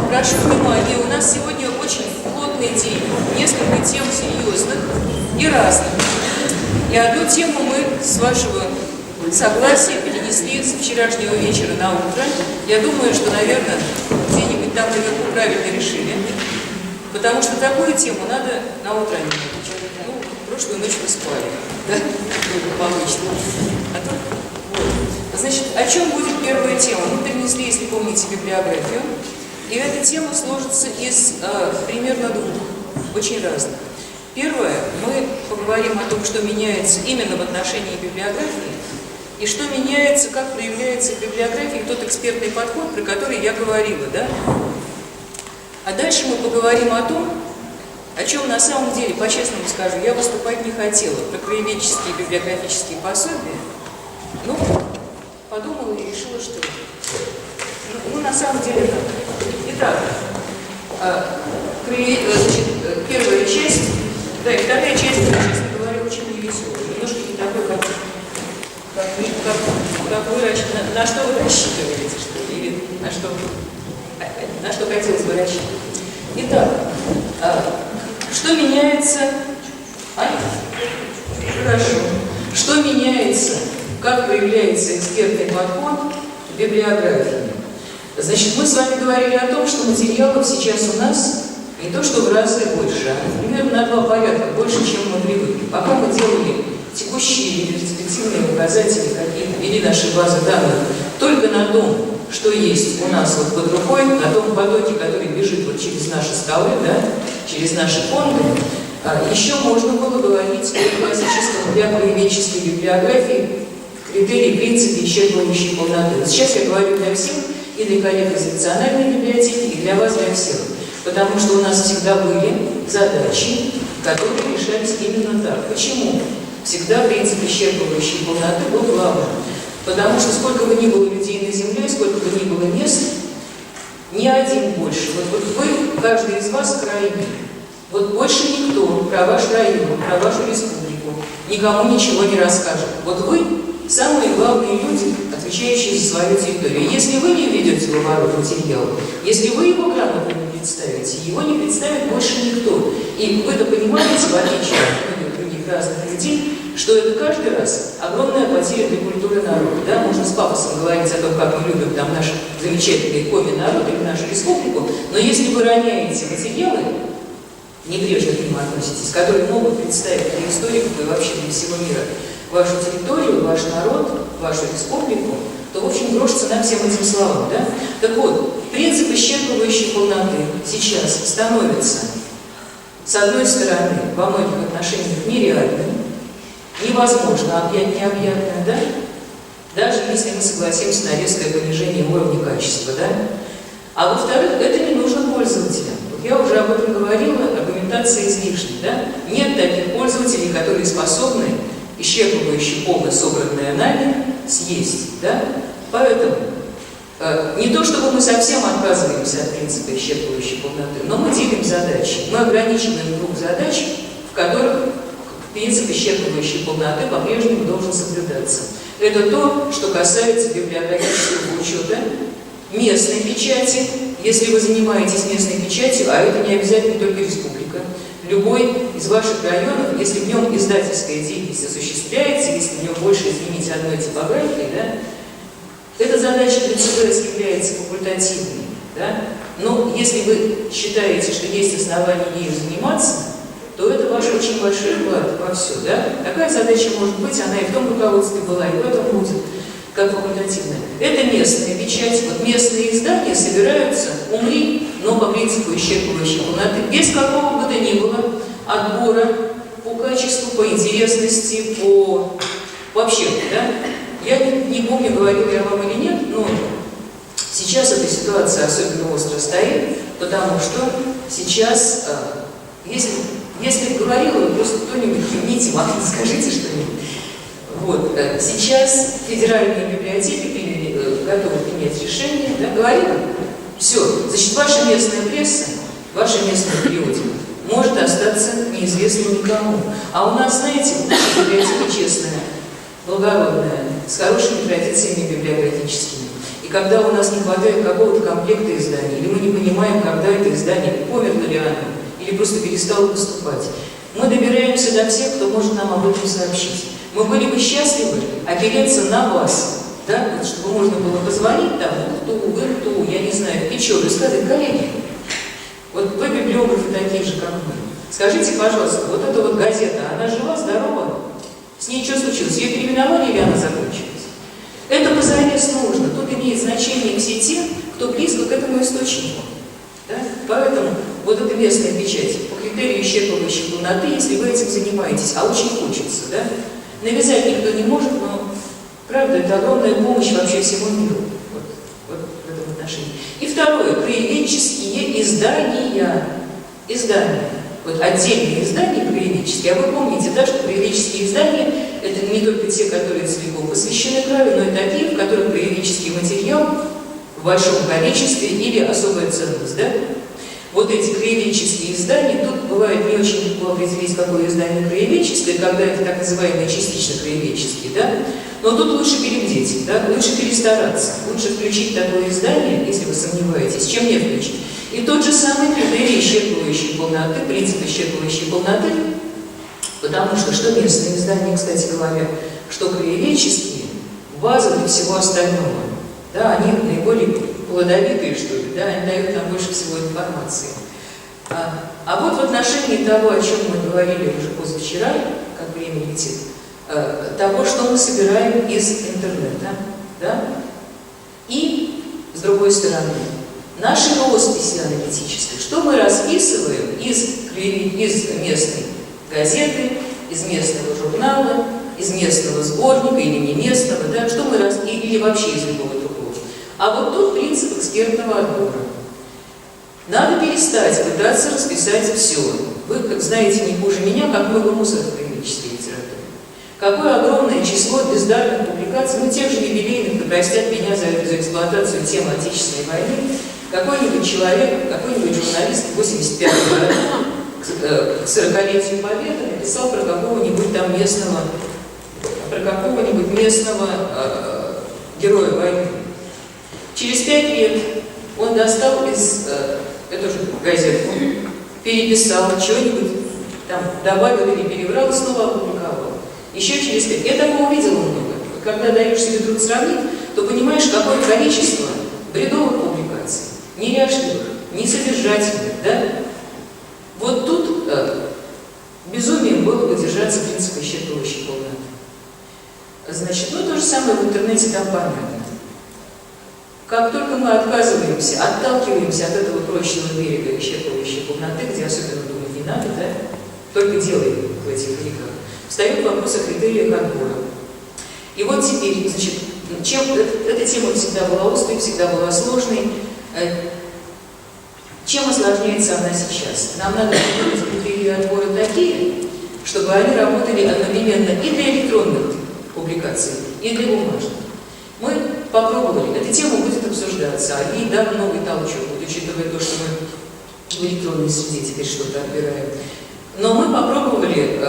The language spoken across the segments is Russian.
Прошу внимания, у нас сегодня очень плотный день, несколько тем серьезных и разных. И одну тему мы, с вашего согласия, перенесли с вчерашнего вечера на утро. Я думаю, что, наверное, где-нибудь там наверху правильно решили, потому что такую тему надо на утро не делать. Ну, прошлую ночь вы спали, да? Обычно. А то, вот. Значит, о чем будет первая тема? Мы перенесли, если помните, библиографию. И эта тема сложится из примерно двух, очень разных. Первое, мы поговорим о том, что меняется именно в отношении библиографии, и что меняется, как проявляется в библиографии тот экспертный подход, про который я говорила, да? А дальше мы поговорим о том, о чем на самом деле, по-честному скажу, я выступать не хотела, про краеведческие библиографические пособия. Ну, подумала и решила, что ну, на самом деле так. Итак, значит, первая часть, да, и вторая часть, честно говоря, очень невеселая. Немножко не такой, как вы, на что вы рассчитываете, что ли, или на что хотелось бы рассчитывать. Итак, что меняется? Хорошо. Что меняется, как проявляется экспертный подход в библиографии? Значит, мы с вами говорили о том, что материалов сейчас у нас не то что в разы больше, а примерно на 2 порядка больше, чем мы привыкли. Пока мы делали текущие или перспективные показатели, какие-то вели наши базы данных только на том, что есть у нас вот под рукой, на том потоке, который бежит вот через наши столы, да, через наши фонды, еще можно было говорить о классическом для краеведческой библиографии критерии, принципе исчерпывающей полноты. Сейчас я говорю для всех, и для коллег из национальной библиотеки, и для вас, для всех. Потому что у нас всегда были задачи, которые решались именно так. Почему? Всегда принцип исчерпывающей полноты был главным. Потому что сколько бы ни было людей на земле, сколько бы ни было мест, ни один больше. Вот вы, каждый из вас крайний. Вот больше никто про ваш район, про вашу республику никому ничего не расскажет. Вот вы самые главные люди, отвечающие за свою территорию. Если вы не введете в оборот материал, если вы его грамотно не представите, его не представит больше никто. И вы-то понимаете, в отличие от многих других разных людей, что это каждый раз огромная потеря для культуры народа. Да? Можно с пафосом говорить о том, как мы любим там наш замечательный коми-народ или нашу республику, но если вы роняете материалы, небрежно к ним относитесь, которые могут представить для историков и вообще для всего мира вашу территорию, ваш народ, вашу республику, то, в общем, грош цена всем этим словам, да? Так вот, принцип исчерпывающей полноты сейчас становится, с одной стороны, во многих отношениях нереальным, невозможно объять необъятное, да? Даже если мы согласимся на резкое понижение уровня качества, да? А во-вторых, это не нужно пользователям. Вот я уже об этом говорила, аргументация излишняя, да? Нет таких пользователей, которые способны исчерпывающие полно собранное нами съесть, да? Поэтому не то, чтобы мы совсем отказываемся от принципа исчерпывающей полноты, но мы делим задачи. Мы ограничиваем круг задач, в которых принцип исчерпывающей полноты по-прежнему должен соблюдаться. Это то, что касается библиографического учета, местной печати. Если вы занимаетесь местной печатью, а это не обязательно только республика, любой из ваших районов, если в нем издательская деятельность осуществляется, если в нем больше, извините, одной типографии, да, эта задача для ЦБС является факультативной. Да? Но если вы считаете, что есть основания ею заниматься, то это ваш очень большой вклад во все. Да? Такая задача может быть, она и в том руководстве была, и в этом будет, как факультативная. Это местная печать. Вот местные издания собираются, умри, но по принципу исчерпывающей полноты, без какого бы то ни было отбора по качеству, по интересности, по вообще, да? Я не помню, говорила я вам или нет, но сейчас эта ситуация особенно остро стоит, потому что сейчас, если говорила, просто кто-нибудь кивните, махните, скажите что-нибудь. Вот, сейчас федеральные библиотеки готовы принять решение, да, говорила? Все, значит, ваша местная пресса, ваша местная периодика может остаться неизвестным никому. А у нас, знаете, наша библиотека честная, благородная, с хорошими традициями библиографическими. И когда у нас не хватает какого-то комплекта изданий, или мы не понимаем, издание, померло ли оно, или просто перестало поступать. Мы добираемся до всех, кто может нам об этом сообщить. Мы были бы счастливы опереться на вас, да, вот, чтобы можно было позвонить там, в Ухту, я не знаю, в Печору, и сказать: коллеги, вот вы библиографы такие же, как мы. Скажите, пожалуйста, вот эта вот газета, она жива, здорова? С ней что случилось? Ее переименовали или она закончилась? Это позарез нужно. Тут имеет значение все те, кто близко к этому источнику. Да? Поэтому вот эта местная печать по критерию исчерпывающей полноты, если вы этим занимаетесь, а очень хочется, да? Навязать никто не может, но правда, это огромная помощь вообще всему миру. Вот в этом отношении. И второе, краеведческие издания. Вот отдельные издания краеведческие. А вы помните, да, что краеведческие издания – это не только те, которые целиком посвящены краю, но и такие, в которых краеведческий материал в большом количестве или особая ценность, да? Вот эти краеведческие издания, тут бывает не очень легко определить, какое издание краеведческое, когда это так называемые частично краеведческие, да? Но тут лучше перебдеть, да? Лучше перестараться, лучше включить такое издание, если вы сомневаетесь, чем не включить. И тот же самый критерий исчерпывающей полноты, принцип исчерпывающей полноты, потому что местные издания, кстати говоря, что краеведческие, база для всего остального. Да, они наиболее плодовитые, что ли, да, они дают нам больше всего информации. А вот в отношении того, о чем мы говорили уже позавчера, как время летит, того, что мы собираем из интернета, да, и, с другой стороны, наши росписи аналитические, что мы расписываем из местной газеты, из местного журнала, из местного сборника или не местного, да, что мы или вообще из любого другого. А вот тут принцип экспертного отбора. Надо перестать пытаться расписать все. Вы, как знаете, не хуже меня, как много мусора в клинической литературе. Какое огромное число бездарных публикаций, тех же юбилейных, да простят меня за эксплуатацию темы Отечественной войны. Какой-нибудь человек, какой-нибудь журналист в 85-м году к 40-летию Победы написал про какого-нибудь там местного героя войны. Через 5 лет он достал из эту же газету, переписал, что-нибудь там добавил или перебрал и снова опубликовал. Еще через 5. Я такого увидела много. Когда даешь себе труд сравнить, то понимаешь, какое количество бредовых публикаций, неряшливых, несодержательных, да? Вот тут безумием было бы держаться принципа исчерпывающей полноты. Значит, то же самое в интернете там понятно. Как только мы отказываемся, отталкиваемся от этого прочного берега исчерпывающей полноты, где особенно думать не надо, да? Только делаем в этих веках, встает вопрос о критериях отбора. И вот теперь, значит, чем эта тема всегда была острой, всегда была сложной, чем осложняется она сейчас? Нам надо сделать критерии отбора такие, чтобы они работали одновременно и для электронных публикаций, и для бумажных. Мы попробовали, эта тема будет обсуждаться, а ей дам новый толчок, учитывая то, что мы в электронной среде теперь что-то отбираем. Но мы попробовали,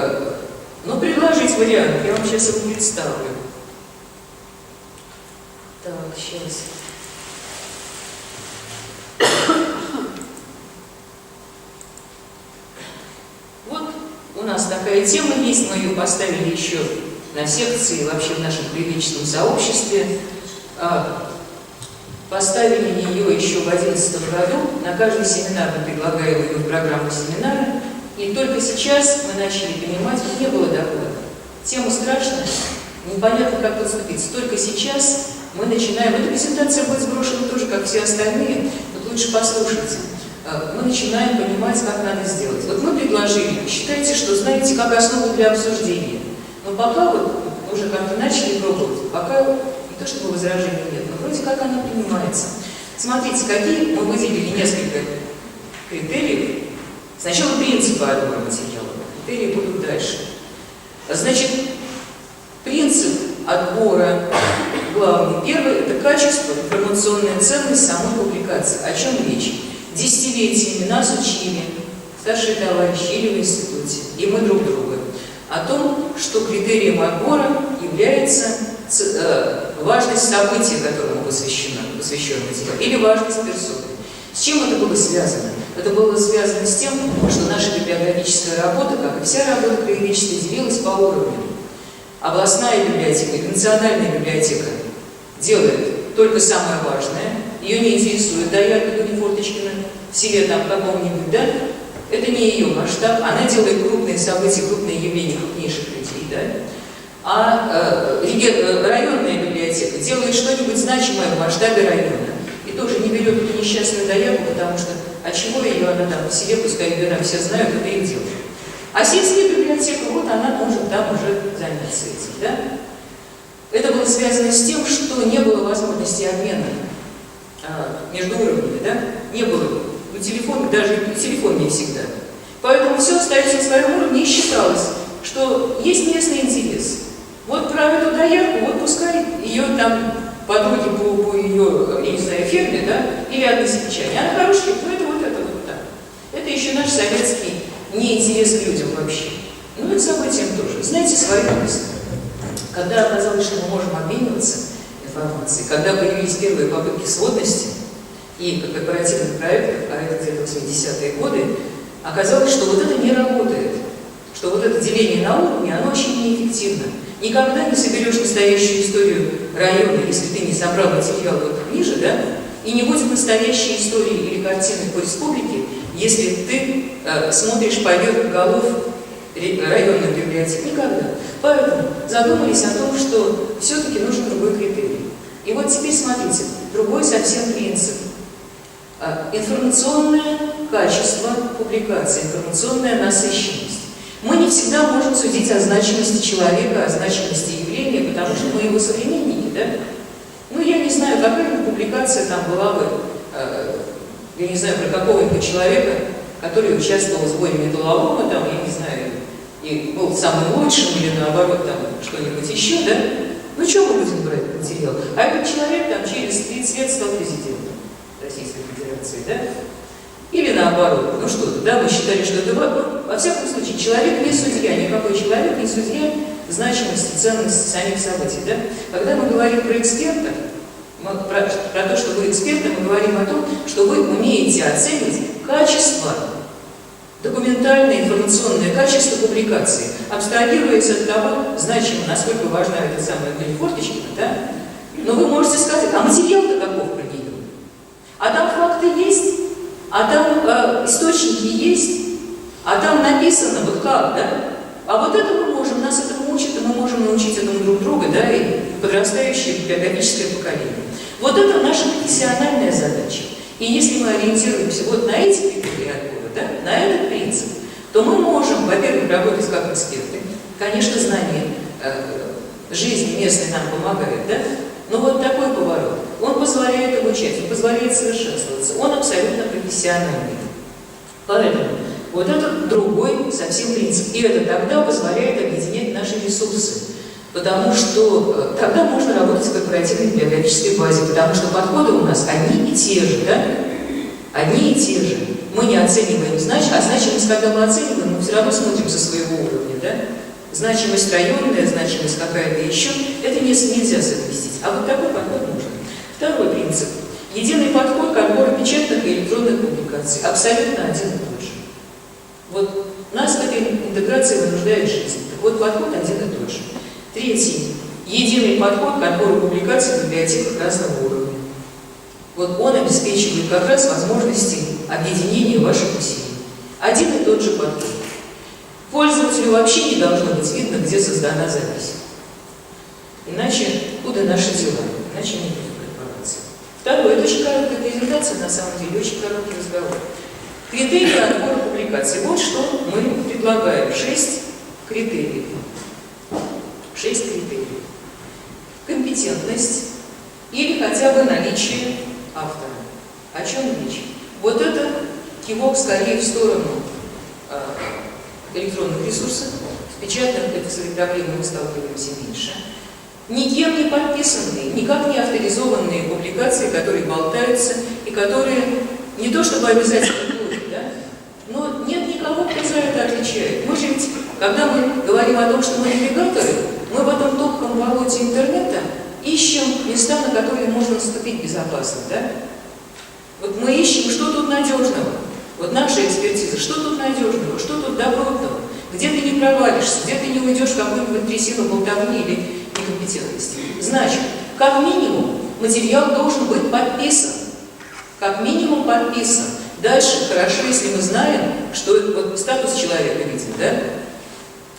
предложить вариант, я вам сейчас его представлю. Так, сейчас. Вот у нас такая тема есть, мы ее поставили еще на секции, вообще в нашем краеведческом сообществе. Поставили ее еще в 2011 году, на каждый семинар мы предлагаем ее в программу семинара, и только сейчас мы начали понимать, что не было доклада. Тема страшная, непонятно, как подступиться. Только сейчас мы начинаем, эта презентация будет сброшена тоже, как все остальные, вот лучше послушайте. Мы начинаем понимать, как надо сделать. Вот мы предложили, считайте, что знаете, как основу для обсуждения. Но пока вот уже как-то начали пробовать, пока не то чтобы возражений нет, но вроде как она принимается. Смотрите, какие мы выделили несколько критериев. Сначала принципы отбора материала, критерии будут дальше. Значит, принцип отбора главный. Первый – это качество, информационная ценность самой публикации. О чем речь? Десятилетиями нас учили старшие товарищи или в институте, и мы друг друга, о том, что критерием отбора является важность события, которому посвящен материал, или важность персоны. С чем это было связано? Это было связано с тем, что наша библиографическая работа, как и вся работа краеведчества, делилась по уровням. Областная библиотека или национальная библиотека делает только самое важное, ее не интересует доярка Дуня Форточкина в селе там каком-нибудь, да? Это не ее масштаб, она делает крупные события, крупные явления крупнейших людей, да? А районная библиотека делает что-нибудь значимое в масштабе района. И тоже не берет эту несчастную доярку, потому что от чего ее она там в селе, пускай ее все знают, это их дело. А сельская библиотека, вот она может там уже заняться этим, да? Это было связано с тем, что не было возможности обмена между уровнями, да? Не было. Телефон, даже телефон не всегда. Поэтому все остается на своем уровне и считалось, что есть местный интерес. Вот про эту доярку, вот пускай ее там подруги по ее, я не знаю, ферме, да, или односельчане. Она хорошая, ну это вот так. Это еще наш советский неинтерес к людям вообще. Ну и к событиям тоже. Знаете, свое место. Когда оказалось, что мы можем обмениваться информацией, когда появились первые попытки сводности и корпоративных проектов, а это где-то 80-е годы, оказалось, что вот это не работает. Что вот это деление на уровне, оно очень неэффективно. Никогда не соберешь настоящую историю района, если ты не собрал материал вот ниже, да? И не будет настоящей истории или картины по республике, если ты смотришь поверх голов районных библиотек. Никогда. Поэтому задумались о том, что все-таки нужен другой критерий. И вот теперь смотрите, другой совсем принцип. Информационное качество публикации, информационная насыщенность. Мы не всегда можем судить о значимости человека, о значимости явления, потому что мы его современники, да? Ну, я не знаю, какая публикация там была бы, я не знаю, про какого-нибудь человека, который участвовал в сборе металлолома, там, я не знаю, и был самым лучшим, или наоборот, там, что-нибудь еще, да? Ну, что мы будем брать этот материал? А этот человек там через 30 лет стал президентом Российской Федерации, да? Или наоборот, ну что-то, да, мы считали, что это во всяком случае человек не судья, никакой человек не судья значимости, ценности самих событий, да. Когда мы говорим про эксперта, про то, что вы эксперты, мы говорим о том, что вы умеете оценить качество, документальное, информационное качество публикации, абстрагируясь от того, значимо, насколько важна эта самая Дуня Форточкина, да. Но вы можете сказать, а материал-то каков про нее? А там факты есть? А там источники есть, а там написано вот как, да? А вот это мы можем, нас этому учат, и мы можем научить этому друг друга, да, и подрастающее библиографическое поколение. Вот это наша профессиональная задача. И если мы ориентируемся вот на эти критерии отбора, да, на этот принцип, то мы можем, во-первых, работать как эксперты. Конечно, знание жизни местной нам помогает, да? Но вот такой поворот, он позволяет обучать, он позволяет совершенствоваться, он абсолютно профессиональный. Поэтому вот это другой совсем принцип. И это тогда позволяет объединять наши ресурсы. Потому что тогда можно работать в корпоративной библиографической базе, потому что подходы у нас одни и те же, да? Одни и те же. Мы не оцениваем значимость, а значимость, когда мы оцениваем, мы все равно смотрим со своего уровня, да? Значимость районная, значимость какая-то еще, это нельзя совместить. А вот такой подход нужен. Второй принцип. Единый подход к отбору печатных и электронных публикаций. Абсолютно один и тот же. Вот нас в этой интеграции вынуждает жизнь. Так вот, подход один и тот же. Третий. Единый подход к отбору публикаций в библиотеках разного уровня. Вот он обеспечивает как раз возможности объединения ваших усилий. Один и тот же подход. Пользователю вообще не должно быть видно, где создана запись. Иначе куда наши дела? Иначе не будет корпорации. Второе, это очень короткая презентация, на самом деле, очень короткий разговор. Критерии отбора публикаций. Вот что мы предлагаем. 6 критериев. 6 критериев. Компетентность или хотя бы наличие автора. О чем речь? Вот это кивок скорее в сторону электронных ресурсов. В печатных с этой проблемой мы сталкиваемся меньше. Никем не подписанные, никак не авторизованные публикации, которые болтаются и которые не то чтобы обязательно будут, да? Но нет никого, кто за это отвечает. Мы же ведь, когда мы говорим о том, что мы навигаторы, мы в этом топком болоте интернета ищем места, на которые можно наступить безопасно, да? Вот мы ищем, что тут надежного? Вот наша экспертиза, что тут надежного, что тут добротного? Где ты не провалишься, где ты не уйдешь в какую-нибудь трясину болтовни или некомпетентности? Значит, как минимум, материал должен быть подписан. Как минимум подписан. Дальше хорошо, если мы знаем, что вот статус человека видим, да?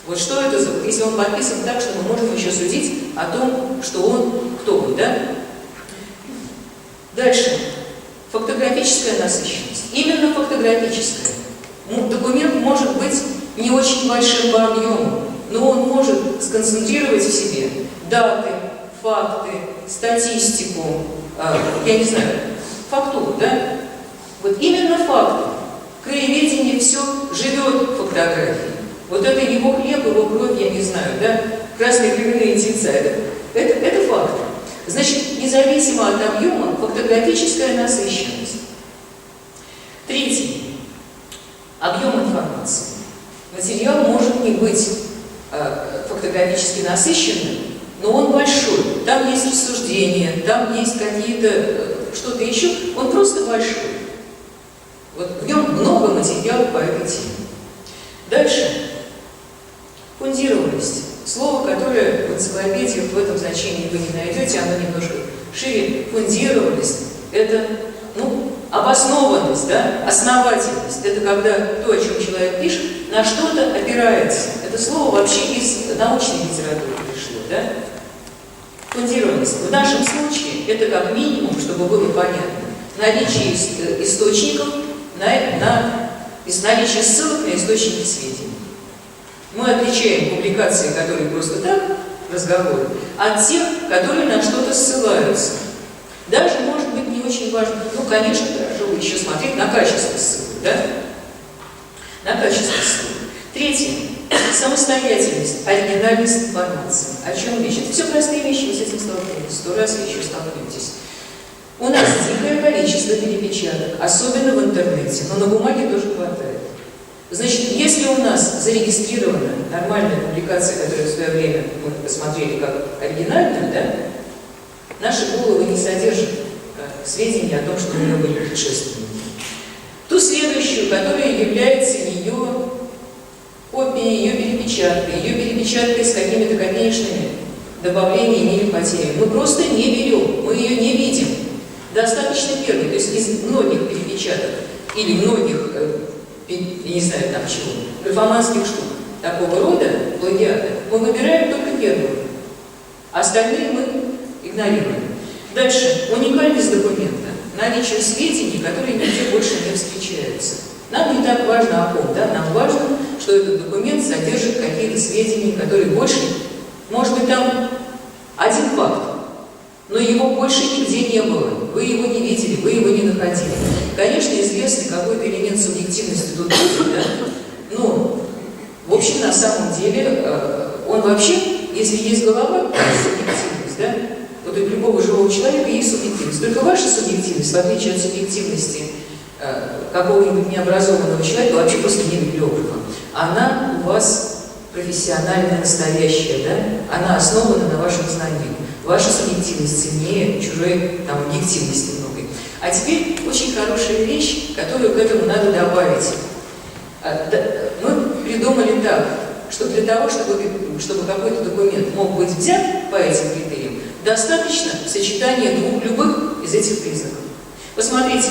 Вот что это за... Если он подписан так, что мы можем еще судить о том, что он, кто он, да? Дальше. Фактографическая насыщенность. Именно фактографическая. Документ может быть не очень большим по объему, но он может сконцентрировать в себе даты, факты, статистику, я не знаю, фактуру, да? Вот именно факты. Краеведение все живет в фотографии. Вот это его хлеб, его кровь, я не знаю, да? Красные кривые тельца, это факты. Значит, независимо от объема, фактографическая насыщенность. Третий. Объем информации. Материал может не быть фактографически насыщенным, но он большой. Там есть рассуждения, там есть какие-то, что-то еще. Он просто большой. Вот в нем много материала по этой теме. Дальше. Фундированность. Слово, которое в энциклопедии в этом значении вы не найдете, оно немножко шире. Фундированность – это, обоснованность, да? Основательность. Это когда то, о чем человек пишет, на что-то опирается. Это слово вообще из научной литературы пришло, да? Фундированность. В нашем случае это как минимум, чтобы было понятно, наличие источников, наличие ссылок на источники сведений. Мы отличаем публикации, которые просто так, разговоры, от тех, которые на что-то ссылаются. Даже, может быть, не очень важно, конечно, хорошо еще смотреть на качество ссылок, да? На качество ссылок. Третье. Самостоятельность, оригинальность информации. О чем речь? Это все простые вещи, вы с этим столкнетесь, 100 раз вы еще столкнетесь. У нас дикое количество перепечаток, особенно в интернете, но на бумаге тоже хватает. Значит, если у нас зарегистрирована нормальная публикация, которую в свое время мы посмотрели как оригинальную, да, наши головы не содержат сведения о том, что у нее были предшественники. Ту следующую, которая является ее копией, ее перепечаткой с какими-то конечными добавлениями или потерями. Мы просто не берем, мы ее не видим. Достаточно первой, то есть из многих перепечаток или многих, я не знаю там чего, графоманских штук такого рода, плагиата, мы выбираем только первую, а остальные мы игнорируем. Дальше. Уникальность документа. Наличие сведений, которые нигде больше не встречаются. Нам не так важно о ком, да? Нам важно, что этот документ содержит какие-то сведения, которые больше, может быть, там один факт, но его больше нигде не было. Вы его не видели, вы его не находили. Конечно, известный какой-то элемент субъективности тут будет, да? Но, в общем, на самом деле, он вообще, если есть голова, субъективность, да? Вот у любого живого человека есть субъективность. Только ваша субъективность, в отличие от субъективности какого-нибудь необразованного человека, вообще просто не библиографа, она у вас профессиональная, настоящая, да? Она основана на вашем знании. Ваша субъективность ценнее чужой там, объективности многой. А теперь очень хорошая вещь, которую к этому надо добавить. Мы придумали так, что для того, чтобы какой-то документ мог быть взят по этим критериям, достаточно сочетания двух любых из этих признаков. Посмотрите,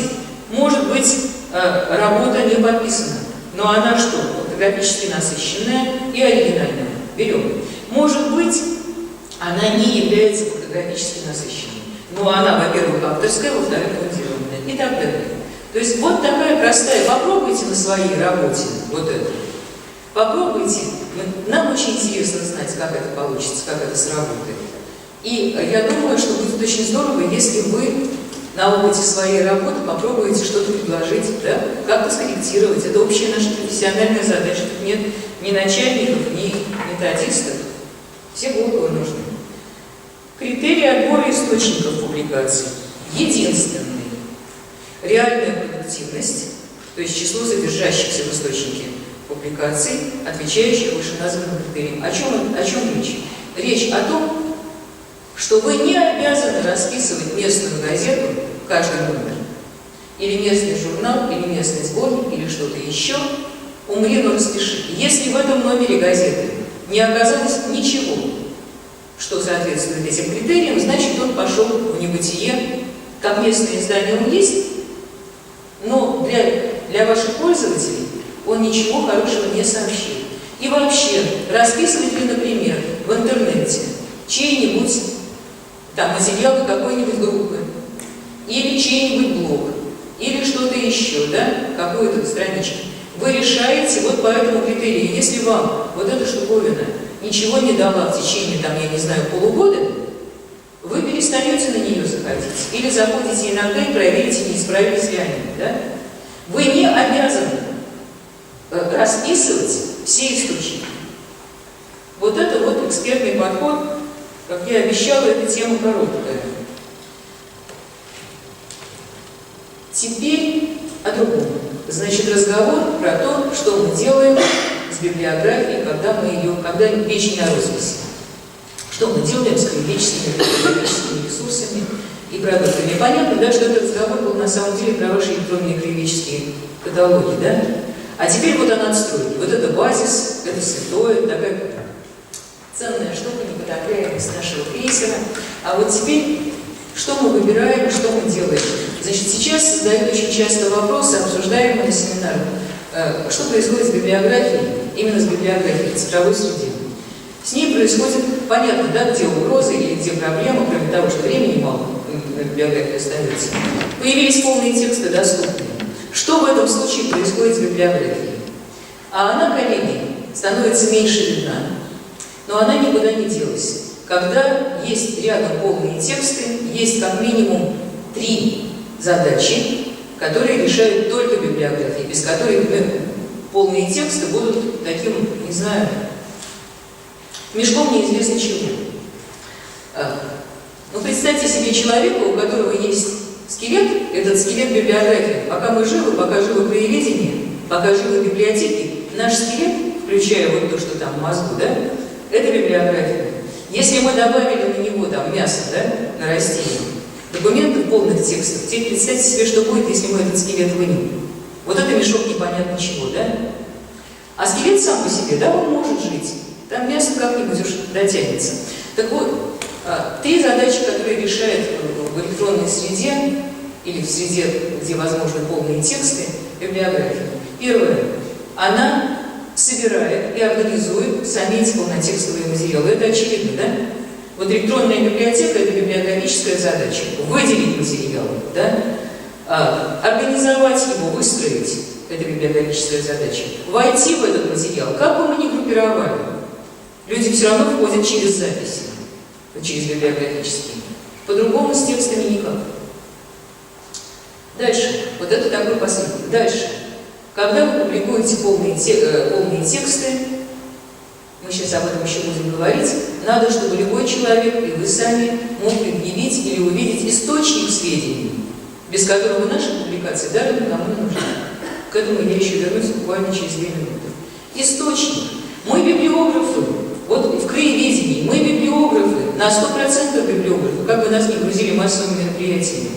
может быть, работа не подписана, но она что? Фотографически насыщенная и оригинальная. Берем. Может быть, она не является фотографически насыщенной, но она, во-первых, авторская, во-вторых, фундированная и так далее. То есть вот такая простая. Попробуйте на своей работе вот это. Попробуйте. Нам очень интересно знать, как это получится, как это сработает. И я думаю, что будет очень здорово, если вы на опыте своей работы попробуете что-то предложить, да? Как-то скорректировать. Это общая наша профессиональная задача. Тут нет ни начальников, ни методистов. Все головы нужны. Критерий отбора источников публикаций. Единственный. Реальная продуктивность, то есть число содержащихся в источнике публикаций, отвечающих вышеназванным критериям. О чем речь? Речь о том, что вы не обязаны расписывать местную газету каждый номер. или местный журнал, или местный сборник, или что-то еще, умри, но распиши. Если в этом номере газеты не оказалось ничего, что соответствует этим критериям, значит, он пошел в небытие. Как местное издание он есть, но для ваших пользователей он ничего хорошего не сообщил. И вообще, расписывать ли, например, в интернете чей-нибудь там материалы какой-нибудь группы, или чей-нибудь блог, или что-то еще, да, какую-то страничку, вы решаете вот по этому критерию. Если вам вот эта штуковина ничего не дала в течение, там, я не знаю, полугода, вы перестаете на нее заходить. Или заходите иногда и проверите, не исправились ли они. Да? Вы не обязаны расписывать все источники. Вот это вот экспертный подход. Как я обещала, эта тема короткая. Теперь о другом. Значит, разговор про то, что мы делаем с библиографией, когда речь не о росписи. Что мы делаем с краеведческими ресурсами и продуктами. Понятно, да, что этот разговор был на самом деле про ваши электронные краеведческие каталоги, да? А теперь вот она отстроена. Вот это базис, это святое, такая ценная штука, непотопляемость нашего крейсера. А вот теперь, что мы выбираем, что мы делаем? Значит, сейчас задают очень часто вопросы, обсуждаемые на семинарах. Что происходит с библиографией, именно с библиографией в цифровой среде? С ней происходит, понятно, да, где угрозы или где проблема, кроме того, что времени мало на библиографии остается. Появились полные тексты доступные. Что в этом случае происходит с библиографией? А она, коллеги, становится меньше видна, но она никуда не делась. Когда есть рядом полные тексты, есть как минимум 3 задачи, которые решают только библиографии, без которых полные тексты будут таким, не знаю, мешком неизвестно чего. Ну, представьте себе человека, у которого есть скелет, этот скелет библиографии. Пока мы живы, пока живо краеведение, пока живы библиотеки, наш скелет, включая вот то, что там в мозгу, да, это библиография. Если мы добавили на него там мясо, да, на растение, документов полных текстов, теперь представьте себе, что будет, если мы этот скелет вынем. Вот это мешок непонятно чего, да? А скелет сам по себе, да, он может жить. Там мясо как-нибудь уж дотянется. Так вот, 3 задачи, которые решает в электронной среде или в среде, где возможны полные тексты, библиография. Первое. Она собирает и организует сами эти полнотекстовые материалы. Это очевидно, да? Вот электронная библиотека – это библиографическая задача. Выделить материал, да? Организовать его, выстроить – это библиографическая задача. Войти в этот материал, как бы мы ни группировали, люди все равно входят через записи, через библиографические. По-другому с текстами никак. Дальше. Вот это такой последний. Дальше. Когда вы публикуете полные тексты, мы сейчас об этом еще будем говорить, надо, чтобы любой человек, и вы сами, мог предъявить или увидеть источник сведений, без которого наши публикации даже никому не нужны. К этому я еще вернусь буквально через 2 минуты. Источник. Мы библиографы. Вот в краеведении мы библиографы, на 100% библиографы, как бы нас ни грузили массовыми мероприятиями.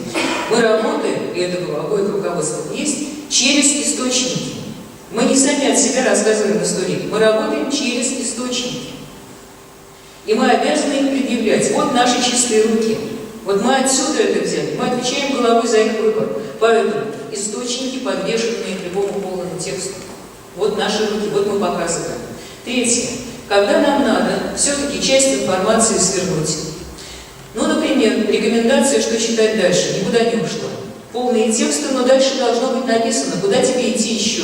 Мы работаем, и это обоих руководств есть, через источники. Мы не сами от себя рассказываем истории, мы работаем через источники. И мы обязаны их предъявлять. Вот наши чистые руки. Вот мы отсюда это взяли, мы отвечаем головой за их выбор. Поэтому источники, подвешенные к любому полному тексту. Вот наши руки, вот мы показываем. Третье. Когда нам надо все-таки часть информации свернуть. Ну, например, рекомендация, что читать дальше, никуда не ушла. Полные тексты, но дальше должно быть написано, куда тебе идти еще.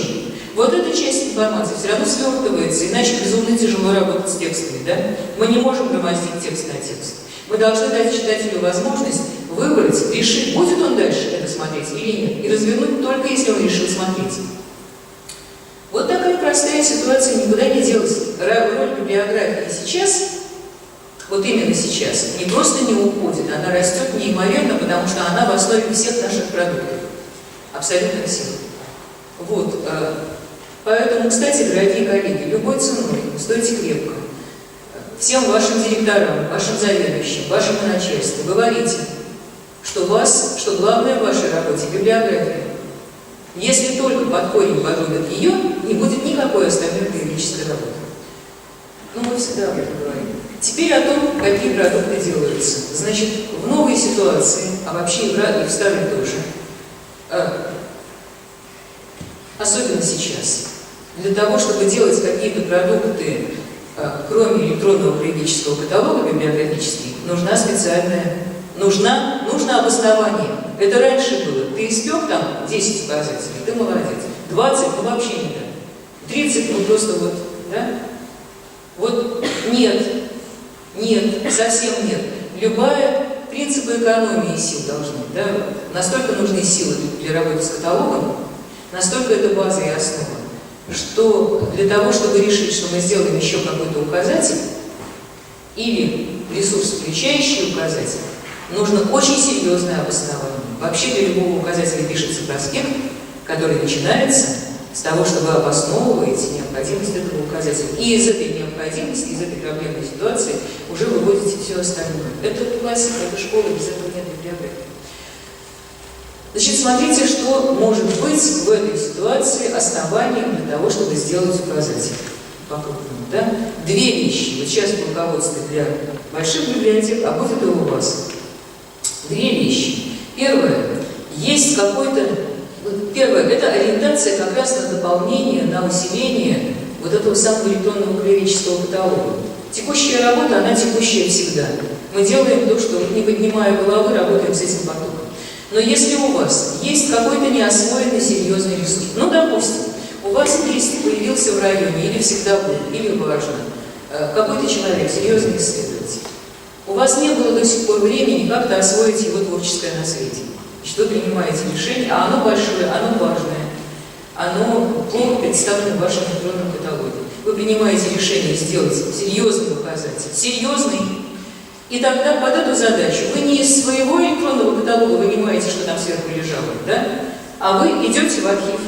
Вот эта часть информации все равно свертывается, иначе безумно тяжело работать с текстами, да? Мы не можем громоздить текст на текст. Мы должны дать читателю возможность выбрать, решить, будет он дальше это смотреть или нет, и развернуть только если он решил смотреть. Вот такая простая ситуация, никуда не делась. Роль библиографии сейчас, вот именно сейчас, не просто не уходит, она растет неимоверно, потому что она в основе всех наших продуктов. Абсолютно всех. Вот. Поэтому, кстати, дорогие коллеги, любой ценой, стойте крепко. Всем вашим директорам, вашим заведующим, вашему начальству говорите, что главное в вашей работе – библиография. Если только под корень подводят ее, не будет никакой остальной клинической работы. Ну, мы всегда об этом говорим. Теперь о том, какие продукты делаются. Значит, в новой ситуации, а вообще и в старой тоже, особенно сейчас, для того, чтобы делать какие-то продукты, кроме электронного клинического каталога библиографический, нужно обоснование. Это раньше было. Ты испек там 10 указателей, ты молодец. 20, ну вообще не так. 30, ну просто вот, да? Вот нет, совсем нет. Принципы экономии сил должны, да? Настолько нужны силы для работы с каталогом, настолько это база и основа, что для того, чтобы решить, что мы сделаем еще какой-то указатель или ресурс, включающий указатель, нужно очень серьезное обоснование. Вообще для любого указателя пишется проспект, который начинается с того, что вы обосновываете необходимость этого указателя. И из этой необходимости, из этой проблемной ситуации уже выводите все остальное. Это классика, это школа, без этого нет библиографии. Значит, смотрите, что может быть в этой ситуации основанием для того, чтобы сделать указатель. По-крупному, да? Две вещи. Вот сейчас в руководстве для больших библиотек, а будет и у вас. Две вещи. Первое. Есть какой-то... Первое. Это ориентация как раз на дополнение, на усиление вот этого самого электронного клинического каталога. Текущая работа, она текущая всегда. Мы делаем то, что, не поднимая головы, работаем с этим потоком. Но если у вас есть какой-то неосвоенный серьезный ресурс, ну, допустим, у вас появился в районе, или всегда был, или важно, какой-то человек, серьезный исследователь, у вас не было до сих пор времени как-то освоить его творческое наследие. Значит, вы принимаете решение, а оно большое, оно важное, оно плохо представлено в вашем электронном каталоге. Вы принимаете решение сделать серьезный указатель, серьезный, и тогда под эту задачу вы не из своего электронного каталога вынимаете, что там сверху лежало, да? А вы идете в архив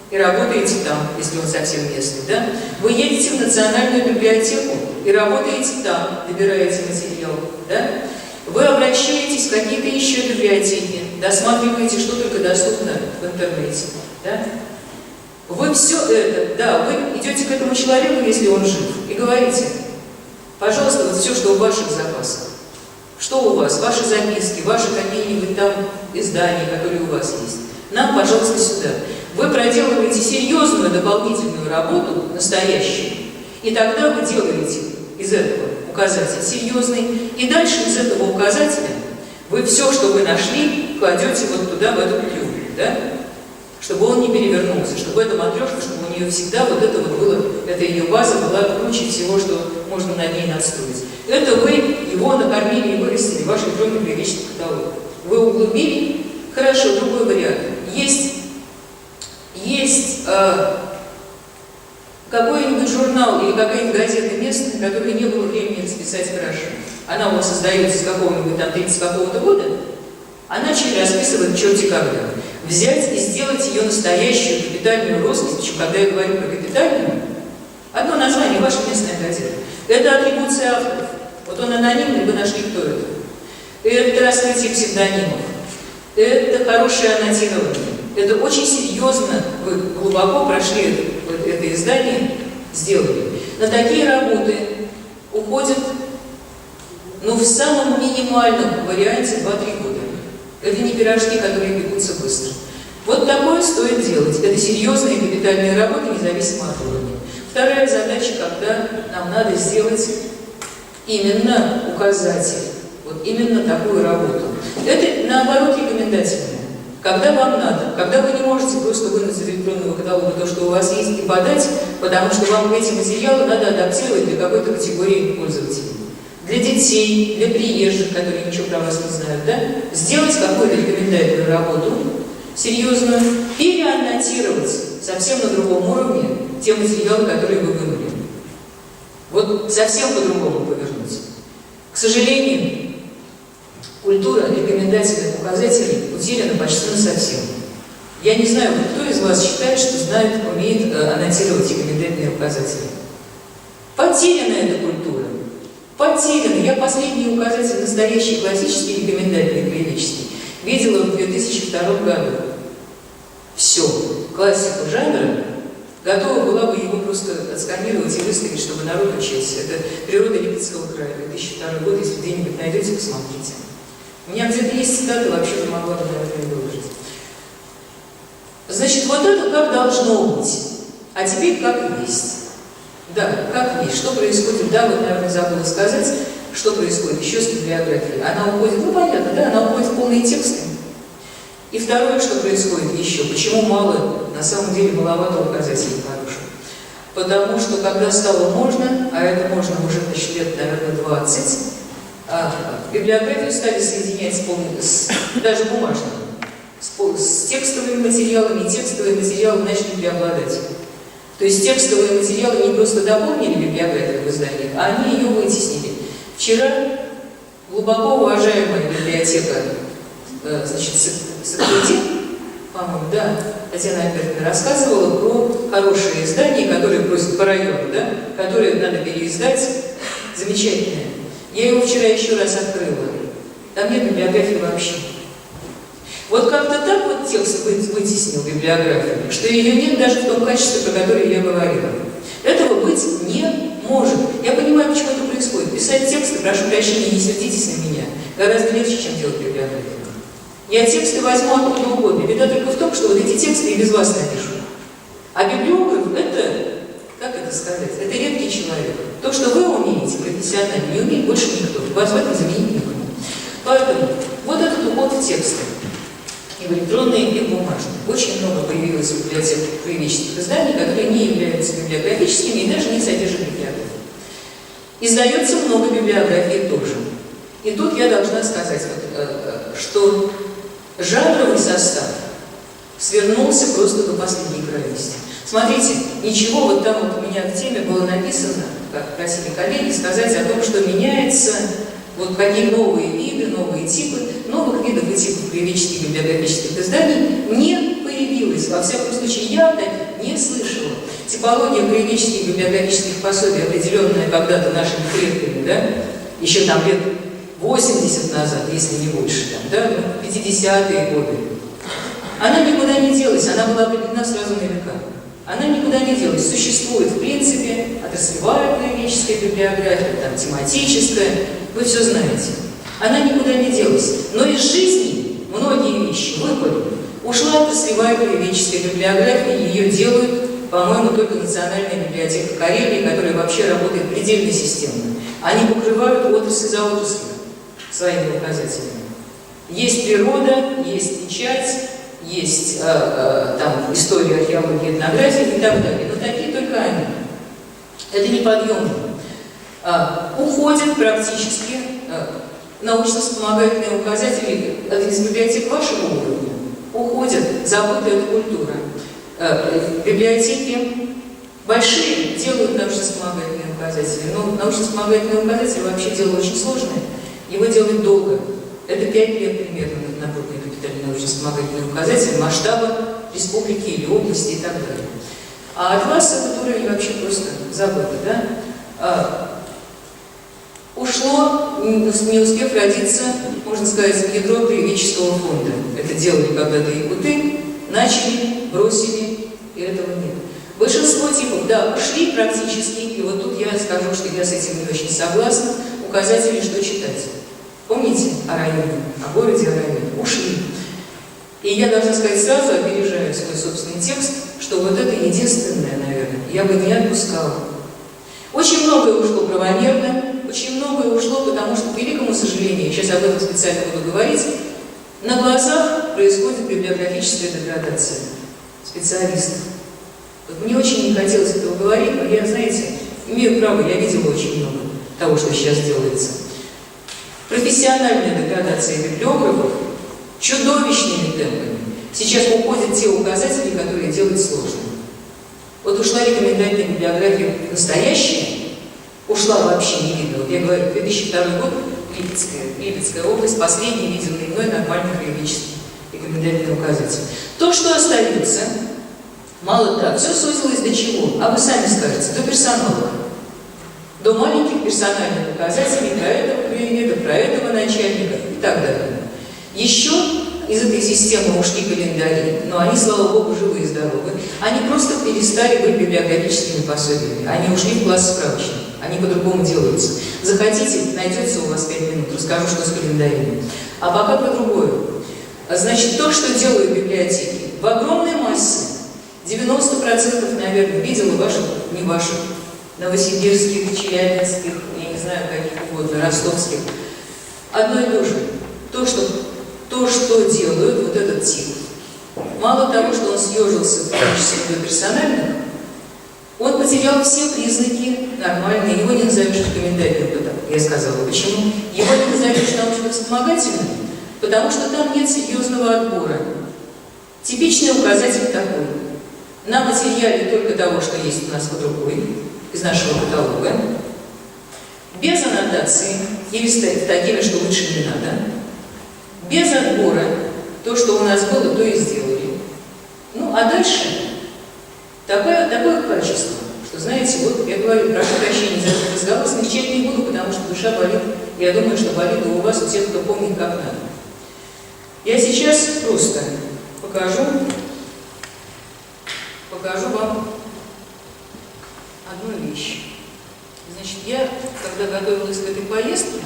и работаете там, если он совсем местный, да? Вы едете в национальную библиотеку и работаете там, добираете материал, да? Вы обращаетесь в какие-то еще библиотеки, досматриваете, что только доступно в интернете, да? Вы все это, да, вы идете к этому человеку, если он жив, и говорите: пожалуйста, вот все, что в ваших запасах, что у вас, ваши записки, ваши какие-нибудь там издания, которые у вас есть, нам, пожалуйста, сюда. Вы проделываете серьезную дополнительную работу, настоящую, и тогда вы делаете из этого указатель серьезный, и дальше из этого указателя вы все, что вы нашли, кладете вот туда, в эту клюву, да? Чтобы он не перевернулся, чтобы эта матрешка, чтобы у нее всегда вот это вот было, эта ее база была круче всего, что можно на ней надстроить. Это вы его накормили и вырастили, ваш электронный клинический каталог. Вы углубили, хорошо, другой вариант. Есть какой-нибудь журнал или какая-нибудь газета местная, которой не было времени расписать хорошо. Она у вас создается с какого-нибудь там 30 какого-то года, а начали расписывать черти когда. Взять и сделать ее настоящую капитальную роспись, причем, когда я говорю про капитальную, одно название, ваша местная газета. Это атрибуция авторов. Вот он анонимный, вы нашли, кто это. Это раскрытие псевдонимов. Это хорошее аннотирование. Это очень серьезно, вы глубоко прошли это издание, сделали. На такие работы уходят, ну, в самом минимальном варианте 2-3 года. Это не пирожки, которые пекутся быстро. Вот такое стоит делать. Это серьезная капитальная работа, независимо от уровня. Вторая задача, когда нам надо сделать именно указатель. Вот именно такую работу. Это, наоборот, рекомендательное. Когда вам надо, когда вы не можете просто вынуть из электронного каталога то, что у вас есть, и подать, потому что вам эти материалы надо адаптировать для какой-то категории пользователей. Для детей, для приезжих, которые ничего про вас не знают, да? Сделать какую-то рекомендательную работу, серьезную, переаннотировать совсем на другом уровне те материалы, которые вы вынули. Вот совсем по-другому повернуть. К сожалению, культура рекомендательных указателей утеряна почти насовсем. Я не знаю, кто из вас считает, что знает, умеет аннотировать рекомендательные указатели. Потеряна эта культура. Потеряна. Я последний указатель, настоящий классический рекомендательный клинический, видела в 2002 году. Все. все, классику жанра, готова была бы его просто отсканировать и выставить, чтобы народ учился. Это «Природа Липецкого края», 2002 год, если где-нибудь найдете, посмотрите. У меня где-то есть цитаты, вообще не могла бы, наверное, выложить. Значит, вот это как должно быть, а теперь как есть. Да, как есть. Что происходит? Да, вот, наверное, забыла сказать, что происходит еще с библиографией. Она уходит, ну понятно, да, она уходит в полные тексты. И второе, что происходит еще, почему мало, на самом деле маловато указателей хороших. Потому что когда стало можно, а это можно уже, значит, лет, наверное, 20, библиографию стали соединять даже бумажно, с текстовыми материалами, и текстовые материалы начали преобладать. То есть текстовые материалы не просто дополнили библиографию в издании, а они ее вытеснили. Вчера глубоко уважаемая библиотека, значит, Сократин, по-моему, да, Татьяна Альбертовна рассказывала про хорошие издания, которые просят по району, да, которые надо переиздать, замечательное. Я его вчера еще раз открыла, там нет библиографии вообще. Вот как-то так вот текст вытеснил библиографию, что ее нет даже в том качестве, про которое я говорила. Этого быть не может. Я понимаю, почему это происходит. Писать тексты, прошу прощения, не сердитесь на меня, гораздо легче, чем делать библиографию. Я тексты возьму откуда угодно. Беда только в том, что вот эти тексты и без вас напишу. А библиограф — это, как это сказать, это редкий человек. То, что вы умеете профессионально, не умеет больше никто. Вас в этом заменить некому. Поэтому вот этот уход в тексты. И в электронные, и в бумажные. Очень много появилось в библиотеках краеведческих изданий, которые не являются библиографическими и даже не содержат библиографии. Издается много библиографий тоже. И тут я должна сказать, что жанровый состав свернулся просто до последней крайности. Смотрите, ничего, вот там вот у меня в теме было написано, как просили коллеги, сказать о том, что меняется, вот какие новые виды, новые типы, новых видов и типов краеведческих библиографических изданий не появилось. Во всяком случае, я таких не слышала. Типология краеведческих библиографических пособий, определенная когда-то нашими предками, да, еще там лет 80 назад, если не больше, там, да, 50-е годы, она никуда не делась, она была определена сразу на века. Она никуда не делась. Существует, в принципе, отраслевая краеведческая библиография, там, тематическая, вы все знаете. Она никуда не делась. Но из жизни многие вещи выпали. Ушла отраслевая краеведческая библиография, ее делают, по-моему, только Национальная библиотека Карелии, которая вообще работает предельно системно. Они покрывают отрасль за отраслью своими указателями. Есть природа, есть печать, есть там история, археология, этнография и так далее. Но такие только они. Это неподъемно. Уходят практически научно-вспомогательные указатели из библиотек вашего уровня. Уходят, забыта эта культура. Библиотеки большие делают научно-вспомогательные указатели, но научно-вспомогательные указатели вообще дело очень сложное. Его делать долго. Это 5 лет примерно на крупные капитальные научно-вспомогательные указатели масштаба республики или области и так далее. А от вас этот уровень вообще просто забыто, да? Ушло, не успев родиться, можно сказать, ядро краеведческого фонда. Это делали когда-то якуты, начали, бросили, и этого нет. Большинство типов, да, ушли практически, и вот тут я скажу, что я с этим не очень согласна, указатели, что читать. Помните о районе, о городе, о районе? Ушли. И я должна сказать сразу, опережая свой собственный текст, что вот это единственное, наверное, я бы не отпускала. Очень многое ушло правомерно, очень многое ушло, потому что, к великому сожалению, сейчас об этом специально буду говорить, на глазах происходит библиографическая деградация специалистов. Вот мне очень не хотелось этого говорить, но я, знаете, имею право, я видела очень много того, что сейчас делается. Профессиональная деградация библиографов чудовищными темпами. Сейчас уходят те указатели, которые делать сложно. Вот ушла рекомендательная библиография настоящая, ушла вообще не видно. Вот я говорю, 2002 год, Липецкая область, последний виденный мной нормальный краеведческий рекомендательный указатель. То, что остается, мало так, все сузилось до чего? А вы сами скажете, до персонала. До маленьких персональных указателей про этого краеведа, про этого начальника и так далее. Еще из этой системы ушли календари, но они, слава богу, живы и здоровы. Они просто перестали быть библиографическими пособиями. Они ушли в класс справочник. Они по-другому делаются. Захотите, найдется у вас 5 минут, расскажу, что с календарями. А пока про другое. Значит, то, что делают библиотеки, в огромной массе, 90%, наверное, видела ваших, не ваших, новосибирских, челябинских, я не знаю, каких угодно, ростовских. Одно и то же. То, что делают вот этот тип. Мало того, что он съежился в качестве персональных, он потерял все признаки нормальные. Его не назовешь комментарием, я сказала. Почему? Его не назовешь научно-вспомогательным, потому что там нет серьезного отбора. Типичный указатель такой. На материале только того, что есть у нас под рукой, из нашего каталога, без аннотации, или с такими, что лучше не надо, без отбора, то, что у нас было, то и сделали. Ну, а дальше такое качество, что, знаете, вот я говорю, прошу прощения за этот разговор, смягчать не буду, потому что душа болит. Я думаю, что болит у вас, у тех, кто помнит, как надо. Я сейчас просто покажу вам одну вещь. Значит, я, когда готовилась к этой поездке,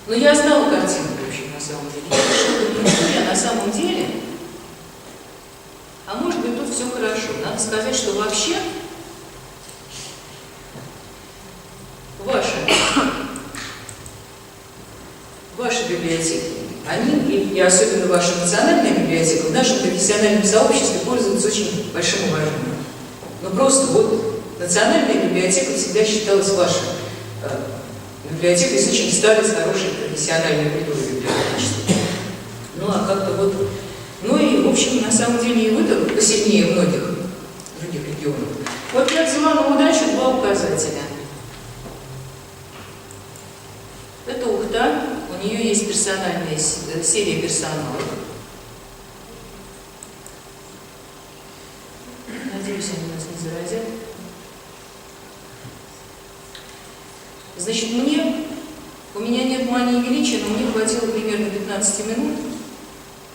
но я знала картинку, в общем, на самом деле. Я решила, что на самом деле, а может быть, тут все хорошо. Надо сказать, что вообще ваши библиотеки, они, и особенно ваша национальная библиотека, в нашем профессиональном сообществе пользуются очень большим уважением. Но просто вот национальная библиотека всегда считалась вашей библиотекой с очень старой, с хорошей профессиональной культурой библиотечества. Ну а как-то вот... Ну и, в общем, на самом деле и вы-то посильнее многих других регионов. Вот я взяла на удачу 2 указателя. Это Ухта, у нее есть персональная серия персонала. Надеюсь, они нас не заразят. Значит, у меня нет мании величия, но мне хватило примерно 15 минут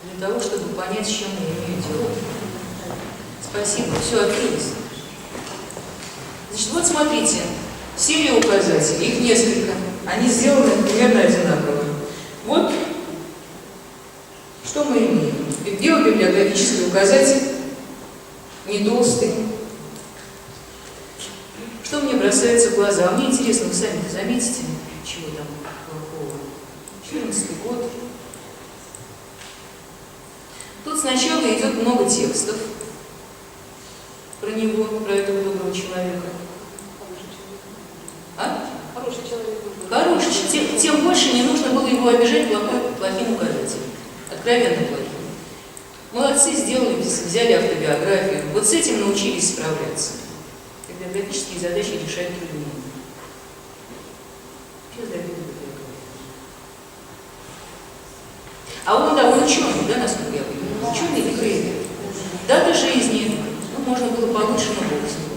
для того, чтобы понять, с чем я имею дело. Спасибо, все открылось. Значит, вот смотрите, серия указателей, их несколько. Они сделаны примерно одинаково. Вот, что мы имеем. Геобиблиографический указатель, не толстый. Что мне бросается в глаза? А мне интересно, вы сами заметите, чего там плохого. 14-й год. Тут сначала идет много текстов про него, про этого доброго человека. А? Хороший человек. Хороший. Тем больше не нужно было его обижать плохим указателем. Откровенно плохим. Молодцы, сделали, взяли автобиографию. Вот с этим научились справляться. Библиографические задачи решать труднее. Сейчас дойду до библиографии. А он ученый, да, насколько я понимаю? Ученый или крейдер? Дата жизни. Ну, можно было получше, но бог с ним.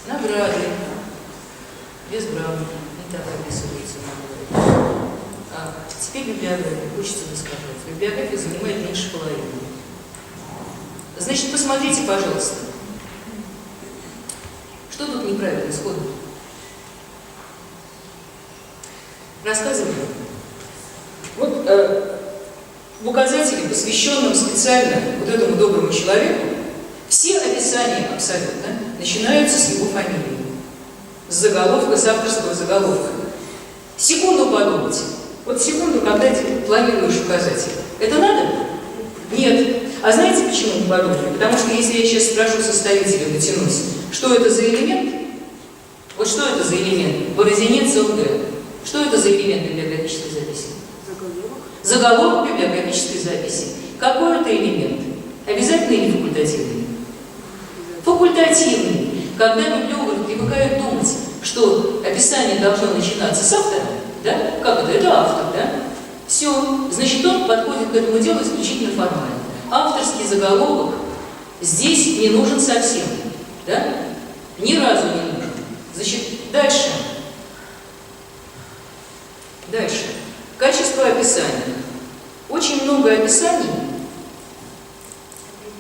Награды. Без браво. Не так описывается награды. Теперь библиография. Хочется рассказать. Библиография занимает меньше половины. Значит, посмотрите, пожалуйста. Что тут неправильно сходу? Рассказываю. Вот в указателе, посвященном специально вот этому доброму человеку, все описания абсолютно начинаются с его фамилии. С заголовка, с авторского заголовка. Секунду подумайте. Вот секунду, когда ты планируешь указатель. Это надо? Нет. А знаете, почему не подумали? Потому что если я сейчас спрошу составителя, дотянусь, что это за элемент? Вот что это за элемент? Борозинец ЛГ. Что это за элемент библиографической записи? Заголовок библиографической записи. Какой это элемент? Обязательный или факультативный? Факультативный. Когда библиограф привыкает думать, что описание должно начинаться с автора, да? Как это? Это автор, да? Все. Значит, он подходит к этому делу исключительно формально. Авторский заголовок здесь не нужен совсем, да? Ни разу не нужен. Значит, дальше. Качество описания. Очень много описаний.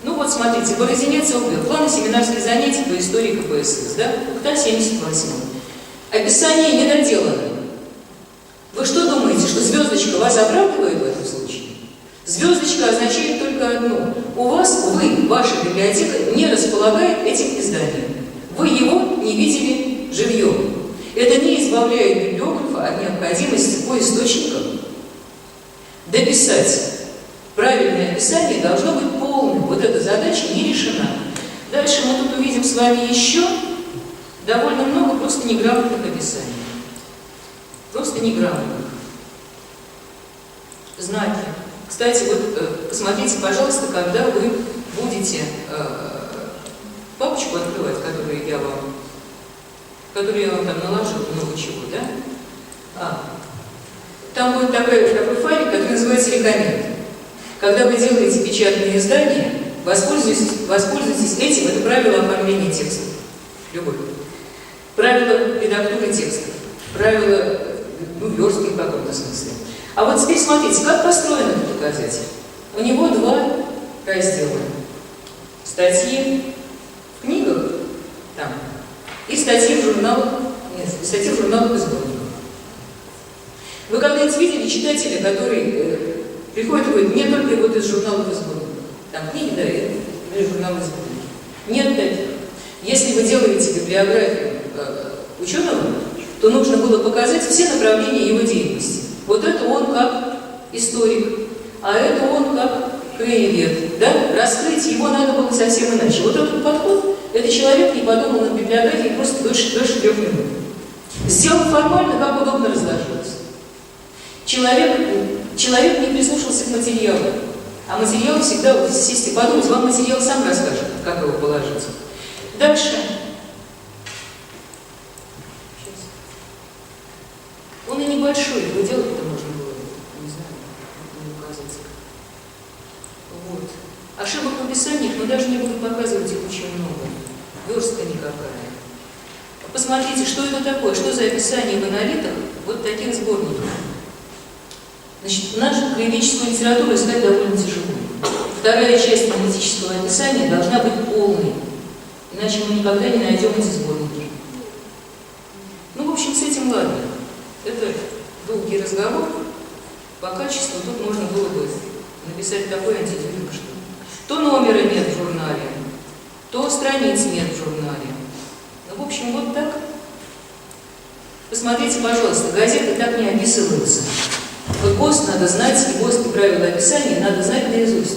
Ну вот смотрите, Борозинец ОГ, планы семинарских занятий по истории КПСС, да, УКТА 78. Описание недоделано. Вы что думаете, что звездочка вас оправдывает в этом случае? Звездочка означает только одно. Ваша библиотека не располагает этим изданием. Вы его не видели живьем. Это не избавляет библиографа от необходимости по источникам дописать. Правильное описание должно быть полным. Вот эта задача не решена. Дальше мы тут увидим с вами еще довольно много просто неграмотных описаний. Просто неграмотных. Знаки. Кстати, вот посмотрите, пожалуйста, когда вы будете папочку открывать, которую я вам там наложил, много чего, да? Там будет такой файлик, который называется «Рекоменд». Когда вы делаете печатные издания, воспользуйтесь этим, это правило оформления текстов. Любое. Правило редактуры текстов. Правило верстки в каком-то смысле. А вот теперь смотрите, как построен этот показатель. У него два раздела. Статьи в книгах там, и статьи в журналах, и сборниках. Вы когда-нибудь видели читателя, который приходит и говорит, мне только вот из журналов и сборников. Там книги, да, или журналы и сборники. Нет таких. Если вы делаете библиографию ученого, то нужно было показать все направления его деятельности. Вот это он как историк, а это он как краевед. Да? Раскрыть его надо было совсем иначе. Вот этот подход, это человек не подумал над библиографией просто дольше 3 минут. Сделал формально, как удобно разложилось. Человек не прислушался к материалу. А материал всегда, вот сесть и подумать, вам материал сам расскажет, как его положить. Дальше. Он и небольшой, его делать-то можно было, не знаю, не указать. Вот. Ошибок в описаниях, но даже не буду показывать их очень много. Верстка никакая. Посмотрите, что это такое, что за описание в монолитах вот таких сборников. Значит, нашу краеведческую литературу искать довольно тяжело. Вторая часть аналитического описания должна быть полной, иначе мы никогда не найдем эти сборники. Ну, в общем, с этим ладно. Это долгий разговор. По качеству тут можно было бы написать такой антидюринг, что то номера нет в журнале, то страниц нет в журнале. Ну, в общем, вот так. Посмотрите, пожалуйста, газеты так не описываются. Вот ГОСТ надо знать, и ГОСТ и правила описания надо знать наизусть.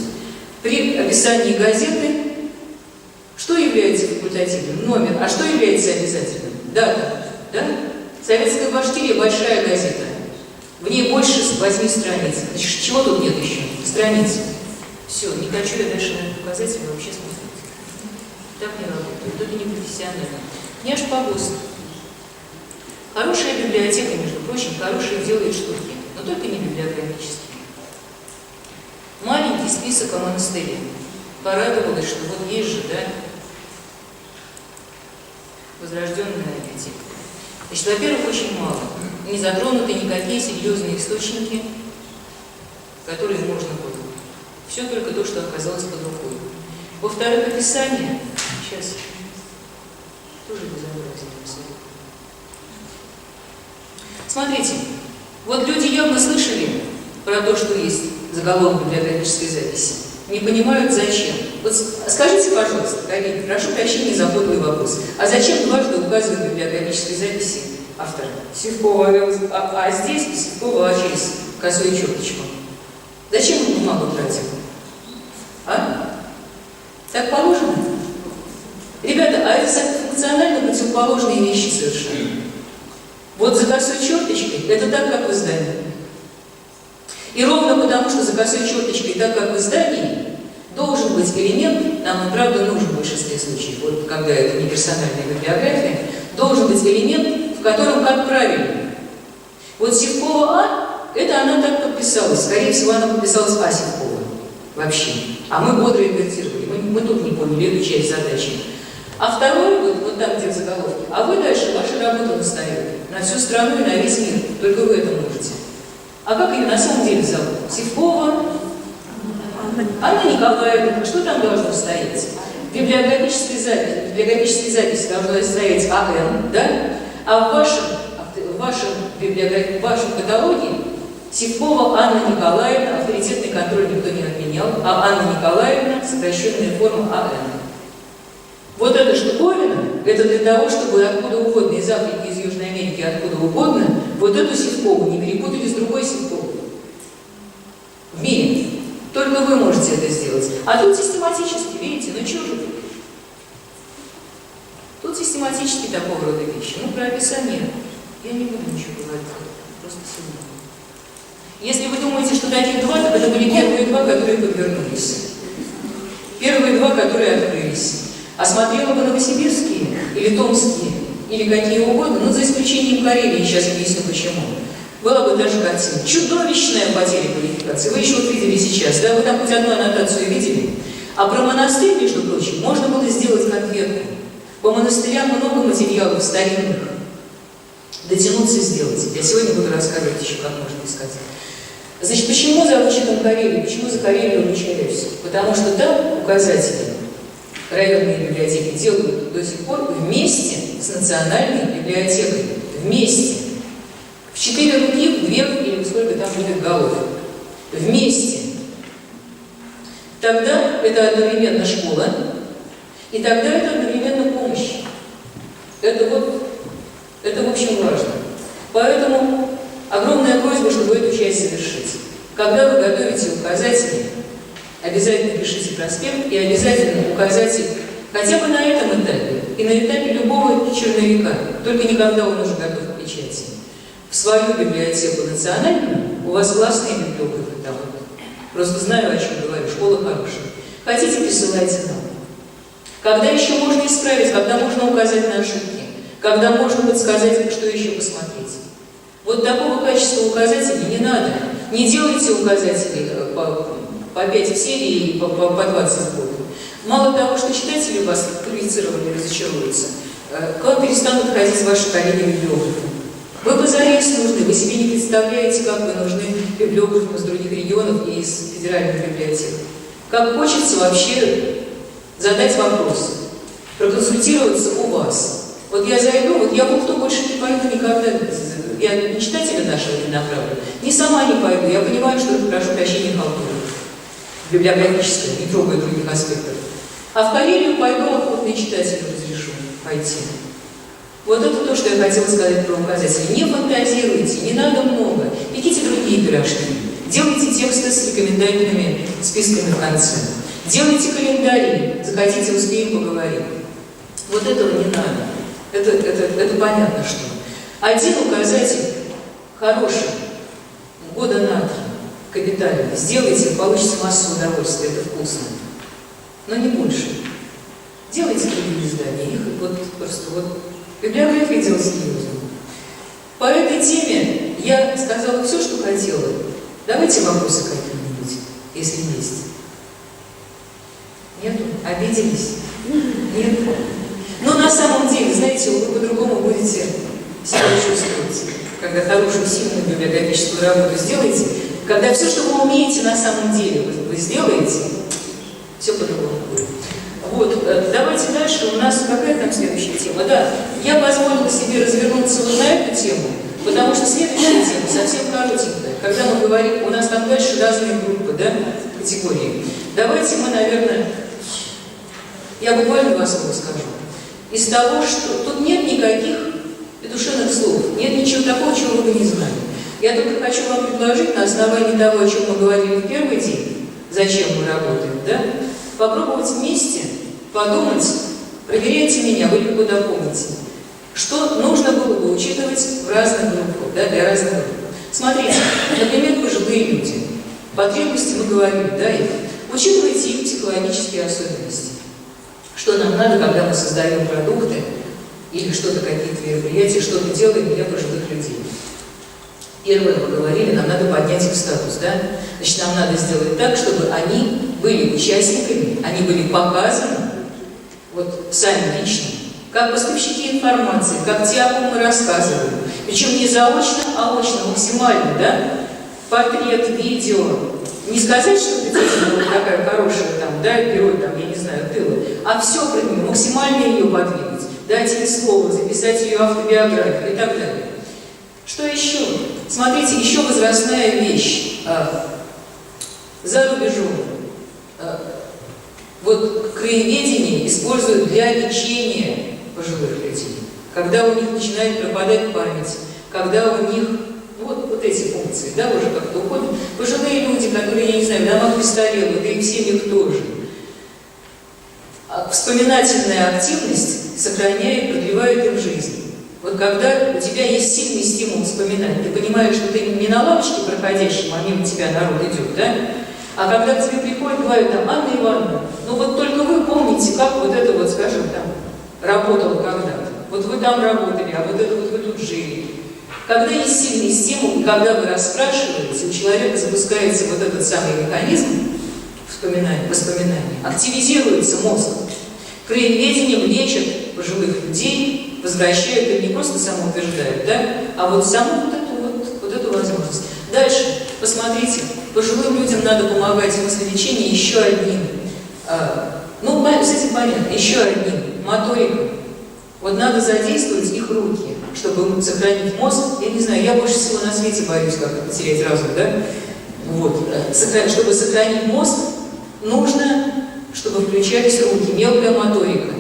При описании газеты что является факультативным? Номер. А что является обязательным? Дата. Да? Советская Башкирия – большая газета. В ней больше 8 страниц. Значит, чего тут нет еще? Страниц. Все, не хочу я дальше на этот показатель вообще смотреть. Так не работает. Это не профессионально. Не аж по ГОСТу. Хорошая библиотека, между прочим, хорошие делает штуки, но только не библиографические. Маленький список о монастыре. Порадовалась, что вот есть же, да, возрожденная библиотека. Значит, во-первых, очень мало. Не затронуты никакие серьезные источники, которые можно было. Все только то, что оказалось под рукой. Во-вторых, описание. Сейчас. Тоже безобразие. Смотрите, вот люди явно слышали про то, что есть заголовок библиографической записи. Не понимают, зачем. Вот скажите, пожалуйста, коллеги, прошу прощения за подлый вопрос. А зачем дважды указывать в библиографической записи автора? Сивкова, а здесь Сивкова через косую черточку. Зачем мы бумагу тратим? А? Так положено? Ребята, а это функционально противоположные вещи совершенно. Вот за косой черточкой это так, как в издании. И ровно потому, что за косой черточкой так, как в издании, должен быть элемент, нам он правда нужен в большинстве случаев, вот когда это не персональная библиография, должен быть элемент, в котором как правильно. Вот Сивкова А, это она так подписалась, скорее всего, она подписалась А Сивкова вообще. А мы бодро инвертировали, мы тут не поняли эту часть задачи. А второй вот там, где в заголовке, а вы дальше вашу работу наставили на всю страну и на весь мир, только вы это можете. А как ее на самом деле зовут? Сивкова Анна Николаевна. Что там должно стоять? В библиографической записи должно стоять АН, да? А в вашем каталоге Сивкова Анна Николаевна, авторитетный контроль никто не отменял, а Анна Николаевна сокращенная форма АН. Вот эта штуковина, это для того, чтобы откуда угодно, из Африки, из Южной Америки, откуда угодно, вот эту Сивкову не перепутали с другой Сивковой. В мире. Только вы можете это сделать. А тут систематически, видите, ну что же тут? Тут систематически такого рода вещи. Ну, про описание я не буду ничего говорить, просто сильно. Если вы думаете, что таких два, то это были первые два, которые подвернулись. Первые два, которые открылись. А смотрела бы новосибирские, или томские, или какие угодно, ну, за исключением Карелии, сейчас объясню почему. Была бы даже картина. Чудовищная потеря квалификации. Вы еще вот видели сейчас, да? Вы там хоть одну аннотацию видели? А про монастырь, между прочим, можно было сделать конфетку. По монастырям много материалов старинных. Дотянуться сделать. Я сегодня буду рассказывать еще, как можно искать. Значит, почему за вычетом Карелии? Почему за Карелию ручаюсь? Потому что там указатели районные библиотеки делают до сих пор вместе с национальной библиотекой. Вместе. В 4 руки, в 2 или сколько там будет голов. Вместе. Тогда это одновременно школа, и тогда это одновременно помощь. Это в общем важно. Поэтому огромная просьба, чтобы эту часть совершить. Когда вы готовите указатели, обязательно пишите проспект и обязательно указатель хотя бы на этом этапе и на этапе любого черновика, только не когда он уже готов к печати. В свою библиотеку национальную у вас классные библиографы там. Просто знаю, о чем говорю, школа хорошая. Хотите, присылайте нам. Когда еще можно исправить, когда можно указать на ошибки, когда можно подсказать, что еще посмотреть. Вот такого качества указателей не надо. Не делайте указатели по 5 в серии или по 20 в год. Мало того, что читатели у вас квалифицированные разочаруются, к вам перестанут ходить ваши коллеги-библиографы. Вы позарез нужны, вы себе не представляете, как вы нужны библиографам из других регионов и из федеральных библиотек. Как хочется вообще задать вопрос, проконсультироваться у вас. Вот я зайду, вот я в Ухту больше не пойду никогда, я не читателя нашего не направлю, ни сама не пойду, я понимаю, что это, прошу прощения, халтура библиографическая, не трогая других аспектов. А в Карелию пойду, охотный читателю разрешу пойти. Вот это то, что я хотела сказать про указатели. Не фантазируйте, не надо много. Пеките другие пирожки. Делайте тексты с рекомендательными списками в конце. Делайте календари. Захотите, успеем, поговорим. Вот этого не надо. Это понятно, что. Один указатель хороший, года на 3, капитальный. Сделайте, получите массу удовольствия, это вкусно. Но не больше. Делайте другие издания. Их вот просто вот. Библиография – дело серьезное. По этой теме я сказала все, что хотела. Давайте вопросы какие-нибудь, если есть. Нету? Обиделись? Нет? Но на самом деле, знаете, вы по-другому будете себя чувствовать, когда хорошую, сильную библиографическую работу сделаете, когда все, что вы умеете на самом деле, вы сделаете, все по-другому будет. Вот, давайте дальше. У нас какая там следующая тема? Да, я позволила себе развернуться вот на эту тему, потому что следующая тема совсем коротенькая. Когда мы говорим, у нас там дальше разные группы, да, категории. Давайте мы, наверное, я буквально 2 слова скажу. Из того, что тут нет никаких петушиных слов, нет ничего такого, чего вы не знали. Я только хочу вам предложить на основании того, о чем мы говорили в первый день, зачем мы работаем, да, попробовать вместе подумать, проверяйте меня, вы легко допомните, что нужно было бы учитывать в разных группах, да, для разных групп. Смотрите, например, пожилые люди. Потребности мы говорили, да, их. Учитывайте их психологические особенности. Что нам надо, когда мы создаем продукты или что-то, какие-то мероприятия, что-то делаем для пожилых людей. Первое, мы говорили, нам надо поднять их статус, да? Значит, нам надо сделать так, чтобы они были участниками, они были показаны, вот сами лично, как поставщики информации, как те, о ком мы рассказываем. Причем не заочно, а очно, максимально, да? портрет, видео. Не сказать, что Пятигорская вот такая хорошая, там, да, герой, там, я не знаю, тыла, а все про нее, максимально ее подвинуть, дать ей слово, записать ее автобиографию и так далее. Что еще? Смотрите, еще возрастная вещь. За рубежом. Вот краеведение используют для лечения пожилых людей. Когда у них начинает пропадать память, когда у них вот эти функции, да, уже как-то уходят. Пожилые люди, которые, я не знаю, в домах престарелых, да и в семьях тоже. Вспоминательная активность сохраняет, продлевает им жизнь. Вот когда у тебя есть сильный стимул вспоминать, ты понимаешь, что ты не на лавочке проходящем, а мимо тебя народ идет, да? А когда к тебе приходят, говорят, там, Анна Ивановна, ну вот только вы помните, как вот это вот, скажем, там, работало когда-то. Вот вы там работали, а вот это вот вы тут жили. Когда есть сильный стимул, и когда вы расспрашиваете, у человека запускается вот этот самый механизм воспоминания, активизируется мозг. Краеведением лечат пожилых людей, возвращают им, не просто самоутверждают, да, а вот саму вот эту возможность. Дальше, посмотрите, пожилым людям надо помогать в смысле лечения еще одним, ну, с этим понятно, еще одним, моторикой. Вот надо задействовать их руки, чтобы сохранить мозг. Я не знаю, я больше всего на свете боюсь как-то потерять разум, да? Вот. Чтобы сохранить мозг, нужно, чтобы включались руки, мелкая моторика.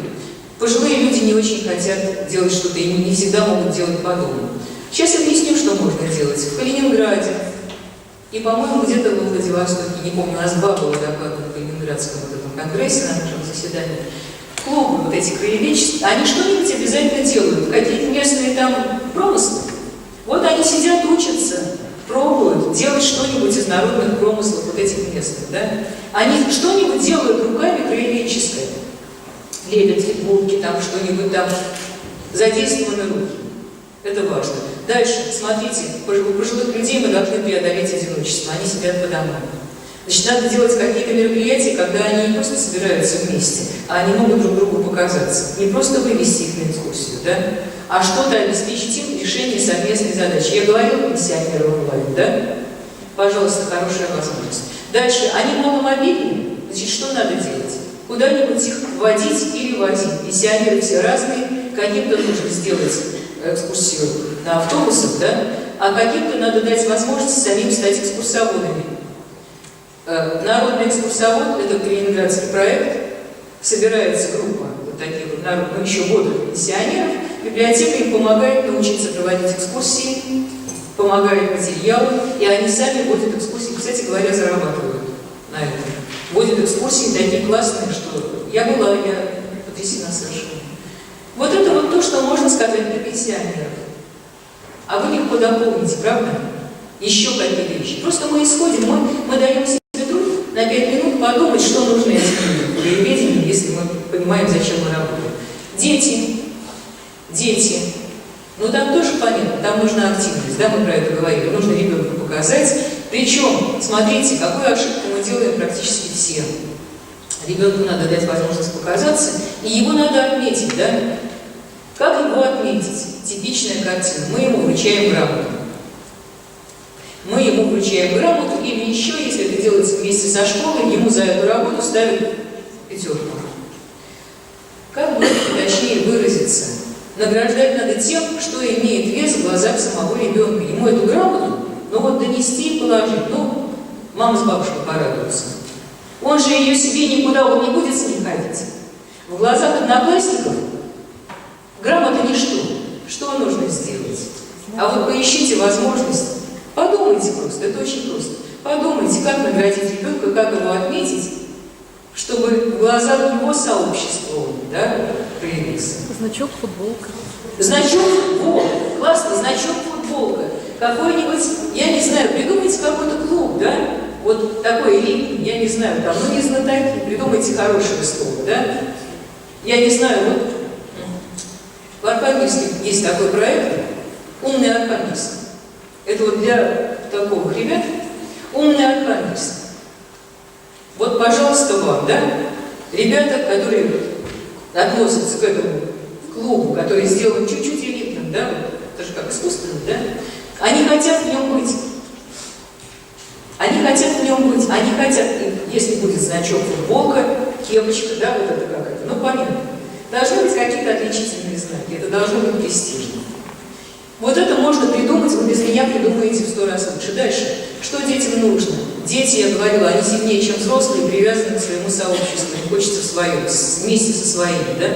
Пожилые люди не очень хотят делать что-то, и не всегда могут делать по дому. Сейчас объясню, что можно делать. В Калининграде и, по-моему, где-то во Владивостоке, не помню, у нас два было доклада на Калининградском вот этом конгрессе, на нашем заседании. Клубы вот эти краеведческие, они что-нибудь обязательно делают, какие-то местные там промыслы. Вот они сидят, учатся, пробуют делать что-нибудь из народных промыслов вот этих местных, да? Они что-нибудь делают руками краеведческое. Лепят фигурки, там что-нибудь там, задействованы руки. Это важно. Дальше, смотрите, у пожилых людей мы должны преодолеть одиночество, они сидят по домам. Значит, надо делать какие-то мероприятия, когда они не просто собираются вместе, а они могут друг другу показаться. Не просто вывести их на экскурсию, да? А что-то обеспечить им решение совместной задачи. Я говорила пенсионерам онлайн, да? Пожалуйста, хорошая возможность. Дальше, они маломобильные, значит, что надо делать? Куда-нибудь их водить или возить. Пенсионеры все разные, каким-то нужно сделать экскурсию на автобусах, да? А каким-то надо дать возможность самим стать экскурсоводами. Народный экскурсовод – это калининградский проект, собирается группа вот таких вот народных, ну, еще бодрых пенсионеров, библиотека им помогает научиться проводить экскурсии, помогает материалы, и они сами водят экскурсии, кстати говоря, зарабатывают на этом. Водят экскурсии такие классные, что я потрясена совершенно. Вот это вот то, что можно сказать для пенсионеров. А вы легко дополните, правда? Еще какие-то вещи. Просто мы исходим, мы даем себе труд на 5 минут подумать, что нужно этим людям, краеведению, если мы понимаем, зачем мы работаем. Дети. Ну там тоже понятно, там нужна активность, да, мы про это говорили, нужно ребенку показать. Причем, смотрите, какую ошибку мы делаем практически все. Ребенку надо дать возможность показаться, и его надо отметить, да? Как его отметить? Типичная картина. Мы ему вручаем грамоту. Мы ему вручаем грамоту, или еще, если это делается вместе со школой, ему за эту работу ставят 5. Как бы точнее выразиться? Награждать надо тем, что имеет вес в глазах самого ребенка. Ему эту грамоту, ну вот донести и положить. Ну, мама с бабушкой порадуются. Он же ее себе никуда, он не будет с ней ходить. В глазах одноклассников грамота ничто. Что нужно сделать? А вот поищите возможность. Подумайте просто, это очень просто. Подумайте, как наградить ребенка, как его отметить, чтобы в глазах его сообщества он, да, проявился. Значок, футболка. Значок, вот, классно, значок, футболка. Какой-нибудь, я не знаю, придумайте какой-то клуб, да, вот такой элитный, я не знаю, там, ну не знатоки, придумайте хорошее слово, да. Я не знаю, вот в Архангельске есть такой проект «Умный Архангельск». Это вот для таких ребят «Умный Архангельск». Вот, пожалуйста, вам, да, ребята, которые относятся к этому клубу, который сделан чуть-чуть элитным, да, вот, это же как искусственный, да, они хотят в нем быть. значок, футболка, кепочка, да, вот это как это, ну понятно. Должны быть какие-то отличительные знаки, это должно быть престижно. Вот это можно придумать, вы без меня придумаете в 100 раз лучше. Дальше, что детям нужно? Дети, я говорила, они сильнее, чем взрослые, привязаны к своему сообществу, им хочется в своем, вместе со своими, да?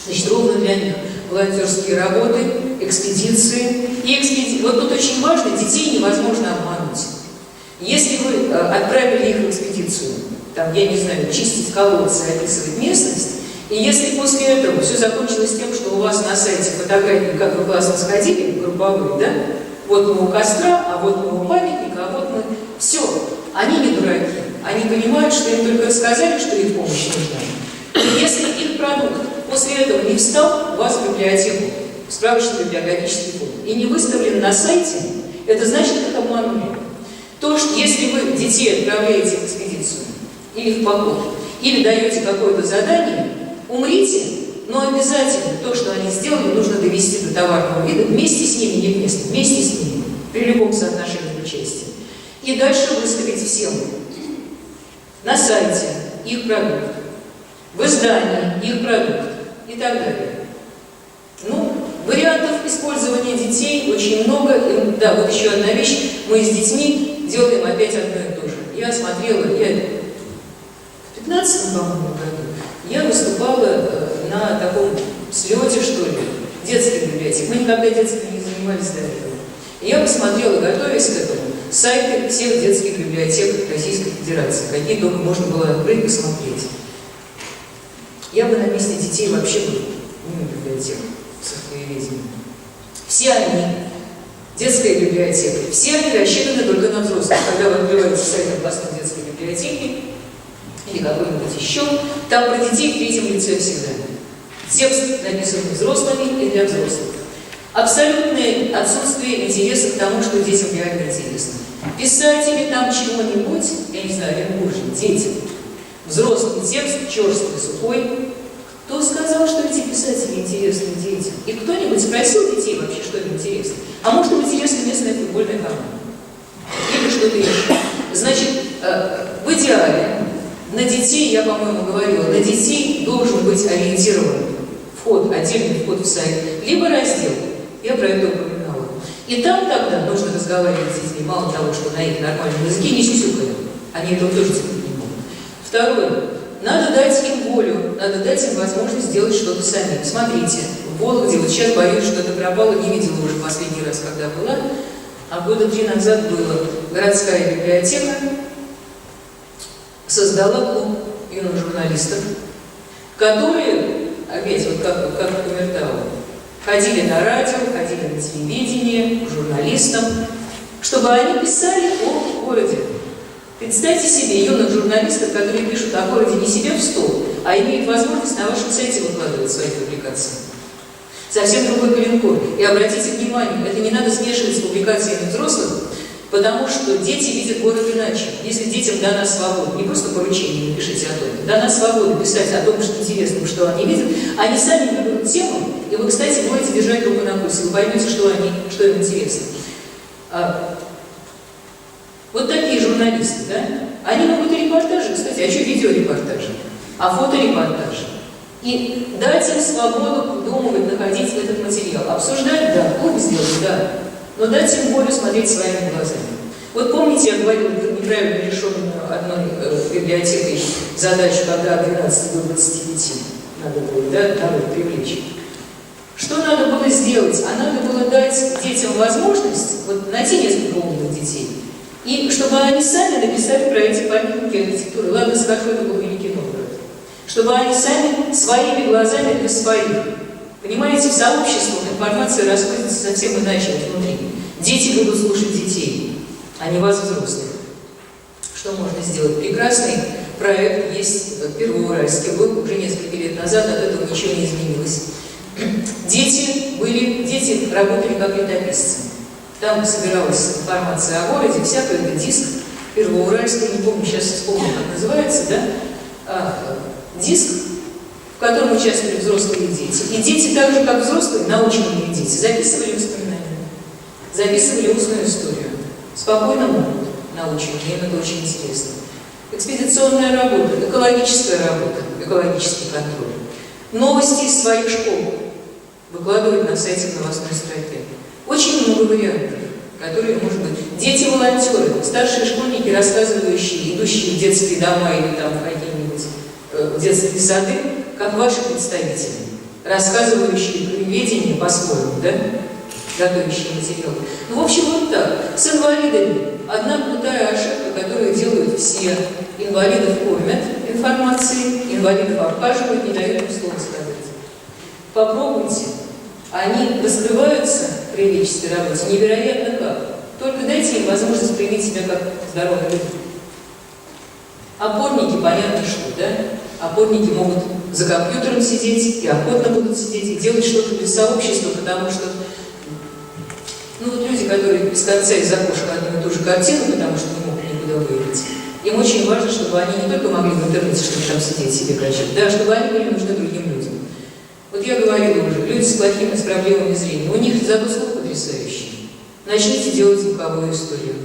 Значит, ровно для них волонтерские работы, экспедиции. Вот тут очень важно, детей невозможно обмануть. Если вы отправили их в экспедицию, там, я не знаю, чистить колодцы, описывать местность, и если после этого все закончилось тем, что у вас на сайте фотографии, как вы классно сходили, групповые, да? Вот мы у костра, а вот мы у памятника, а вот мы... Все, они не дураки. Они понимают, что им только рассказали, что их помощь нужна. И если их продукт после этого не встал у вас в библиотеку, в справочный библиографический фонд, и не выставлен на сайте, это значит, их обманули. То, что если вы детей отправляете в экспедицию, или в поход, или даете какое-то задание, умрите, но обязательно то, что они сделали, нужно довести до товарного вида вместе с ними, не вместе, вместе с ними, при любом соотношении к участию. И дальше выставить всем на сайте их продукт, в издании их продукт и так далее. Ну, вариантов использования детей очень много. И, да, вот еще одна вещь. Мы с детьми делаем опять одно и то же. Я смотрела, в 15-м, по-моему, году я выступала на таком слете, что ли, детской библиотеки. Мы никогда детскими не занимались до этого. И я посмотрела, готовясь к этому, сайты всех детских библиотек Российской Федерации, какие только можно было открыть и посмотреть. Я бы на месте детей вообще бы не библиотек со своеведением. Все они, детская библиотека, все они рассчитаны только на взрослых. Когда вы открываете сайт областной детской библиотеки или какой-нибудь еще, там про детей в третьем лице всегда. Текст написан взрослыми и для взрослых. Абсолютное отсутствие интереса к тому, что детям реально интересно. Писатели там чего-нибудь, я не знаю, Оренбуржье, детям. Взрослый текст, черствый, сухой. Кто сказал, что эти писатели интересны детям? И кто-нибудь спросил детей вообще, что им интересно? А может, им интересна местная футбольная команда? Или что-то еще? Значит, в идеале на детей, я, по-моему, говорила, на детей должен быть ориентирован вход, отдельный вход в сайт, либо раздел. Я про это упоминала. И там тогда нужно разговаривать с детьми, мало того, что на их нормальном языке, не сюсюкая. Они этого тоже делать не могут. Второе. Надо дать им волю, надо дать им возможность сделать что-то самим. Смотрите, в Вологде, вот сейчас боюсь, что это пропало, не видела уже последний раз, когда была, а года 3 назад было. Городская библиотека создала клуб юных журналистов, которые, опять вот как в Камертау, ходили на радио, ходили на телевидение, к журналистам, чтобы они писали о городе. Представьте себе юных журналистов, которые пишут о городе не себе в стол, а имеют возможность на вашем сайте выкладывать свои публикации. Совсем другой коленкор. И обратите внимание, это не надо смешивать с публикациями взрослых, потому что дети видят город иначе. Если детям дана свобода, не просто поручение, напишите о том, дана свобода писать о том, что интересно, что они видят, они сами выберут тему, и вы, кстати, будете держать руку на пульсе, вы поймете, что им интересно. Вот такие журналисты, да? Они могут и репортажи, кстати, а что видеорепортажи? А фоторепортажи. И дать им свободу придумывать, находить этот материал. Обсуждать, да, клуб сделать, да. Но дать им волю смотреть своими глазами. Вот помните, я говорила неправильно решенную одной библиотекой задачу, когда от 12 до 25 надо было, да, народ привлечь. Что надо было сделать? А надо было дать детям возможность вот, найти несколько умных детей, и чтобы они сами написали про эти памятники архитектуры. Ладно, скажу, это был Великий Новгород. Чтобы они сами своими глазами для своих. Понимаете, в сообществах информация расходится совсем иначе внутри. Дети будут слушать детей, а не вас, взрослых. Что можно сделать? Прекрасный проект есть в Первоуральске, был уже несколько лет назад, от этого ничего не изменилось. Дети работали как летописцы. Там собиралась информация о городе, всякий это диск Первоуральский, не помню, сейчас вспомню, как называется, да? Диск, в котором участвовали взрослые дети. И дети, так же как взрослые, наученные дети, записывали воспоминания, записывали устную историю. Спокойно могут наученные, им это очень интересно. экспедиционная работа, экологическая работа, экологический контроль. Новости из своих школ выкладывают на сайте в новостной строке. Очень много вариантов, которые, может быть, дети-волонтеры, старшие школьники, рассказывающие, идущие в детские дома или там в какие-нибудь детские сады, как ваши представители, рассказывающие краеведение по-своему, да? Готовящие материалы. Ну, в общем, вот так. С инвалидами. Одна крутая ошибка, которую делают все. Инвалидов кормят информацией, инвалидов обхаживают, не дают им слова сказать. Попробуйте. Они раскрываются в краеведческой работе невероятно как. Только дайте им возможность проявить себя как здоровые люди. Опорники, понятно, что, да? Опорники могут за компьютером сидеть, и охотно будут сидеть, и делать что-то для сообщества, потому что, ну вот люди, которые без конца из окошка одну и ту же картину, потому что не могут никуда выявить, им очень важно, чтобы они не только могли в интернете что-то там сидеть себе качать, да, чтобы они были нужны другим людям. Вот я говорила уже, люди с плохими, с проблемами зрения, у них зато слух потрясающий. Начните делать звуковую историю.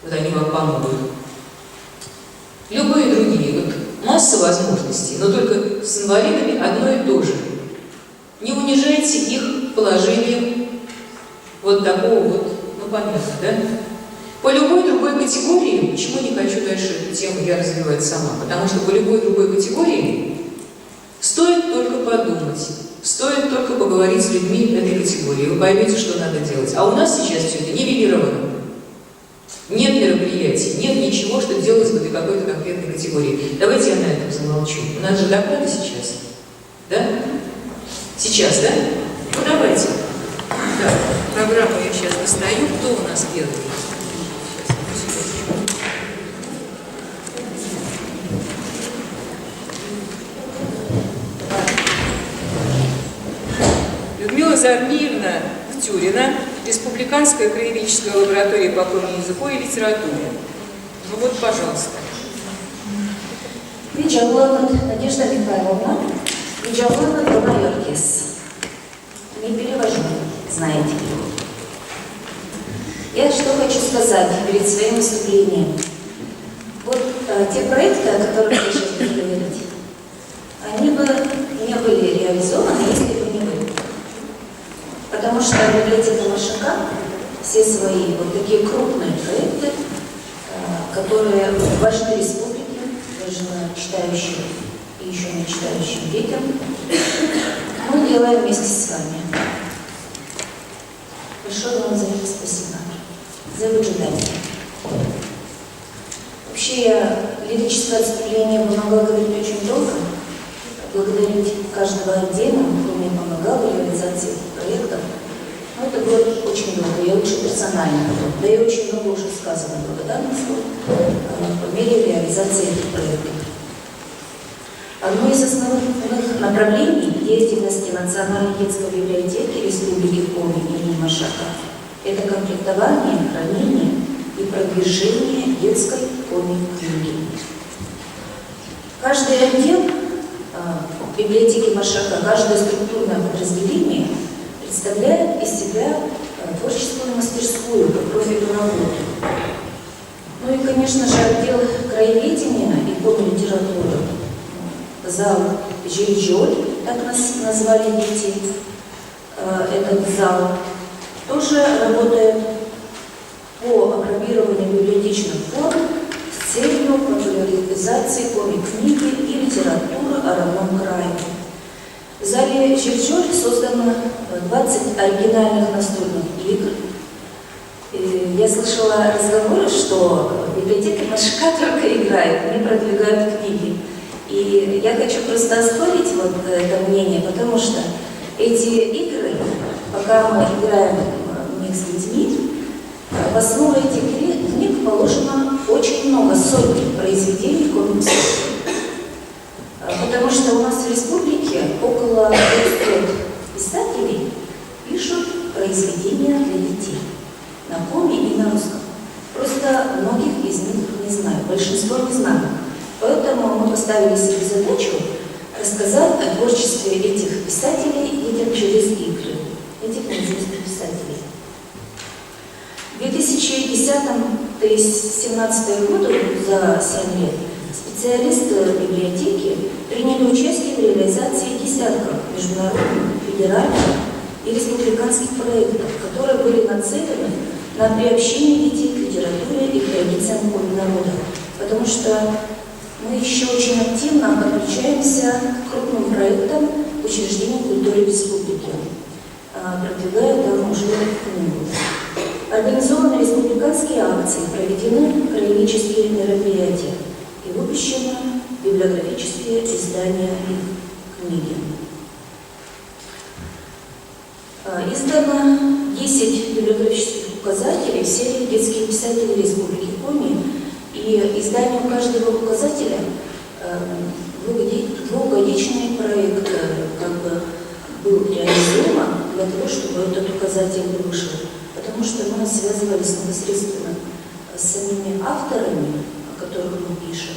Вот они вам помогут. Любые другие, вот масса возможностей, но только с инвалидами одно и то же. Не унижайте их положением вот такого вот, ну понятно, да? По любой другой категории, почему не хочу дальше эту тему я развивать сама, потому что по любой другой категории стоит только подумать, стоит только поговорить с людьми этой категории, вы поймете, что надо делать. А у нас сейчас все это нивелировано. Нет мероприятий, нет ничего, что делалось бы для какой-то конкретной категории. Давайте я на этом замолчу. У нас же доклады сейчас. Да? Сейчас, да? Ну давайте. Да, программу я сейчас достаю. Кто у нас первый? Людмила Зарниевна Тюрина, Республиканская краеведческая лаборатория по кроме языку и литературе. Ну вот, пожалуйста. Виджалова Надежда Михайловна, Виджалова Домайоркис. Не перевожу, знаете ли. Я что хочу сказать перед своим выступлением. Вот те проекты, о которых я сейчас буду говорить, они бы не были реализованы, если бы не были. Потому что библиотека Машака все свои вот такие крупные проекты, которые важны республике, важны читающим и еще не читающим детям, мы делаем вместе с вами. Большое вам за это спасибо. За выжидание. Вообще я лирическое отступление помогла говорить очень долго. Благодарить каждого отдельно, кто мне помогал в реализации этих проектов. Но это было очень долго, я очень персонально. Да и очень много уже сказано благодарности по мере реализации этих проектов. Одно из основных направлений деятельности Национальной детской библиотеки Республики Коми имени Машака – это комплектование, хранение и продвижение детской коми-книги. Каждый отдел библиотеки Машака, каждое структурное подразделение представляет из себя творческую мастерскую по профилю работы. Ну и, конечно же, отдел краеведения и коми-литературы, зал Жильжоль, так назвали дети, этот зал, тоже работает по апробированию библиотечных форм с целью популяризации коми-книги и литературы о родном крае. В зале Жильжоль создано 20 оригинальных настольных игр. Я слышала разговоры, что в библиотеке Машака только играют, не продвигают книги. И я хочу просто оспорить вот это мнение, потому что эти игры, пока мы играем в них с детьми, в основу этих книг положено очень много, сотни произведений комиксов. Потому что у нас в республике около 200 писателей пишут произведения для детей на коми и на русском. Просто многих из них не знаю, большинство не знают. Поэтому мы поставили себе задачу рассказать о творчестве этих писателей детям через игры, этих неизвестных писателей. В 2010-2013 как-то из 17 года, за 7 лет, специалисты библиотеки приняли участие в реализации десятков международных, федеральных и республиканских проектов, которые были нацелены на приобщение детей к литературе и традициям коренных народов. Потому что мы еще очень активно подключаемся к крупным проектам учреждений культуры республики, продвигая там уже книгу. Организованы республиканские акции, проведены краеведческие мероприятия и выпущены библиографические издания и книги. Издано 10 библиографических указателей в серии «Детские писатели Республики Коми», и изданию каждого указателя двухгодичный проект был реализован для того, чтобы этот указатель вышел. Потому что мы связывались непосредственно с самими авторами, о которых мы пишем.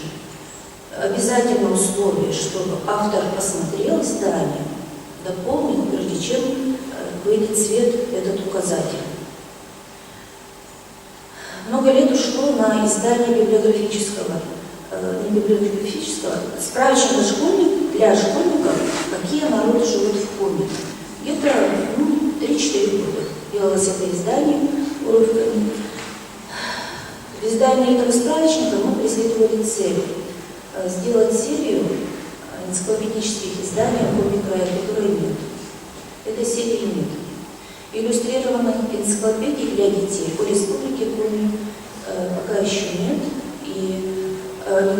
Обязательно условие, чтобы автор посмотрел издание, дополнил, прежде чем выйдет в свет этот указатель. Много лет ушло на издание справочника для школьников, какие народы живут в Коми. Где-то 3-4 года делалось это издание урывками. В издании этого справочника мы преследовали цель сделать серию энциклопедических изданий о Коми крае, которой нет. Этой серии нет. Иллюстрированных энциклопедий для детей по республике Коми пока еще нет, и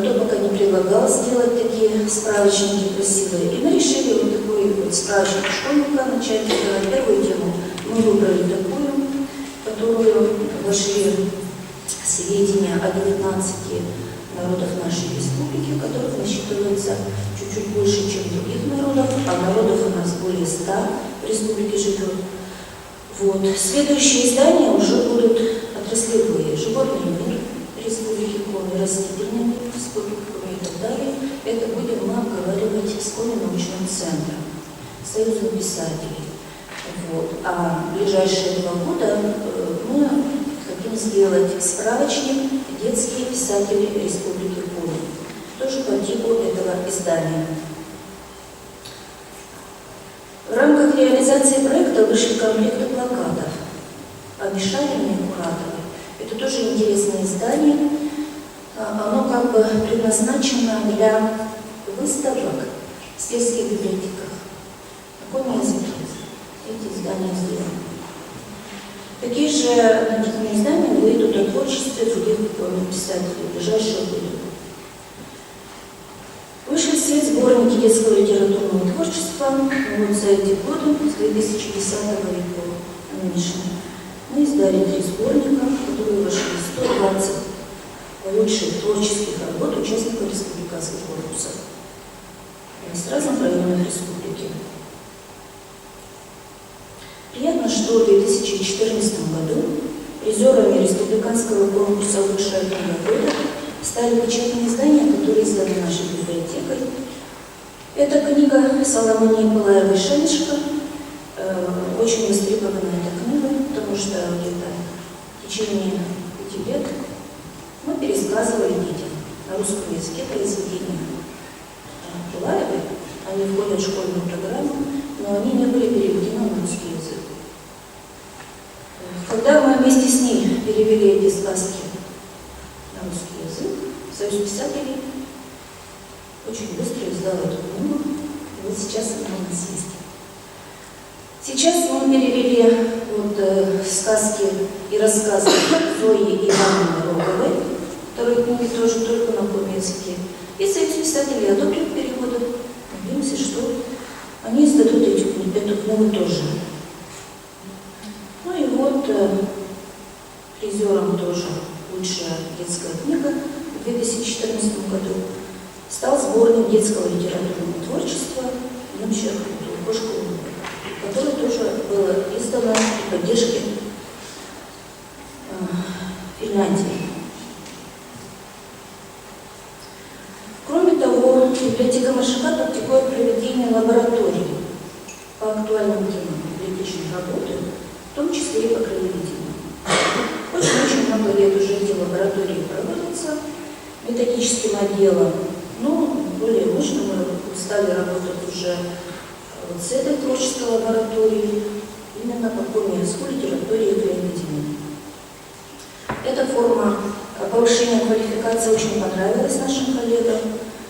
никто пока не предлагал сделать такие справочники красивые. И мы решили вот такой вот справочник школьника начать. Первую тему мы выбрали такую, которую вошли сведения о 19 народов нашей республики, в которых насчитывается чуть-чуть больше, чем других народов, а народов у нас более 100 в республике живет. Вот. Следующие издания уже будут отраслевые. Животный мир Республики Коми, растительный мир Республики Коми и так далее. Это будем мы обговаривать с Коми научным центром, Союзом писателей. Вот. А в ближайшие 2 года мы хотим сделать справочник «Детские писатели Республики Коми», тоже по типу этого издания. В рамках реализации проекта вышли комплекты плакатов о Мишанине и Куратовой. Это тоже интересное издание. Оно предназначено для выставок в сельских библиотеках. На каком языке эти издания сделаны? Такие же аналитические издания выйдут о творчестве других писателей в ближайшие годы. Вышли в свет сборники детского литературного творчества за эти годы, с 2010 года по нынешний. Мы издали 3 сборника, которые вошли в 120 лучших творческих работ участников республиканских конкурсов с разных районов республики. Приятно, что в 2014 году призерами республиканского конкурса «Лучшая книга года» стали печатные издания, которые изданы нашей библиотекой. Это книга Соломонии Пылаевой «Шенишка». Очень востребованная эта книга, потому что где-то в течение 5 лет мы пересказывали детям на русском языке произведения Пылаевой. Они входят в школьную программу, но они не были переведены на русский язык. Когда мы вместе с ней перевели эти сказки на русский язык, Союз писателей очень быстро издал эту книгу, и вот сейчас она у нас есть. Сейчас мы перевели сказки и рассказы Зои Ивановны Роговой, второй книги тоже только на русском языке. И Союз писателей одобрил переводы. Надеемся, что они издадут эту книгу тоже. Ну и вот призером тоже «Лучшая детская книга» в 2014 году стал сборник детского литературного творчества «Ночь кошку», который тоже было издано при поддержке Финляндии. Кроме того, библиотека Машака практикует проведение лабораторий по актуальным темам библиотечной работы, в том числе и по краеведению. Очень много лет уже эти лаборатории методическим отделом. Но более мощно мы стали работать уже вот с этой творческой лабораторией, именно по форме языку, литературе и академии. Эта форма повышения квалификации очень понравилась нашим коллегам,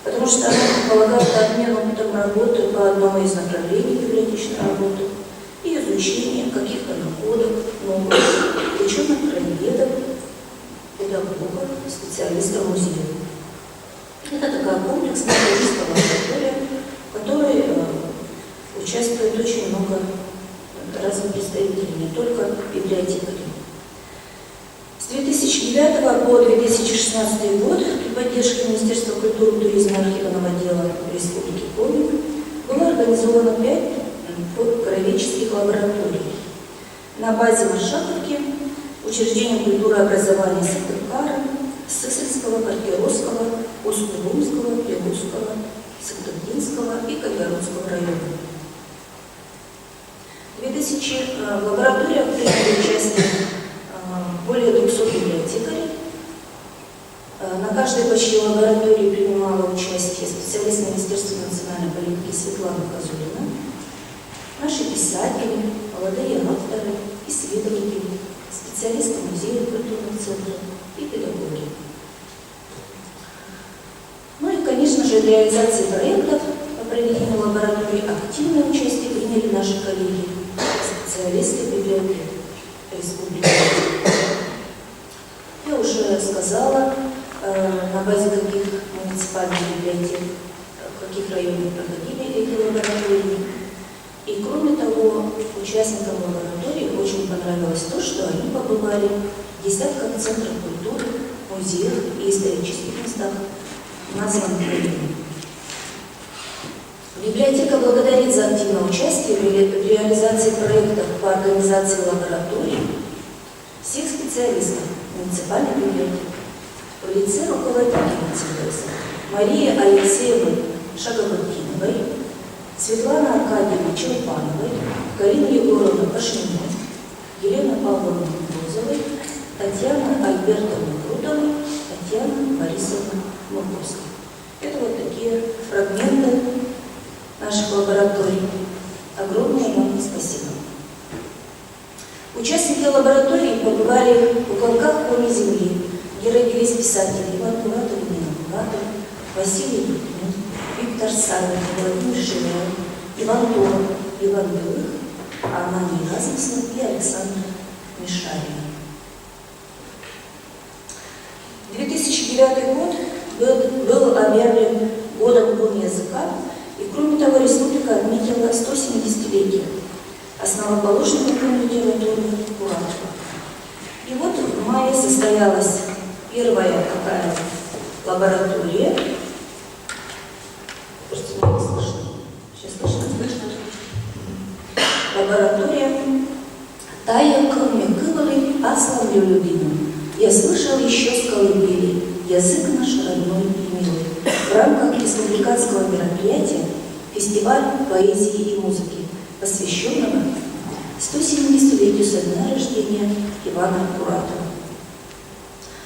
потому что она предполагает обмен опытом работы по одному из направлений библиотечной работы и изучение каких-то находок, новых ученых краеведов, педагогов, специалистов музея. Это такая комплексная творческая лаборатория, в которой участвует очень много разных представителей, не только библиотекарей. С 2009 по 2016 год при поддержке Министерства культуры, туризма и архивного отдела Республики Коми было организовано 5 краеведческих лабораторий. На базе Маршаковки учреждения культуры и образования Сыктывкара, Сысольского, Паркеровского, Усть-Кулумского, Прилукского, Сыктывдинского и Кагарловского района. В лабораториях приняли участие более 200 библиотекарей. На каждой почти лаборатории принимала участие специалист Министерства национальной политики Светлана Козулина, наши писатели, молодые авторы, исследователи, специалисты музеев культурных центров и педагоги. Ну и, конечно же, для реализации проектов по проведению лаборатории активное участие приняли наши коллеги, специалисты библиотек Республики. Я уже сказала, на базе каких муниципальных библиотек, в каких районах проходили эти лаборатории. И кроме того, участникам лаборатории очень понравилось то, что они побывали в десятках центров культуры, музеях и исторических местах названных районов. Библиотека благодарит за активное участие в реализации проектов по организации лабораторий всех специалистов муниципальной библиотеки. В лице руководительницы Марии Алексеевны Шаговоткиновой, Светланы Аркадьевны Челпановой, Карины Егоровны Пашниной, Елены Павловны Розовой, Татьяны Альбертовны Крутовой, Татьяны Борисовны Мурковской. Это вот такие фрагменты наших лабораторий. Огромное вам спасибо. Участники лаборатории побывали в уголках Коми земли, где родились писатели Иван Куратов и Нина Куратов, Василий Бутмин, Виктор Савин, Владимир Шевяев, Иван Торов, Иван Белых, Амания Размысла и Александра Мишарина. 2009 год был объявлен годом Коми языка, и кроме того республика отметила 170-летие основоположника коми литературы Куратова. И вот в мае состоялась первая такая лаборатория. Просто не слышно. Сейчас слышно. Лаборатория «Тая кроме кывалы, аславлю любимым. Я слышал еще с колыбели, язык наш родной и милый». В рамках республиканского мероприятия «Фестиваль поэзии и музыки», посвященного 170-летию со дня рождения Ивана Куратова.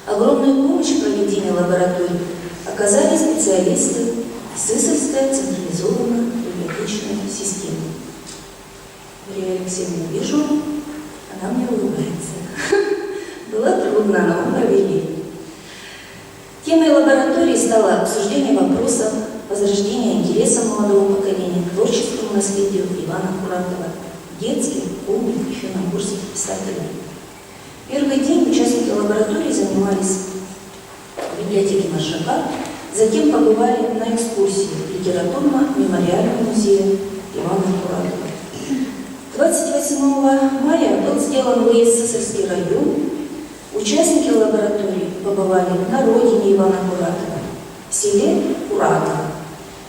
Огромную помощь в проведении лаборатории оказали специалисты Сысольской централизованной библиотечной системы. Мария Алексеевна, вижу, она мне улыбается. Было трудно, но мы провели. Темой лаборатории стало обсуждение вопросов возрождения интереса молодого поколения к творческому наследию Ивана Куратова, детских, умных и финно-угорских писателей. Первый день участники лаборатории занимались в библиотеке Маршака, затем побывали на экскурсии в литературно-мемориальном музее Ивана Куратова. 28 мая был сделан выезд в Сысольский район. Участники лаборатории побывали на родине Ивана Куратова, в селе Куратово,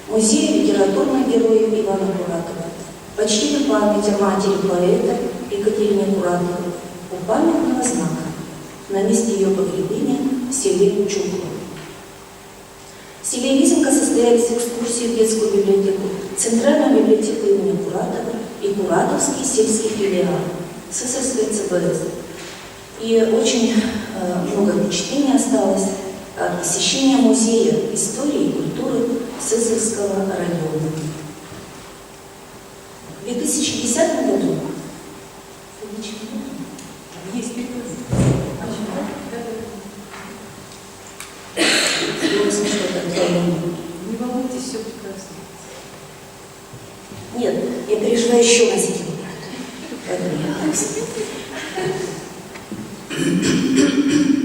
музее литературных героев Ивана Куратова, почтили память о матери поэта Екатерине Куратовой у памятного знака на месте ее погребения в селе Чукло. В селе Визенко состоялись экскурсии в детскую библиотеку, Центральную библиотеку имени Куратова и Куратовский сельский филиал Сысольской ЦБС. И очень много впечатлений осталось. посещения Музея истории и культуры Сызранского района. В 2010 году Есть перевод. Не волнуйтесь, все прекрасно. Нет, я переживаю еще на этим.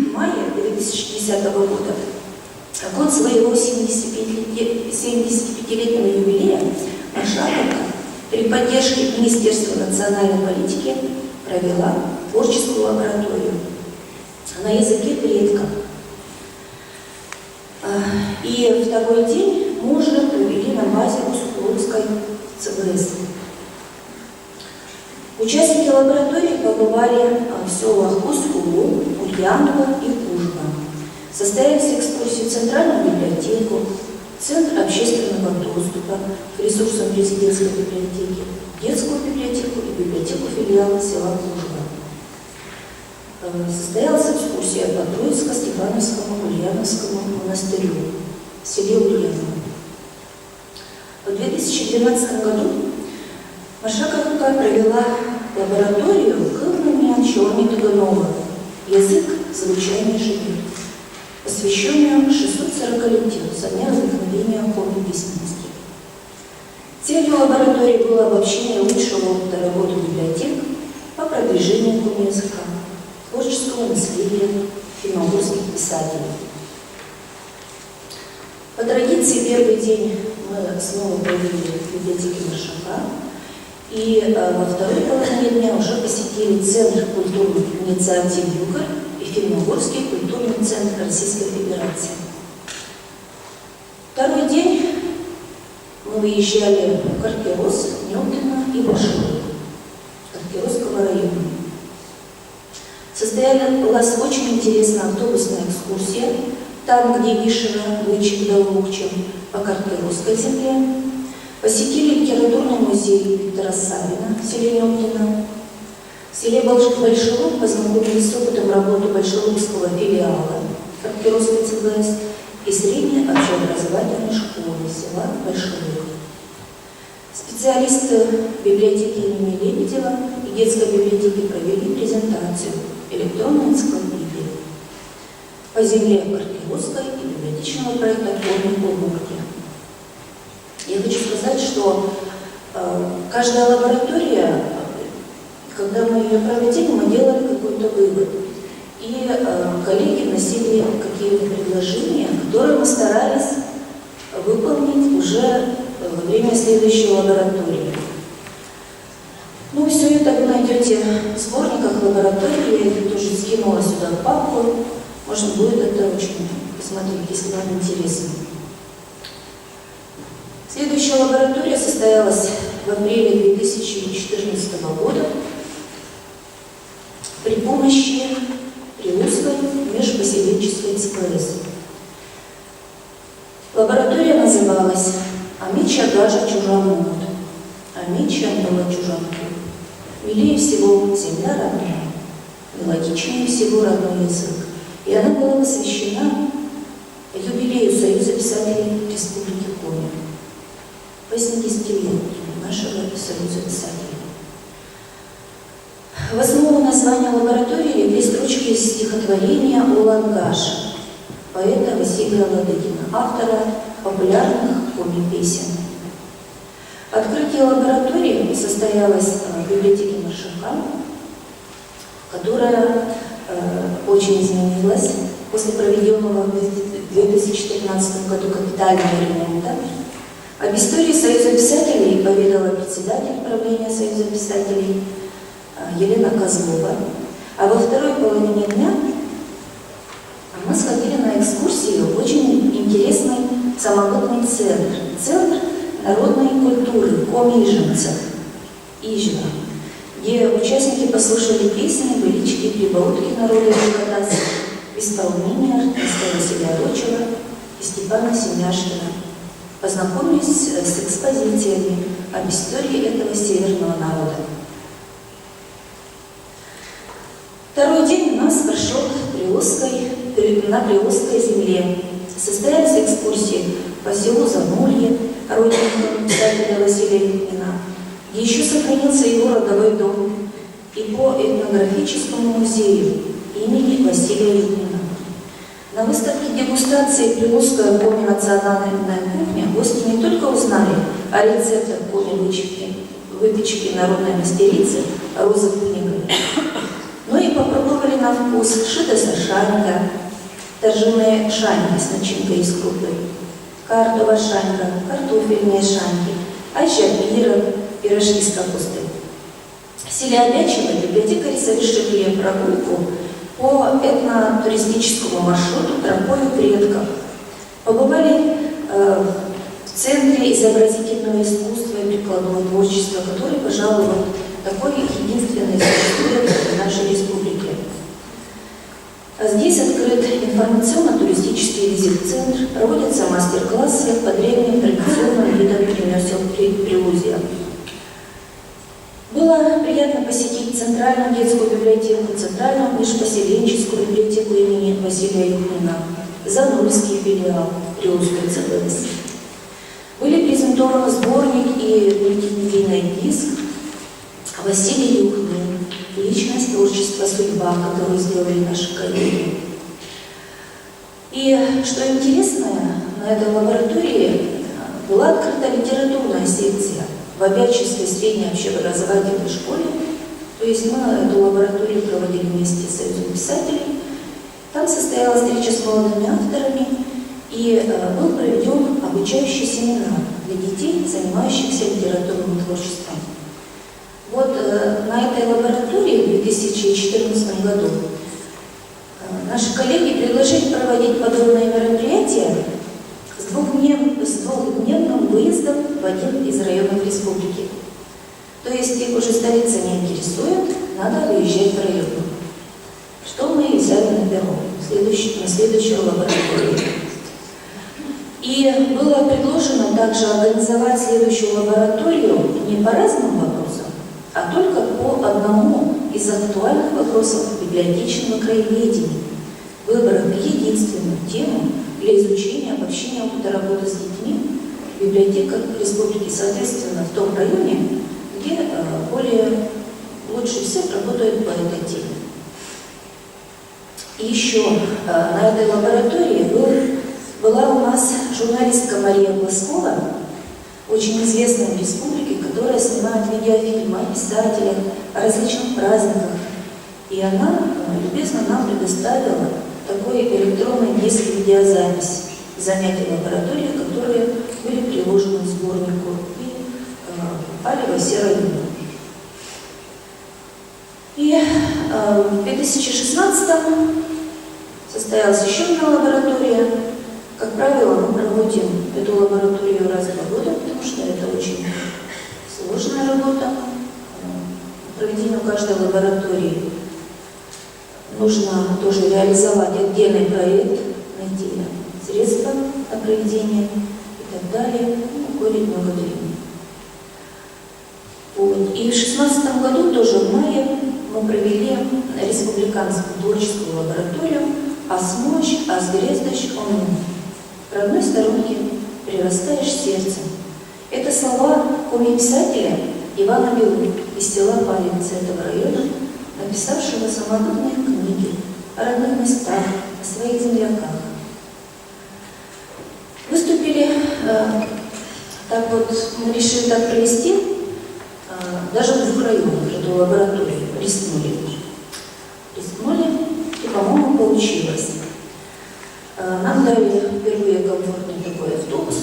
В мае 2010 года, год своего 75-летнего юбилея, Маршаковка при поддержке Министерства национальной политики провела творческую лабораторию на языке предков. И второй день мы уже провели на базе Усть-Кулымской ЦВС. Участники лаборатории побывали в селах Усть-Кулым, Ульяново и Кужба. Состоялись экскурсии в Центральную библиотеку, Центр общественного доступа к ресурсам президентской библиотеки, детскую библиотеку и библиотеку филиала села Кужба. Состоялась экскурсия по Троицко-Степановскому Ульяновскому монастырю в селе Ульяново. В 2012 году Маршаковка провела лабораторию «Кылмыми Чорни Таганова. Язык звучания живет», посвященную 640-летию со дня возникновения хода письменности. Целью лаборатории было обобщение лучшего опыта работы библиотек по продвижению языка, творческого наследия финно-угорских писателей. По традиции, первый день мы снова провели в библиотеке Маршака, и во второй половине дня уже посетили Центр культурных инициатив «Югор» и Финно-Угорский культурный центр Российской Федерации. Второй день мы выезжали в Каркерос, Немкино и Большевик Каркеросского района. Состоялась очень интересная автобусная экскурсия, там, где Вишера, Лычик да Лукчев, по Каркеросской земле. Посетили литературный музей Виктора Савина в селе Немкино. В селе Большелук познакомились с опытом работы Большелукского филиала Каркеросской ЦВС и средней общеобразовательной школы села Большелук. Специалисты библиотеки имени Лебедева и детской библиотеки провели презентацию электронной энциклопедии по земле Каркеросской и библиотечного проекта «Отборный полгороде». Я хочу сказать, что каждая лаборатория, когда мы ее проводили, мы делали какой-то вывод. И коллеги вносили какие-то предложения, которые мы старались выполнить уже во время следующей лаборатории. Ну, все это вы найдете в сборниках лаборатории, я их тоже скинула сюда в папку. Можно будет это очень посмотреть, если вам интересно. Следующая лаборатория состоялась в апреле 2014 года при помощи Прилуцкой межпоселенческой ЦПС. Лаборатория называлась «Амича гажа чужамут», «Амича была чужанки». Милее всего земля родная, мелодичнее всего родной язык. И она была посвящена юбилею Союза писателей Республики Коми. 80-летию нашего Союза писателей. В основу названия лаборатории легли строчки из стихотворения «Улангаш» поэта Василия Ладыгина, автора популярных коми-песен. Открытие лаборатории состоялось в библиотеке Маршака, которая очень изменилась после проведенного в 2013 году капитального ремонта. Об истории Союза писателей поведала председатель правления Союза писателей Елена Козлова. А во второй половине дня мы сходили на экскурсию в очень интересный самобытный центр. Центр народной культуры Коми-Иженцев, Ижера, где участники послушали песни, былички, прибаутки народа Юготаса в исполнении артиста Василия Рочева и Степана Семяшкина. Познакомились с экспозициями об истории этого северного народа. Второй день у нас прошел в на Приосской земле. Состоялись экскурсии по селу Замулье, родине писателя Василия Юхнина, где еще сохранился его родовой дом, и по этнографическому музею имени Василия Юхнина. На выставке дегустации «Приволжская коми-национальная кухня» гости не только узнали о рецептах коми-выпечки народной мастерицы Розы Книговой, но и попробовали на вкус шитоса шанька, торженые шаньки с начинкой из крупы, картова шанька, картофельные шаньки, ачапира, пирожки с капустой. В селе Обячево библиотекари совершили прогулку по этнотуристическому маршруту тропою предков. Побывали в Центре изобразительного искусства и прикладного творчества, который, пожалуй, такой единственный существует в нашей республике. Здесь открыт информационно-туристический визит-центр, проводятся мастер-классы по древним традиционным видам ремесел Приволжья. Было приятно посетить Центральную детскую библиотеку, Центральную межпоселенческую библиотеку имени Василия Юхнина, Занульский филиал Приволжской ЦБС. Были презентованы сборник и мультимедийный диск «Василий Юхнин. Личность, творчество, судьба», которую сделали наши коллеги. И что интересно, на этой лаборатории была открыта литературная секция в Обячевской средней общеобразовательной школе. То есть мы эту лабораторию проводили вместе с Союзом писателей. Там состоялась встреча с молодыми авторами и был проведен обучающий семинар для детей, занимающихся литературным творчеством. Вот на этой лаборатории в 2014 году наши коллеги предложили проводить подобные мероприятия с двухдневным выездом в один из районов республики. То есть их уже столица не интересует, надо выезжать в район. Что мы и взяли на перо, на следующую лабораторию. И было предложено также организовать следующую лабораторию не по разным вопросам, а только по одному из актуальных вопросов библиотечного краеведения, выбрав единственную тему для изучения обобщения опыта работы с детьми в библиотеках республики, соответственно, в том районе, где лучше всех работают по этой теме. И еще на этой лаборатории была у нас журналистка Мария Глазкова, очень известная в республике, которая снимает видеофильмы о писателях, о различных праздниках. И она любезно нам предоставила такой электронный диск видеозапись занятий лаборатории, которые были приложены к сборнику и попали во все районы. И в 2016-м состоялась еще одна лаборатория. Как правило, мы проводим эту лабораторию раз в 2 года, потому что это очень сложная работа. К проведению каждой лаборатории нужно тоже реализовать отдельный проект, найти средства на проведение и так далее. Уходит много времени. Вот. И в 2016 году, тоже в мае, мы провели республиканскую творческую лабораторию «Асмощ, Асгрездощ, Онун». В родной сторонке прирастаешь сердцем. Это слова коми-писателя Ивана Белу из села Палевицы этого района, написавшего самобытные книги о родных местах, о своих земляках. Выступили, мы решили так провести, даже в 2 районах эту лабораторию рискнули, и, по-моему, получилось. Нам дали впервые комфортный такой автобус,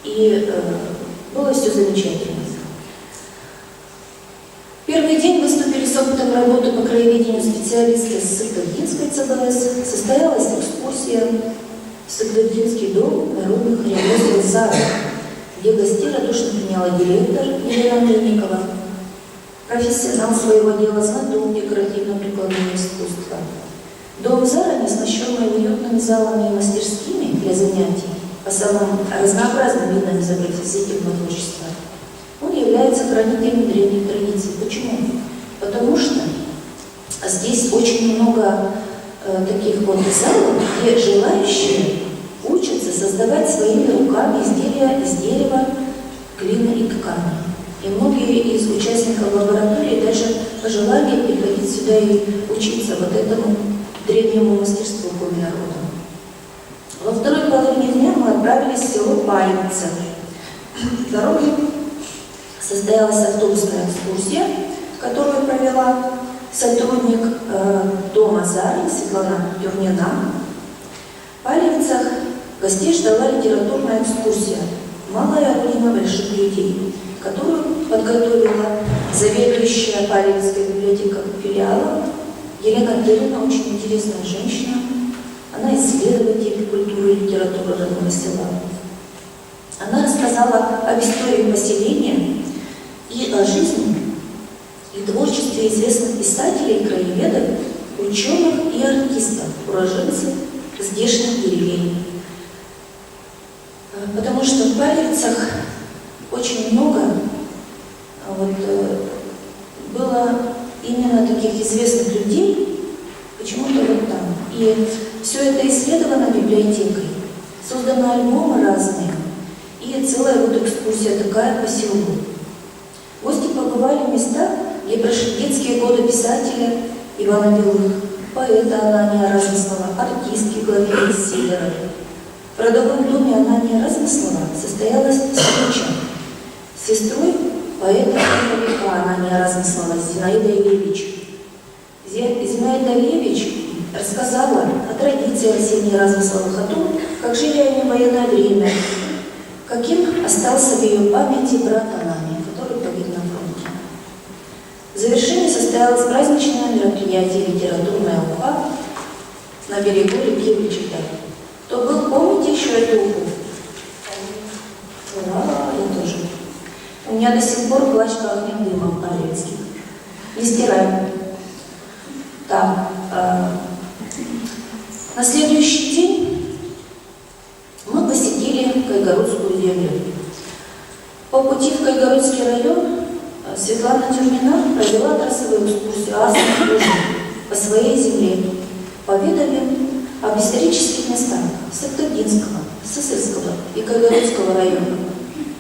и было все замечательно. Первый день выступили с опытом работы по краеведению специалисты с Сыктывдинской ЦБС. Состоялась экскурсия в Сыктывдинский дом народных ремесел «Зара», где гостей радушно приняла директор Елена Мельникова, профессионал своего дела, знаток декоративно-прикладного искусства. Дом «Зара», оснащенный уютными залами и мастерскими для занятий по самым разнообразным видам изобразительного творчества, он является хранителем древних традиций. Почему? Потому что здесь очень много таких вот залов, где желающие учатся создавать своими руками изделия из дерева, глины и ткани. И многие из участников лаборатории даже пожелали приходить сюда и учиться вот этому древнему мастерству коми-народа. Во второй половине дня мы отправились в село Палевица. В дороге состоялась автобусная экскурсия, которую провела сотрудник дома Зары Светлана Юрнина. В Палевицах гостей ждала литературная экскурсия «Малая родина больших людей», которую подготовила заведующая Палевицкой библиотекой филиала Елена Тырина, очень интересная женщина. Она исследователь культуры и литературы родного села. Она рассказала об истории поселения и о жизни и творчестве известных писателей, краеведов, ученых и артистов, уроженцев здешних деревень. Потому что в Палевицах очень много было именно таких известных людей, почему-то вот там. И все это исследовано библиотекой, созданы альбомы разные, и целая вот экскурсия такая по селу. Гости побывали в местах, где прошли детские годы писателя Ивана Белых, поэта Анания Размыслова, артистки Глафиры Сидоровой. В родовом доме Анания Размыслова состоялась встреча с сестрой поэта-фронтовика Анания Размыслова, Зинаидой Левич. Зинаида Левич рассказала о традиции Арсения Размысловых, о том, как жили они в военное время, каким остался в ее памяти брат Анания, который погиб на фронте. В завершении состоялось праздничное мероприятие «Литературная уха» на берегу реки Вычита. Кто был, помните еще эту уху? Да, я тоже. У меня до сих пор плащ пахнет дымом палевицких. Не стираем. Так, на следующий день мы посетили Кайгородскую землю. По пути в Кайгородский район Светлана Тюрнина провела трассовую экскурсию Астрахани по своей земле, поведали об исторических местах Сыктывдинского, Сысольского и Кайгородского района,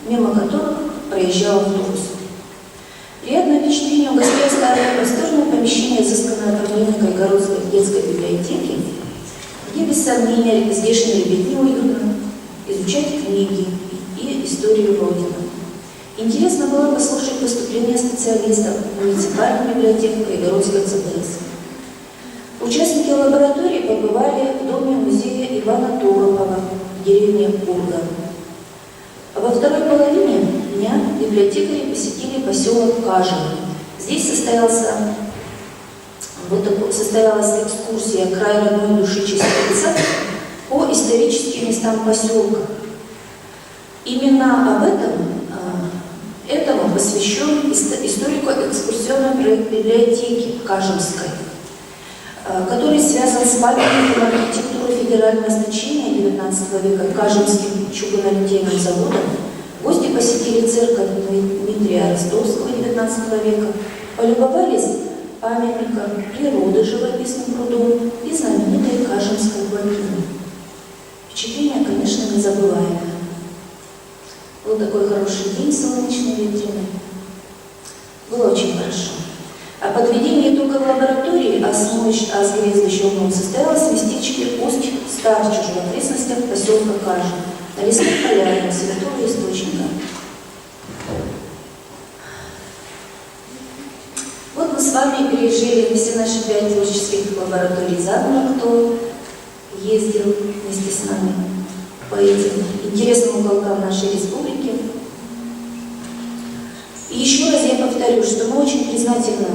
мимо которых проезжал автобус. Приятное впечатление у гостей оставило просторное помещение, изысканное оформление Кайгородской детской библиотеки, где, без сомнения, здешней ребятне уютно изучать книги и историю Родины. Интересно было послушать выступления специалистов муниципальной библиотеки Кайгородской ЦДС. Участники лаборатории побывали в доме музея Ивана Торопова в деревне Бурга. Во второй половине дня библиотекари посетили поселок Кажево. Здесь состоялась экскурсия «Край родной души Чистовица» по историческим местам поселка. Именно этому посвящен историко-экскурсионный проект библиотеки Кажемской, который связан с памятником архитектуры федерального значения XIX века Кажемским чугунолитейным заводом. Гости посетили церковь Дмитрия Ростовского XIX века, полюбовались памятником природы живописным прудом и знаменитой Кажемской плотиной. Впечатление, конечно, незабываемое. Был такой хороший день, солнечный, ветреный. Было очень хорошо. А подведение итогов лаборатории с гнезда Щелнов состоялось в местечке Усть-Старчуж в окрестностях поселка Кажа, на лесных полянах святого источника. Вот мы с вами пережили все наши 5 творческих лабораторий заодно, кто ездил вместе с нами по этим интересным уголкам нашей республики. И еще раз я повторю, что мы очень признательны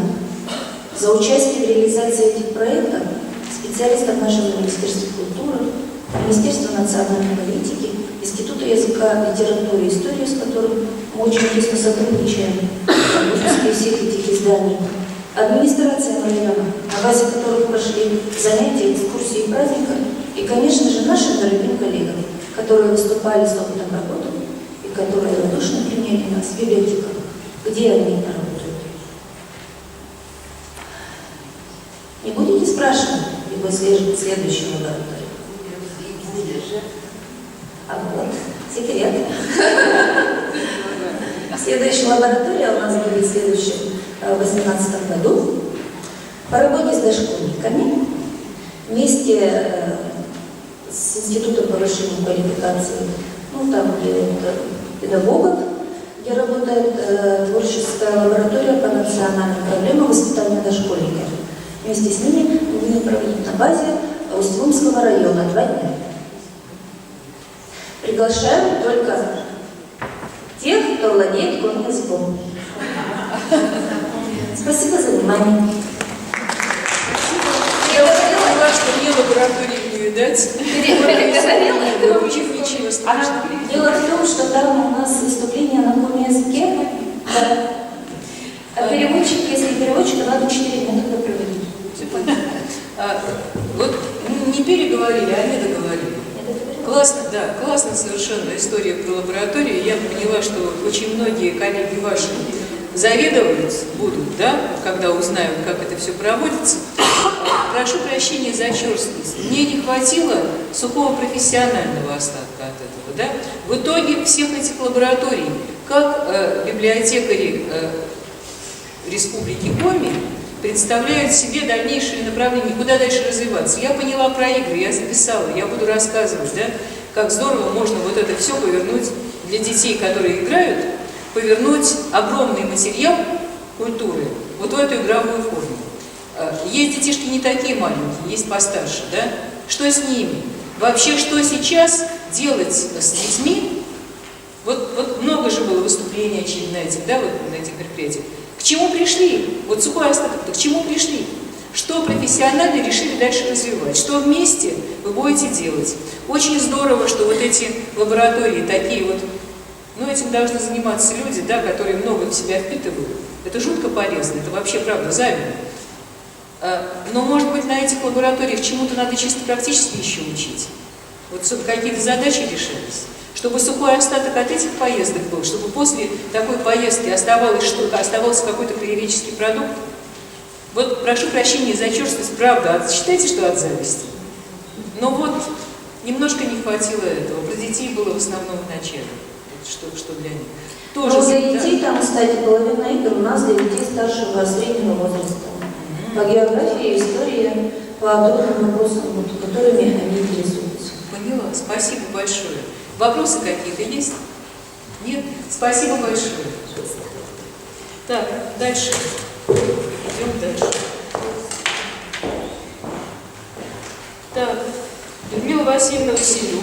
за участие в реализации этих проектов специалистов нашего Министерства культуры, Министерства национальной политики, Института языка, литературы и истории, с которым мы очень тесно сотрудничаем в выпуске всех этих изданий, администрация района, на базе которых прошли занятия, экскурсии и праздника, и, конечно же, нашим дорогим коллегам, которые выступали с опытом работы и которые радушно приняли нас в библиотеках, где они работают. Не будете спрашивать, будет следующая лаборатория. А вот, секрет. Следующая лаборатория у нас будет в следующем, в 2018 году. По работе с дошкольниками вместе с Институтом повышения квалификации, ну там, где педагогов, где работает творческая лаборатория по национальным проблемам воспитания дошкольников. Вместе с ними мы будем проводить на базе Усть-Лумского района 2 дня. Приглашаем только тех, кто владеет конным языком. Спасибо за внимание. Я поняла, что мне лаборатории не видать. Ничего страшного. Дело в том, что там у нас выступление на конном языке. Да. А переводчик, если переводчик, надо 4 дня тогда проводить. Вот не переговорили, а не договорили. Классно, да, классная совершенно история про лабораторию. Я поняла, что очень многие коллеги ваши завидовать будут, да, когда узнают, как это все проводится. Прошу прощения за черствость. Мне не хватило сухого профессионального остатка от этого, да. В итоге всех этих лабораторий, как библиотекари Республики Коми представляют себе дальнейшие направления, куда дальше развиваться. Я поняла про игры, я записала, я буду рассказывать, да, как здорово можно вот это все повернуть для детей, которые играют, повернуть огромный материал культуры вот в эту игровую форму. Есть детишки не такие маленькие, есть постарше, да? Что с ними? Вообще, что сейчас делать с детьми? Вот много же было выступлений очевидно этих, да, вот на этих мероприятиях. К чему пришли? Вот сухой остаток, к чему пришли? Что профессионально решили дальше развивать? Что вместе вы будете делать? Очень здорово, что вот эти лаборатории такие вот, ну этим должны заниматься люди, да, которые много в себя впитывают. Это жутко полезно, это вообще правда завидно. Но может быть на этих лабораториях чему-то надо чисто практически еще учить? Вот чтобы какие-то задачи решались? Чтобы сухой остаток от этих поездок был, чтобы после такой поездки оставалось что-то, оставался какой-то краеведческий продукт. Вот прошу прощения за черствость, правда, считайте, что от зависти. Но вот немножко не хватило этого. Про детей было в основном в начале. Что для них. Тоже, но для детей там, кстати, половина игр у нас для детей старшего среднего возраста. По географии, истории, по другим вопросам, которыми они интересуются. Поняла. Спасибо большое. Вопросы какие-то есть? Нет? Спасибо большое. Так, дальше. Идем дальше. Так, Людмила Васильевна Василюк.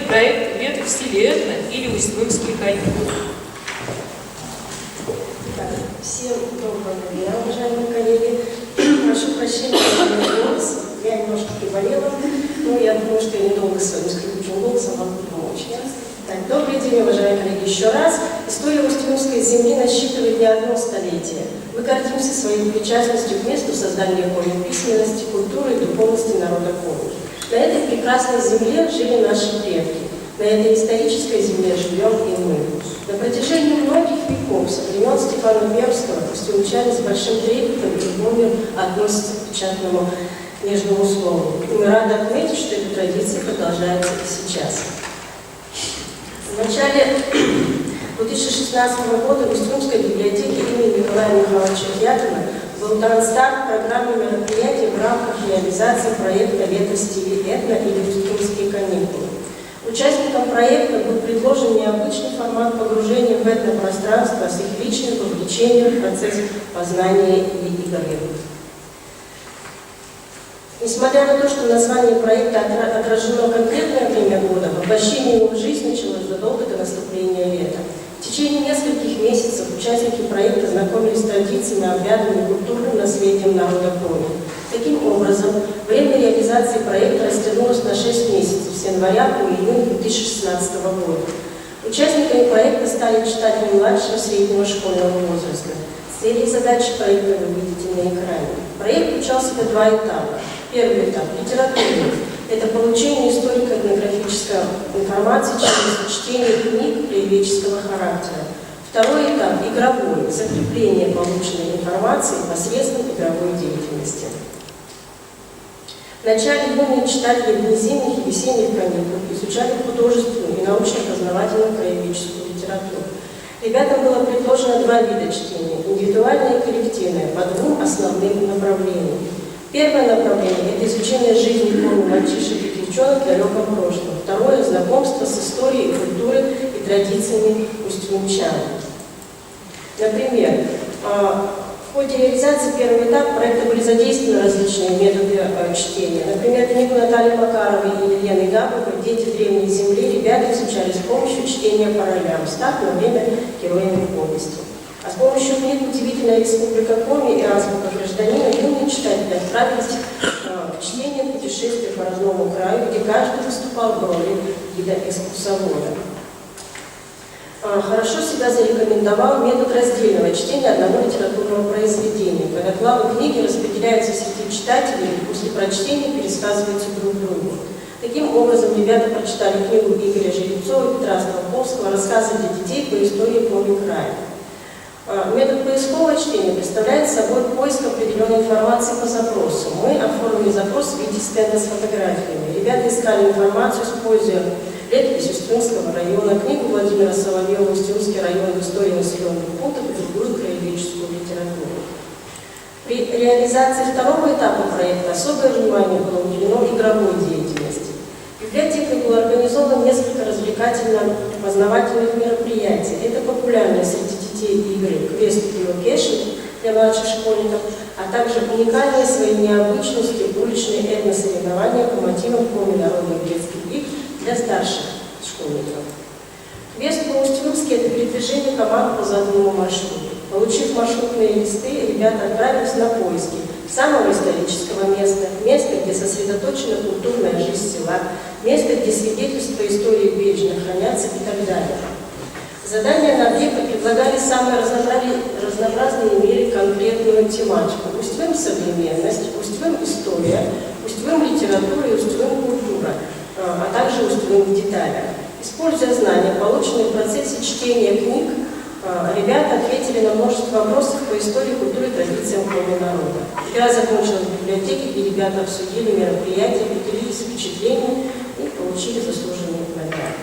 Проект «Лето в стиле этно» или «Усть-Лумские каникулы». Всем доброго дня, уважаемые коллеги. Прошу прощения за мой голос. Я немножко приболела, но я думаю, что я недолго с вами скрипучим голосом могу помочь. Так, добрый день, уважаемые коллеги, еще раз. История Усть-Лумской земли насчитывает не одно столетие. Мы гордимся своей причастностью к месту создания коми письменности, культуры и духовности народа Коми. На этой прекрасной земле жили наши предки. На этой исторической земле живем и мы. На протяжении многих веков, со времен Стефана Берского, устьлумчане с большим трепетом и любовью относятся к печатному нежному слову. И мы рады отметить, что эта традиция продолжается и сейчас. В начале 2016 года в Усть-Лумской библиотеке имени Николая Михайловича Дьякона был дан старт программе мероприятий в рамках реализации проекта «Лето в стиле этно» или «Усть-Лумские каникулы». Участникам проекта был предложен необычный формат погружения в этнопространство с их личным вовлечением в процесс познания и игры. Несмотря на то, что название проекта отражено конкретное время года, воплощение его в жизнь началось задолго до наступления лета. В течение нескольких месяцев участники проекта знакомились с традициями, обрядами и культурным наследием народа Коми. Таким образом, время реализации проекта растянулось на 6 месяцев, с января по июнь 2016 года. Участниками проекта стали читатели младшего среднего школьного возраста. Цели и задачи проекта вы видите на экране. Проект включал в себя 2 этапа. Первый этап – литературный. Это получение историко-этнографической информации через чтение книг краеведческого характера. Второй этап – игровой. Закрепление полученной информации посредством игровой деятельности. Вначале юные читатели дни зимних и весенних каникул изучали художественную и научно-познавательную краеведческую литературу. Ребятам было предложено два вида чтения – индивидуальное и коллективное, по двум основным направлениям. Первое направление – это изучение жизни и формы мальчишек и девчонок в далеком прошлом. Второе – знакомство с историей, культурой и традициями усть-лунчан. Например, в ходе реализации первого этапа проекта были задействованы различные методы чтения. Например, книгу Натальи Макаровой и Елены Габовой «Дети древней земли» ребята изучали с помощью чтения по ролям, став на время героями повести. А с помощью книг «Удивительная республика Коми» и «Азбука гражданина» юные читатели отправились в чтение путешествия по родному краю, где каждый выступал в роли гида-экскурсовода. Хорошо себя зарекомендовал метод раздельного чтения одного литературного произведения, когда главы книги распределяются среди читателей и после прочтения пересказываются друг другу. Таким образом, ребята прочитали книгу Игоря Жеребцова и Петра Столповского «Рассказы для детей по истории Коми края». Метод поискового чтения представляет собой поиск определенной информации по запросу. Мы оформили запрос в виде стенда с фотографиями. Ребята искали информацию, используя летопись Усть-Лунского района, книгу Владимира Соловьева «Усть-Лунский район в истории населенных пунктов» и другую краеведческую литературу. При реализации второго этапа проекта особое внимание было уделено игровой деятельности. В библиотеке было организовано несколько развлекательно-познавательных мероприятий. Это популярные среди детей игры «Квест Геокэшинг» для младших школьников, а также уникальные своей необычностью уличные этносоревнования по мотивам Коми народных детских игр для старших школьников. Квест по-усть-лунски – это передвижение команд по заданному маршруту. Получив маршрутные листы, ребята отправились на поиски самого исторического места, места, где сосредоточена культурная жизнь села, места, где свидетельства истории бережно хранятся и так далее. Задания на объекты предлагали самые разнообразные, имели конкретную тематику. Усть-Лун современность, Усть-Лун история, Усть-Лун литература и Усть-Лун культура, а также Усть-Лун в деталях. Используя знания, полученные в процессе чтения книг, ребята ответили на множество вопросов по истории, культуре и традициям Коми народа. Игра закончилась в библиотеке, где ребята обсудили мероприятия, поделились впечатлениями и получили заслуженные награды.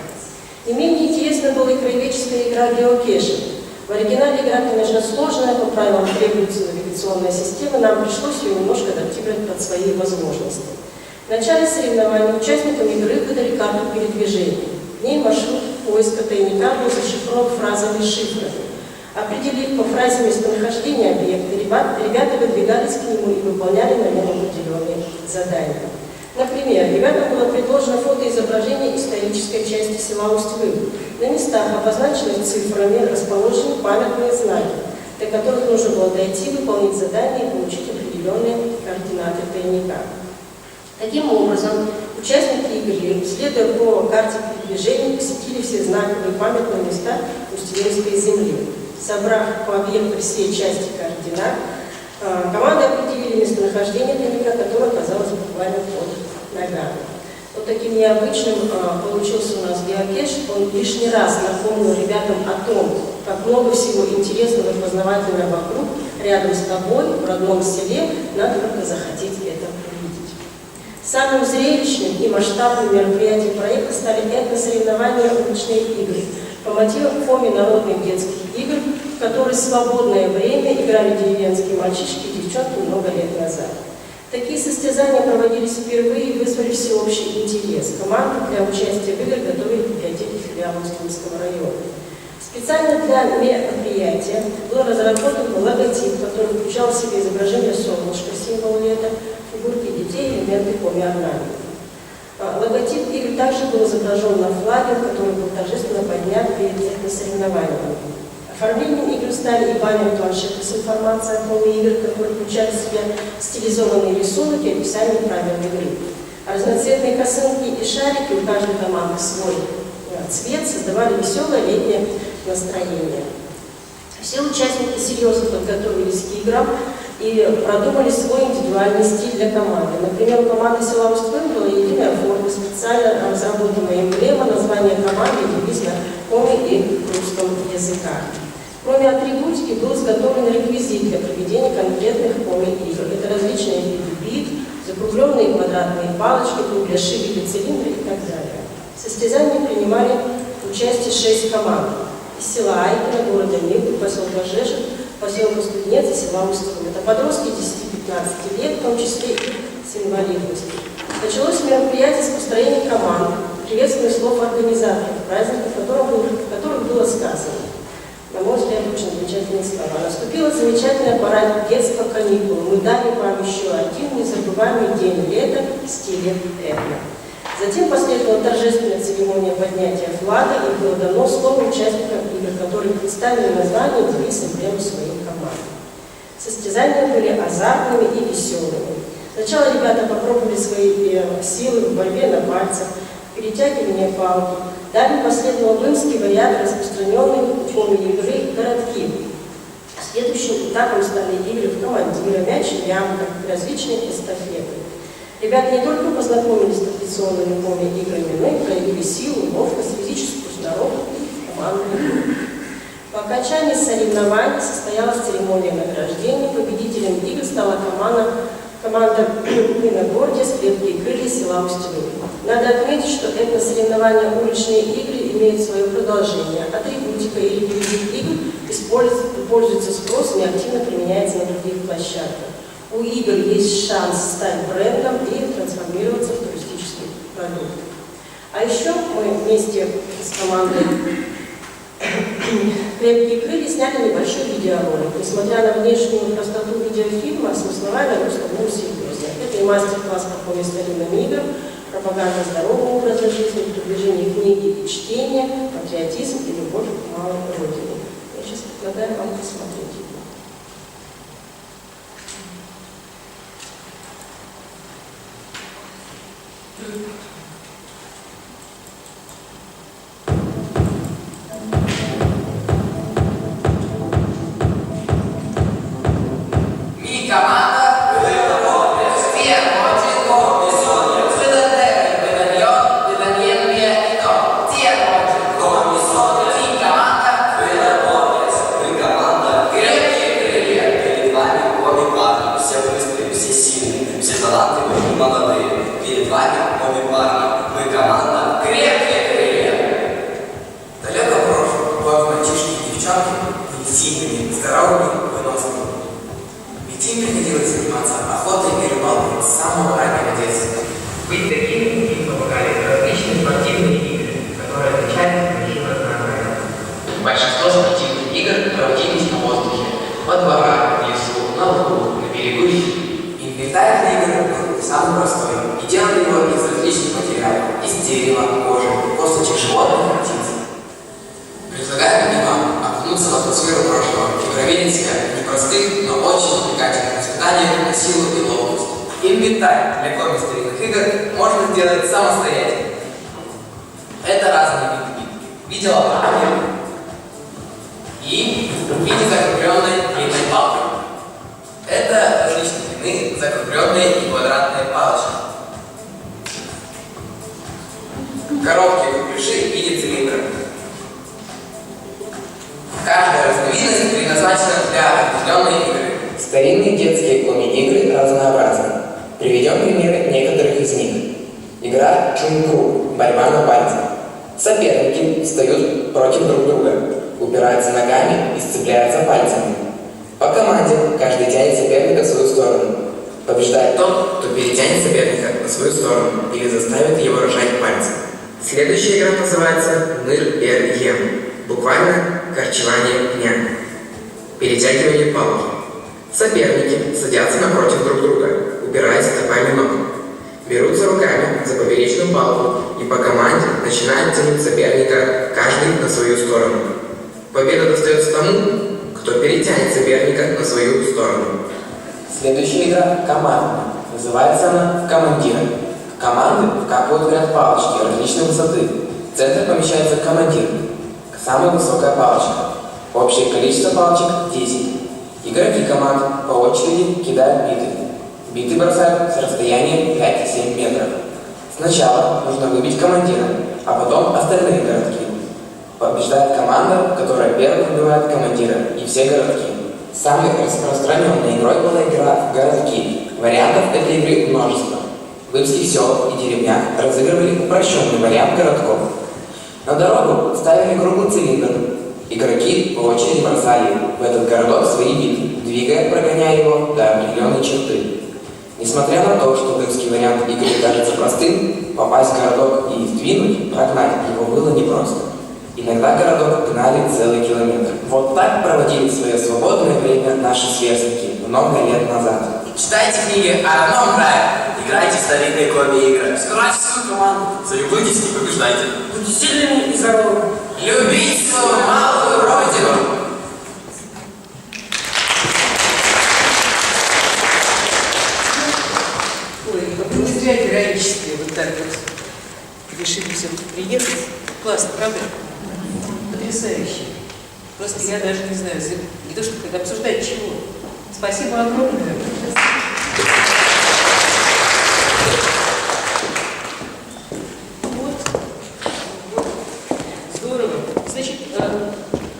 Не менее интересна была и краеведческая игра «Геокэшинг». В оригинале игра, конечно, сложная, по правилам требуется навигационная система, нам пришлось ее немножко адаптировать под свои возможности. В начале соревнований участникам игры выдали карту передвижения. В ней маршрут поиска тайника был зашифрован фразами шифрами. Определив по фразе местонахождение объекта, ребята выдвигались к нему и выполняли на нем определенные задания. Например, ребятам было предложено фотоизображение исторической части села Усть-Лун. На местах, обозначенных цифрами, расположены памятные знаки, до которых нужно было дойти, выполнить задание и получить определенные координаты тайника. Таким образом, участники игры, следуя по карте передвижения, посетили все знаковые памятные места Усть-Лунской земли. Собрав по объекту все части координат, команды определили местонахождение тайника, которое оказалось буквально под ногами. Вот таким необычным получился у нас геокэш. Он лишний раз напомнил ребятам о том, как много всего интересного и познавательного вокруг, рядом с тобой, в родном селе, надо только захотеть это увидеть. Самым зрелищным и масштабным мероприятием проекта стали этносоревнования «Уличные игры» по мотивам Коми народных детских игр, в которые в свободное время играли деревенские мальчишки и девчонки много лет назад. Такие состязания проводились впервые и вызвали всеобщий интерес. Команды для участия в играх готовили библиотеки филиала Усть-Лунского района. Специально для мероприятия был разработан логотип, который включал в себя изображение солнышка, символ лета, фигурки детей, элементы коми-орнамента. Логотип игр также был изображен на флаге, который был торжественно поднят перед этносоревнованиями. Оформлением игр стали и баннер планшеты с информацией о коми-игр, которые включали в себя стилизованные рисунки и описание правил игры. Разноцветные косынки и шарики, у каждой команды свой цвет, создавали веселое летнее настроение. Все участники серьезно подготовились к играм и продумали свой индивидуальный стиль для команды. Например, у команды села Усть-Лун была единая форма, специально разработанная эмблема, название команды и девиз на коми и русском языках. Кроме атрибутики, был изготовлен реквизит для проведения конкретных коми-игр. Это различные виды бит, закругленные квадратные палочки, кругляши в виде цилиндра и так далее. В состязании принимали участие 6 команд из села Айкино, города Милки, поселка Жешев, поселка Студенец и села Устрово. Это подростки 10-15 лет, в том числе и с инвалидностью. Началось мероприятие с построения команд, приветственных слов организаторов праздника, в которых было сказано. На мой взгляд, очень замечательные слова. Наступила замечательная пора детства каникул. Мы дали вам еще один незабываемый день лета в стиле этно. Затем последовала торжественная церемония поднятия флага, и было дано слово участникам игр, которые представили название, девиз, эмблему своих команд. Состязания были азартными и веселыми. Сначала ребята попробовали свои силы в борьбе на пальцах, перетягивание палки. Далее последовал римский вариант, распространенный в форме игры «Городки». Следующим этапом стали игры в командира, мяч и ямка, различные эстафеты. Ребята не только познакомились с традиционными играми, но и проявили силу, ловкость, физическую здоровье и командную игру. По окончании соревнований состоялась церемония награждения. Победителем игр стала команда Иногордия с «Крепкие крылья» села Устилы. Надо отметить, что этносоревнования уличные игры имеют свое продолжение. Атрибутика или перевид игр пользуется спросом и активно применяется на других площадках. У игр есть шанс стать брендом и трансформироваться в туристический продукт. А еще мы вместе с командой «Крепкие крылья» сняли небольшой видеоролик. Несмотря на внешнюю простоту видеофильма, смысловая нагрузка была серьезная. Это и мастер-класс по ходу старинным играм, пропаганда здорового образа жизни, продвижение книги и чтения, патриотизм и любовь к малой родине. Я сейчас предлагаю вам посмотреть его. Старинные детские игры разнообразны. Приведем примеры некоторых из них. Игра «Чунг-круг» – борьба на пальцах. Соперники встают против друг друга, упираются ногами и сцепляются пальцами. По команде каждый тянет соперника в свою сторону. Побеждает тот, кто перетянет соперника на свою сторону или заставит его рожать пальцы. Следующая игра называется «Ныр-эр-ем», буквально «корчевание пня». Перетягивание палки. Соперники садятся напротив друг друга, упираясь стопами ног. Берутся руками за поперечную палку и по команде начинают тянуть соперника, каждый на свою сторону. Победа достается тому, кто перетянет соперника на свою сторону. Следующая игра командная. Называется она «Командир». В команды вкапывают в ряд палочки различной высоты. В центр помещается командир, самая высокая палочка. Общее количество палочек 10. Игроки команд по очереди кидают биты. Биты бросают с расстояния 5-7 метров. Сначала нужно выбить командира, а потом остальные городки. Побеждает команда, которая первой выбивает командира и все городки. Самой распространенной игрой была игра в городки. Вариантов этой игры множество. В римских селах и деревнях разыгрывали упрощенный вариант городков. На дорогу ставили круглый цилиндр. Игроки по очереди бросали в этот городок свои битвы, двигая, прогоняя его до определенной черты. Несмотря на то, что римский вариант игры кажется простым, попасть в городок и сдвинуть, прогнать его было непросто. Иногда городок гнали целый километр. Вот так проводили свое свободное время наши сверстники много лет назад. Читайте книги о родном крае, играйте в старинные коми-игры. Собирайте свою команду, соревнуйтесь и побеждайте. Будьте сильными и здоровыми. Любите свою малую родину. Ой, вы не зря героически вот так вот решили все-таки приехать. Классно, правда? Потрясающе. Просто я даже не знаю, не то, что обсуждать чего. Спасибо огромное. Вот. Здорово. Значит,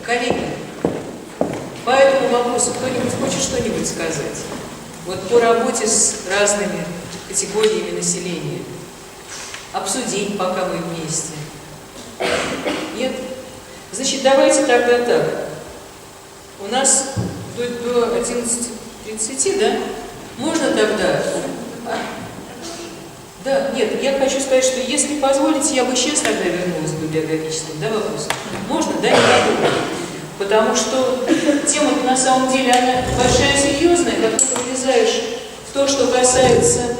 коллеги, по этому вопросу кто-нибудь хочет что-нибудь сказать? Вот по работе с разными категориями населения. Обсудить, пока мы вместе. Нет? Значит, давайте тогда так. У нас до 11:30, да? Можно тогда? Да, нет, я хочу сказать, что если позволите, я бы сейчас тогда вернулась к библиографическим, да, вопросам. Можно, да, не могу? Потому что тема на самом деле, она большая, серьезная, как ты влезаешь в то, что касается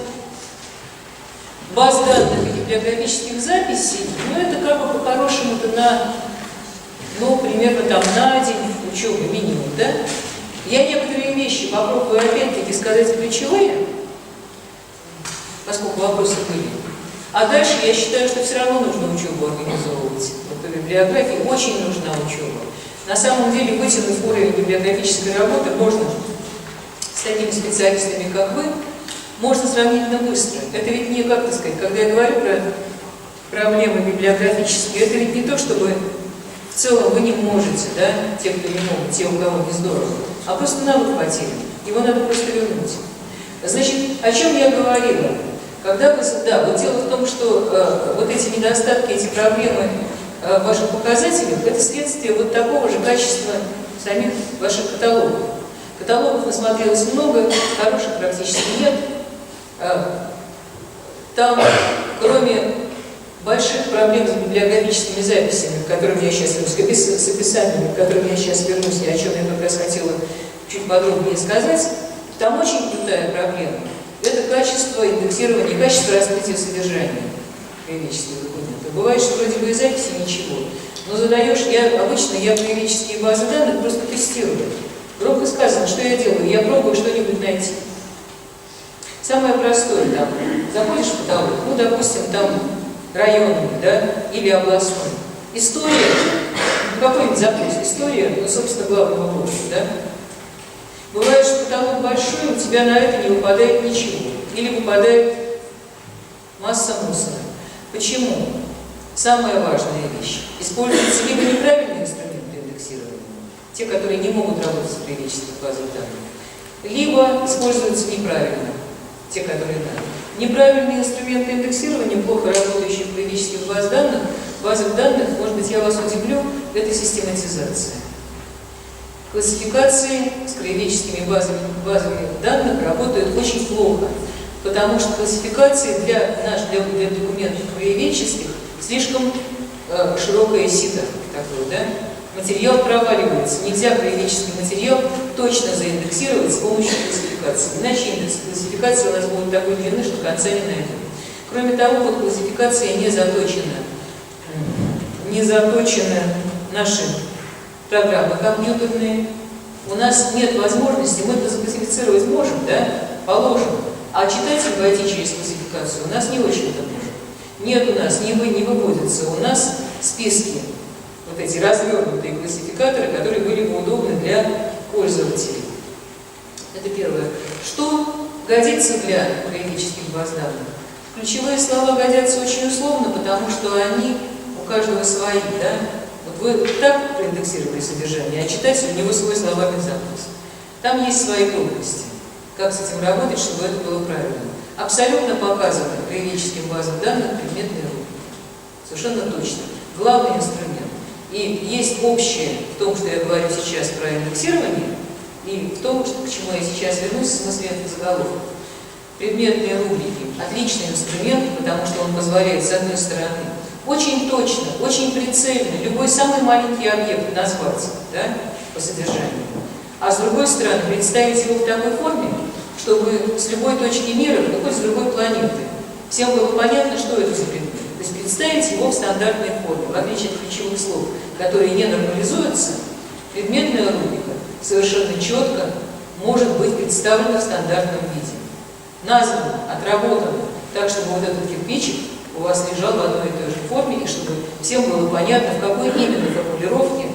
баз данных и библиографических записей, ну, это как бы по-хорошему-то на, ну, примерно там на день учебы минимум, да? Я некоторые вещи попробую опять-таки сказать ключевые, поскольку вопросы были. А дальше я считаю, что все равно нужно учебу организовывать. Вот по библиографии очень нужна учеба. На самом деле вытянуть уровень библиографической работы можно с такими специалистами, как вы, можно сравнительно быстро. Это ведь не, как так сказать, когда я говорю про проблемы библиографические, это ведь не то, чтобы в целом вы не можете, да, те, кто не могут, те, у кого не здорово, а просто навык потерян. Его надо просто вернуть. Значит, о чем я говорила? Когда вы, да, вот дело в том, что вот эти недостатки, эти проблемы в ваших показателях, это следствие вот такого же качества самих ваших каталогов. Каталогов насмотрелось много, хороших практически нет. Там, кроме больших проблем с библиографическими записями, к которым я сейчас вернусь, с описаниями, к которым я сейчас вернусь, и о чем я как раз хотела чуть подробнее сказать, там очень крутая проблема. Это качество индексирования, качество раскрытия содержания краеведческих документов. Бывает, что вроде бы и записи ничего, но задаешь, обычно я краеведческие базы данных просто тестирую. Громко сказано, что я делаю, я пробую что-нибудь найти. Самое простое там, заходишь в каталог, ну, допустим, там районный, да, или областной. История, ну, какой-нибудь запрос, история, ну, собственно, главного города, да. Бывает, что каталог большой, у тебя на это не выпадает ничего. Или выпадает масса мусора. Почему? Самая важная вещь. Используются либо неправильные инструменты индексирования, те, которые не могут работать с краеведческих базах данных, либо используются неправильно, те, которые надо. Неправильные инструменты индексирования, плохо работающие в краеведческих базах данных, может быть, я вас удивлю, это систематизация. Классификации с краеведческими базами данных работают очень плохо, потому что классификации для документов краеведческих слишком широкое сито такое, да? Материал проваливается. Нельзя краеведческий материал точно заиндексировать с помощью классификации. Иначе индекс классификации у нас будет такой длины, что конца не найдем. Кроме того, вот классификация не заточена наши программы компьютерные. У нас нет возможности, мы это заклассифицировать можем, да, положим, а читатель войти через классификацию у нас не очень-то может. Нет у нас, не выводятся у нас списки, вот эти развернутые классификаторы, которые были бы удобны для пользователей. Это первое. Что годится для краеведческих баз данных? Ключевые слова годятся очень условно, потому что они у каждого свои, да? Вот вы так проиндексировали содержание, а читатель у него свой словарный запас. Там есть свои тонкости. Как с этим работать, чтобы это было правильно. Абсолютно показано краеведческим базам данных предметные рубрики. Совершенно точно. Главный инструмент. И есть общее в том, что я говорю сейчас про индексирование, и в том, к чему я сейчас вернусь, в смысле заголовка. Предметные рубрики – отличный инструмент, потому что он позволяет, с одной стороны, очень точно, очень прицельно любой самый маленький объект назвать, да, по содержанию, а с другой стороны, представить его в такой форме, чтобы с любой точки мира, хоть с другой планеты, всем было понятно, что это за предмет. То есть представить его в стандартной форме, в отличие от ключевых слов, которые не нормализуются, предметная рубрика совершенно четко может быть представлена в стандартном виде. Названо, отработано, так, чтобы вот этот кирпичик у вас лежал в одной и той же форме, и чтобы всем было понятно, в какой именно формулировке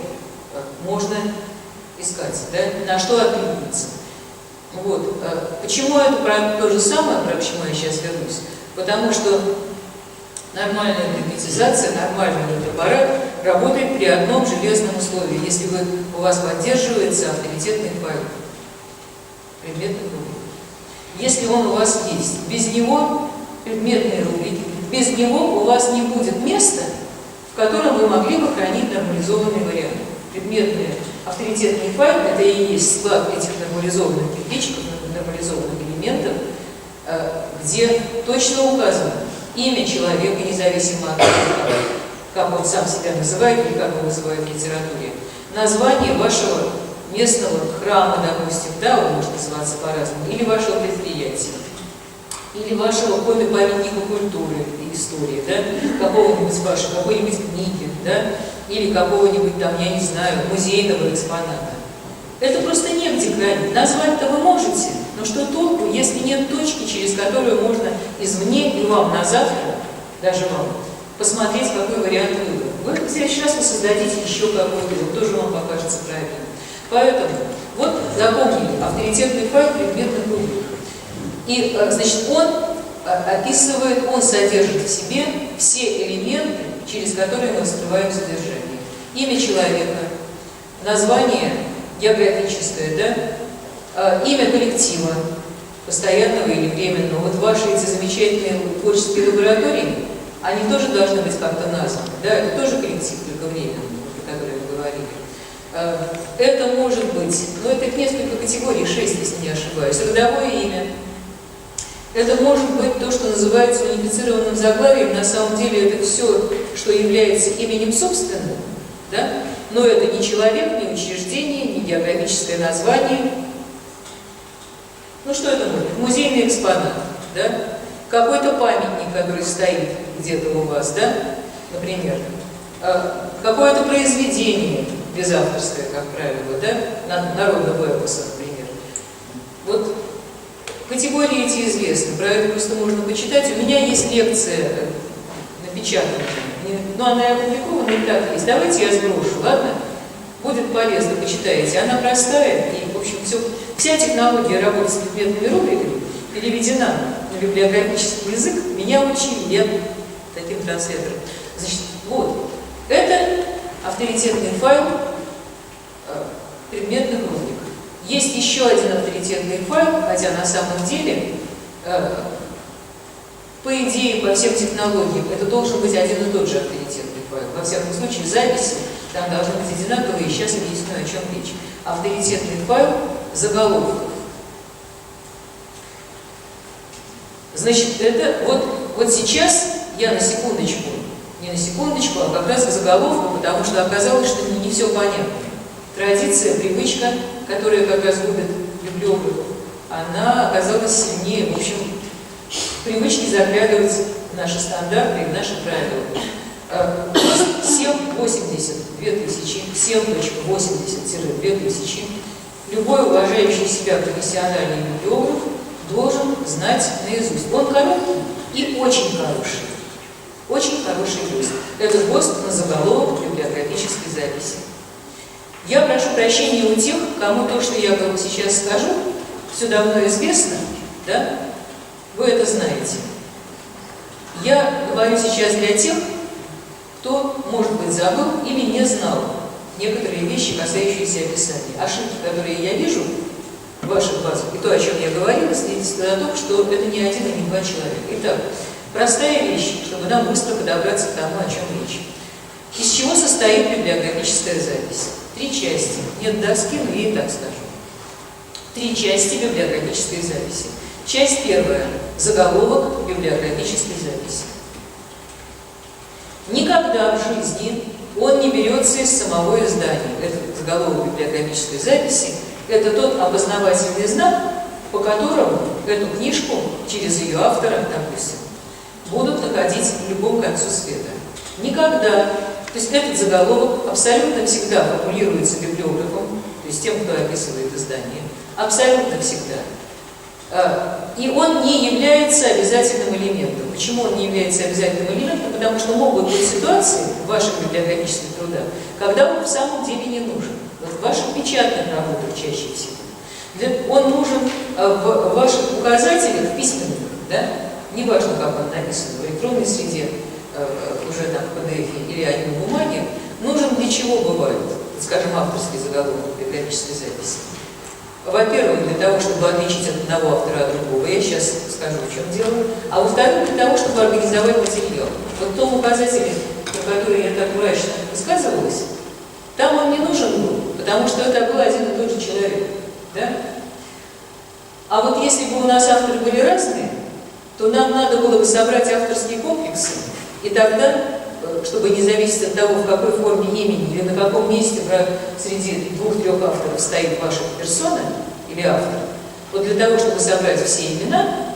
можно искать, да, на что откликнется. Вот. Почему это про то же самое, про почему я сейчас вернусь? Потому что нормальная предметизация, нормальный аппарат работает при одном железном условии, если у вас поддерживается авторитетный файл предметных рубрик. Если он у вас есть, без него предметные рубрики, без него у вас не будет места, в котором вы могли бы хранить нормализованный вариант. Предметный авторитетный файл – это и есть склад этих нормализованных кирпичиков, нормализованных элементов, где точно указано имя человека, независимо от того, как он сам себя называет или как он называет в литературе, название вашего местного храма, допустим, да, он может называться по-разному, или вашего предприятия, или вашего памятника культуры и истории, да, какого-нибудь вашего, какой-нибудь книги, да, или какого-нибудь там, я не знаю, музейного экспоната. Это просто негде хранить. Назвать-то вы можете, но что толку, если нет точки, через которую можно извне и вам на завтра, даже вам, посмотреть, какой вариант выбора. Вы сейчас вы создадите еще какой-то, он тоже вам покажется правильным. Поэтому, вот запомнили, авторитетный файл предметных рубрик. И, значит, он описывает, он содержит в себе все элементы, через которые мы вскрываем содержание. Имя человека, название географическое, да, имя коллектива, постоянного или временного. Вот ваши эти замечательные творческие лаборатории, они тоже должны быть как-то названы, да, это тоже коллектив, только временный, про который вы говорили. Это может быть, ну это несколько категорий, 6, если не ошибаюсь, родовое имя. Это может быть то, что называется унифицированным заглавием, на самом деле это все, что является именем собственным, да? Но это не человек, не учреждение, не географическое название. Ну что это может быть? Музейный экспонат, да? Какой-то памятник, который стоит где-то у вас, да? Например. Какое-то произведение, безавторское, как правило, да? Народного эпоса, например. Вот категории эти известны, про это просто можно почитать. У меня есть лекция напечатанная, но она опубликована и так есть. Давайте я сброшу, ладно? Будет полезно, почитаете. Она простая, и, в общем, вся технология работы с предметными рубриками переведена на библиографический язык. Меня учили, я таким транслятором. Значит, вот, это авторитетный файл предметных рубрик. Есть еще один авторитетный файл, хотя на самом деле, по идее, по всем технологиям, это должен быть один и тот же авторитетный файл. Во всяком случае, записи там должны быть одинаковые, и сейчас объясню, о чем речь. Авторитетный файл заголовков. Значит, это вот сейчас я на секундочку, не на секундочку, а как раз к заголовку, потому что оказалось, что не все понятно. Традиция, привычка, которая как раз губит библиографов, она оказалась сильнее. В общем, привычки заглядывать в наши стандарты и в наши правила. 7.80-2000, 7.80-2000 любой уважающий себя профессиональный библиограф должен знать наизусть. Он короткий и очень хороший. Очень хороший ГОСТ. Это ГОСТ на заголовок библиографической записи. Я прошу прощения у тех, кому то, что я сейчас скажу, все давно известно, да? Вы это знаете. Я говорю сейчас для тех, кто, может быть, забыл или не знал некоторые вещи, касающиеся описания. Ошибки, которые я вижу, ваших базах, и то, о чем я говорила, свидетельствует о том, что это не один и не два человека. Итак, простая вещь, чтобы нам быстро подобраться к тому, о чем речь. Из чего состоит библиографическая запись? 3 части. Нет доски, но я и так скажу. 3 части библиографической записи. Часть первая – заголовок библиографической записи. Никогда в жизни он не берется из самого издания. Этот заголовок библиографической записи – это тот опознавательный знак, по которому эту книжку через ее автора, допустим, будут находить в любом концу света. Никогда. То есть этот заголовок абсолютно всегда формулируется библиографом, то есть тем, кто описывает издание, абсолютно всегда. И он не является обязательным элементом. Почему он не является обязательным элементом? Потому что могут быть ситуации в ваших библиографических трудах, когда он в самом деле не нужен. Вот в ваших печатных работах чаще всего. Он нужен в ваших указателях письменных, да? Неважно, как он написан, в электронной среде, уже там в PDF или на бумаге, нужен для чего бывает, скажем, авторский заголовок библиографической записи. Во-первых, для того, чтобы отличить от одного автора от другого, я сейчас скажу, в чем дело, а во-вторых, для того, чтобы организовать материал. Вот в том указателе, про который я так мрачно высказывалась, там он не нужен был, потому что это был один и тот же человек. Да? А вот если бы у нас авторы были разные, то нам надо было бы собрать авторские комплексы, и тогда, чтобы не зависеть от того, в какой форме имени или на каком месте среди 2-3 авторов стоит ваша персона или автор, вот для того, чтобы собрать все имена,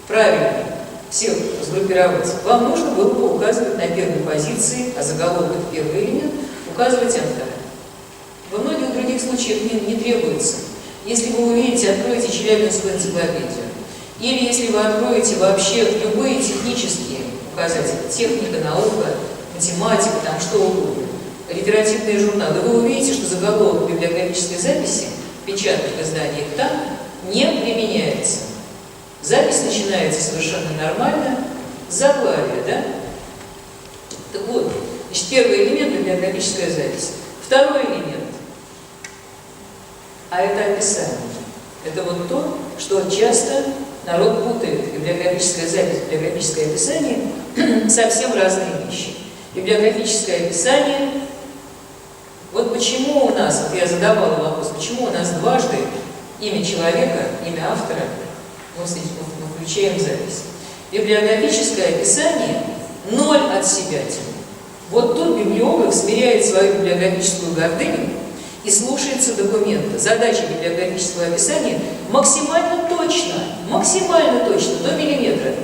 правильно всех сгруппировать, вам нужно было бы указывать на первой позиции, а заголовок это первый элемент, указывать автора. Во многих других случаях не требуется. Если вы увидите, откроете Челябинскую энциклопедию, или если вы откроете вообще любые технические указатели, техника, наука, математика, там что угодно, литературные журналы, вы увидите, что заголовок библиографической записи в печатных изданиях там не применяется. Запись начинается совершенно нормально, с заглавия, да? Так вот, значит, первый элемент – библиографическая запись. Второй элемент, а это описание. Это вот то, что часто народ путает. Библиографическая запись, библиографическое описание – совсем разные вещи. Библиографическое описание, вот почему у нас, вот я задавала вопрос, почему у нас дважды имя человека, имя автора, мы включаем запись. Библиографическое описание – 0 от себя. Вот тут библиограф смиряет свою библиографическую гордыню и слушается документа. Задача библиографического описания максимально точно, до миллиметра,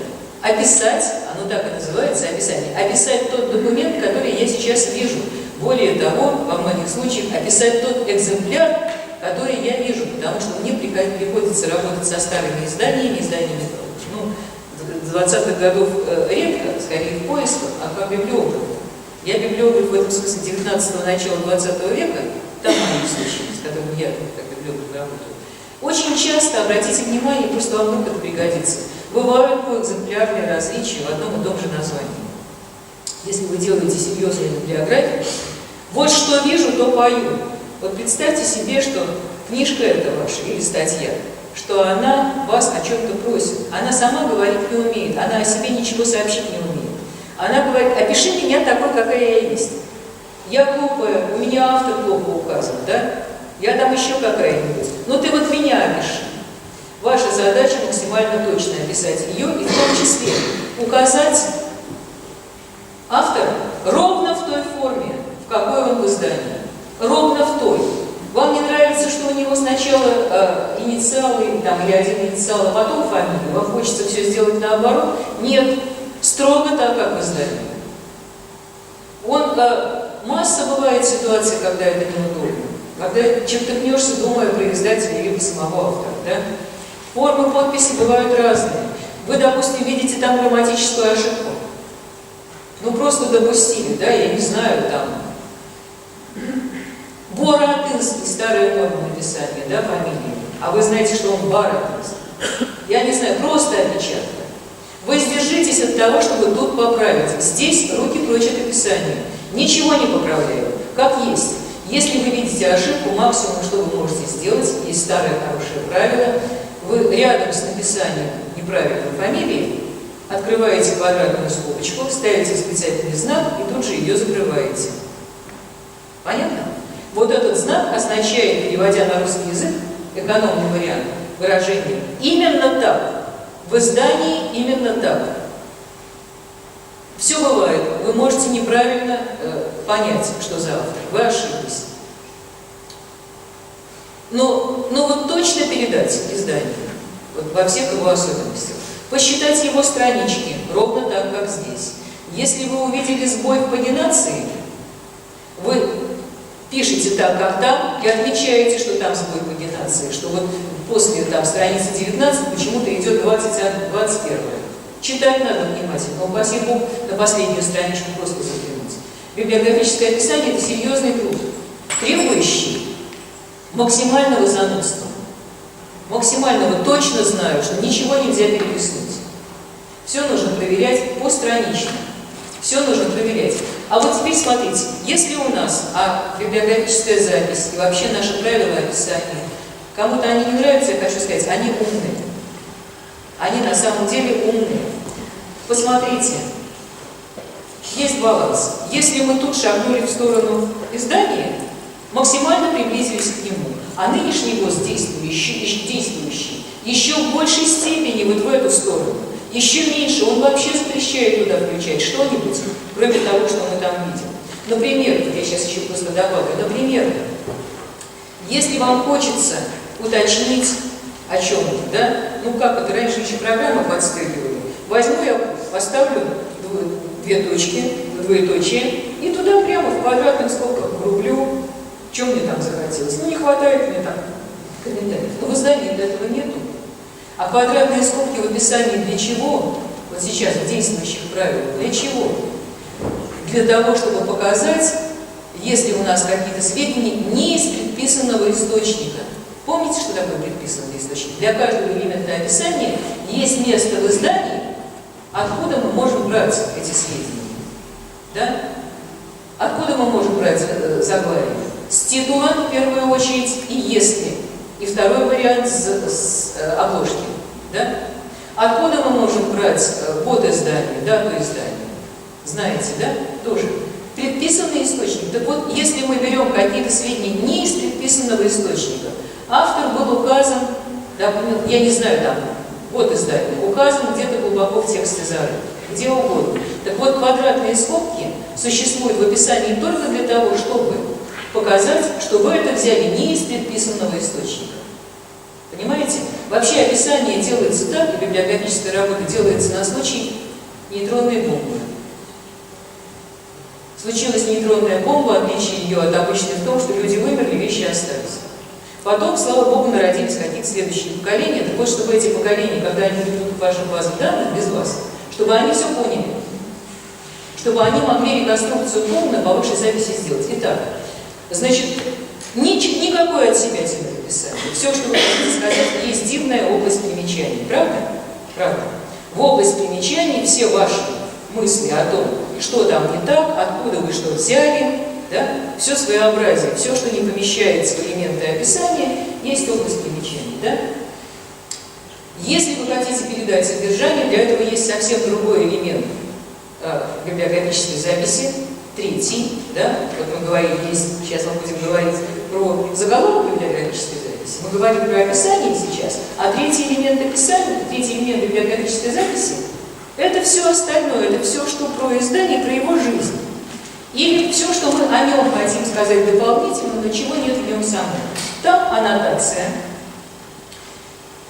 описать, оно так и называется, описание, описать тот документ, который я сейчас вижу. Более того, во многих случаях описать тот экземпляр, который я вижу, потому что мне приходится работать со старыми изданиями, с 20-х годов редко, скорее в поисках, а как библиограф. Я библиограф в этом смысле 19-го, начала 20 века, там мои случаи, с которыми я как библиограф работаю. Очень часто, обратите внимание, просто вам вдруг это пригодится, бывают экземплярные различия в одном и том же названии. Если вы делаете серьезную библиографию, вот что вижу, то пою. Вот представьте себе, что книжка эта ваша или статья, что она вас о чем-то просит. Она сама говорить не умеет, она о себе ничего сообщить не умеет. Она говорит: опиши меня такой, какая я есть. Я глупая, у меня автор плохо указан, да? Я там еще какая-нибудь. Ну ты вот меня опиши. Ваша задача максимально точно описать ее и в том числе указать автора ровно в той форме, в какой он в издании. Ровно в той. Вам не нравится, что у него сначала инициалы там, или один инициал, а потом фамилия. Вам хочется все сделать наоборот? Нет. Строго так, как в издании. Масса бывает ситуаций, когда это неудобно. Когда чем-то пнешься, думая про издателя или самого автора. Да? Формы подписи бывают разные. Вы, допустим, видите там грамматическую ошибку. Ну, просто допустили, да, я не знаю, там. Боратынский, старая норма написания, да, фамилии. А вы знаете, что он Баратынский. Я не знаю, просто опечатка. Вы сдержитесь от того, чтобы тут поправить. Здесь руки прочь от описания. Ничего не поправляю, как есть. Если вы видите ошибку, максимум, что вы можете сделать, есть старое хорошее правило, вы рядом с написанием неправильной фамилии открываете квадратную скобочку, ставите восклицательный знак и тут же ее закрываете. Понятно? Вот этот знак означает, переводя на русский язык, экономный вариант выражения, именно так. В издании именно так. Все бывает. Вы можете неправильно понять, что за автор. Вы ошиблись. Но вот точно передать издание, вот во всех его особенностях. Посчитать его странички, ровно так, как здесь. Если вы увидели сбой в пагинации, вы пишете так, как там, и отмечаете, что там сбой в пагинации, что вот после там, страницы 19 почему-то идет 21. Читать надо внимательно, упаси Бог, на последнюю страничку просто заглянуть. Библиографическое описание – это серьезный труд, требующий максимального занудства. Максимального точно знаю, что ничего нельзя переписать. Все нужно проверять постранично. Все нужно проверять. А вот теперь смотрите, если у нас библиографическая запись и вообще наши правила описания, кому-то они не нравятся, я хочу сказать, они умные. Они на самом деле умные. Посмотрите, есть баланс. Если мы тут шагнули в сторону издания, максимально приблизились к нему, а нынешний ГОСТ действующий еще в большей степени вот в эту сторону, еще меньше, он вообще запрещает туда включать что-нибудь, кроме того, что мы там видим. Например, я сейчас еще просто добавлю, например, если вам хочется уточнить о чем-то, да, ну как это, раньше еще программы подстегивали, возьму я, поставлю две точки, двоеточие, и туда прямо в квадратных скобках врублю, что мне там захотелось. Ну не хватает мне там комментариев. Но в издании для этого нету. А квадратные скобки в описании для чего? Вот сейчас в действующих правилах. Для чего? Для того, чтобы показать, если у нас какие-то сведения не из предписанного источника. Помните, что такое предписанный источник? Для каждого элемента описания есть место в издании, откуда мы можем брать эти сведения. Да? Откуда мы можем брать заглавие? С титула, в первую очередь, и если. И второй вариант с обложки. Да? Откуда мы можем брать подиздание, дату издания? Знаете, да? Тоже. Предписанный источник. Так вот, если мы берем какие-то сведения не из предписанного источника, автор был указан, да, я не знаю, там, год издания, указан где-то глубоко в тексте зарыт, где угодно. Так вот, квадратные скобки существуют в описании только для того, чтобы показать, что вы это взяли не из предписанного источника. Понимаете? Вообще описание делается так, и библиографическая работа делается на случай нейтронной бомбы. Случилась нейтронная бомба, отличие ее от обычной в том, что люди вымерли, вещи остались. Потом, слава Богу, народились какие-то следующие поколения. Так вот, чтобы эти поколения, когда они придут к вашим базам данных без вас, чтобы они все поняли, чтобы они могли реконструкцию полную по вашей записи сделать. Итак, значит, никакой от себя тебе написали. Все, что вы хотите сказать, есть дивная область примечаний. Правда? Правда. В область примечаний все ваши мысли о том, что там не так, откуда вы что взяли, да? Все своеобразие, все, что не помещается в элементы описания, есть область примечаний. Да? Если вы хотите передать содержание, для этого есть совсем другой элемент библиографической записи, третий, да? Вот мы говорили, сейчас мы будем говорить про заголовок библиографической записи, мы говорим про описание сейчас, а третий элемент описания, третий элемент библиографической записи, это все остальное, это все, что про издание, про его жизнь. Или все, что мы о нем хотим сказать дополнительно, но чего нет в нем самом. Там аннотация,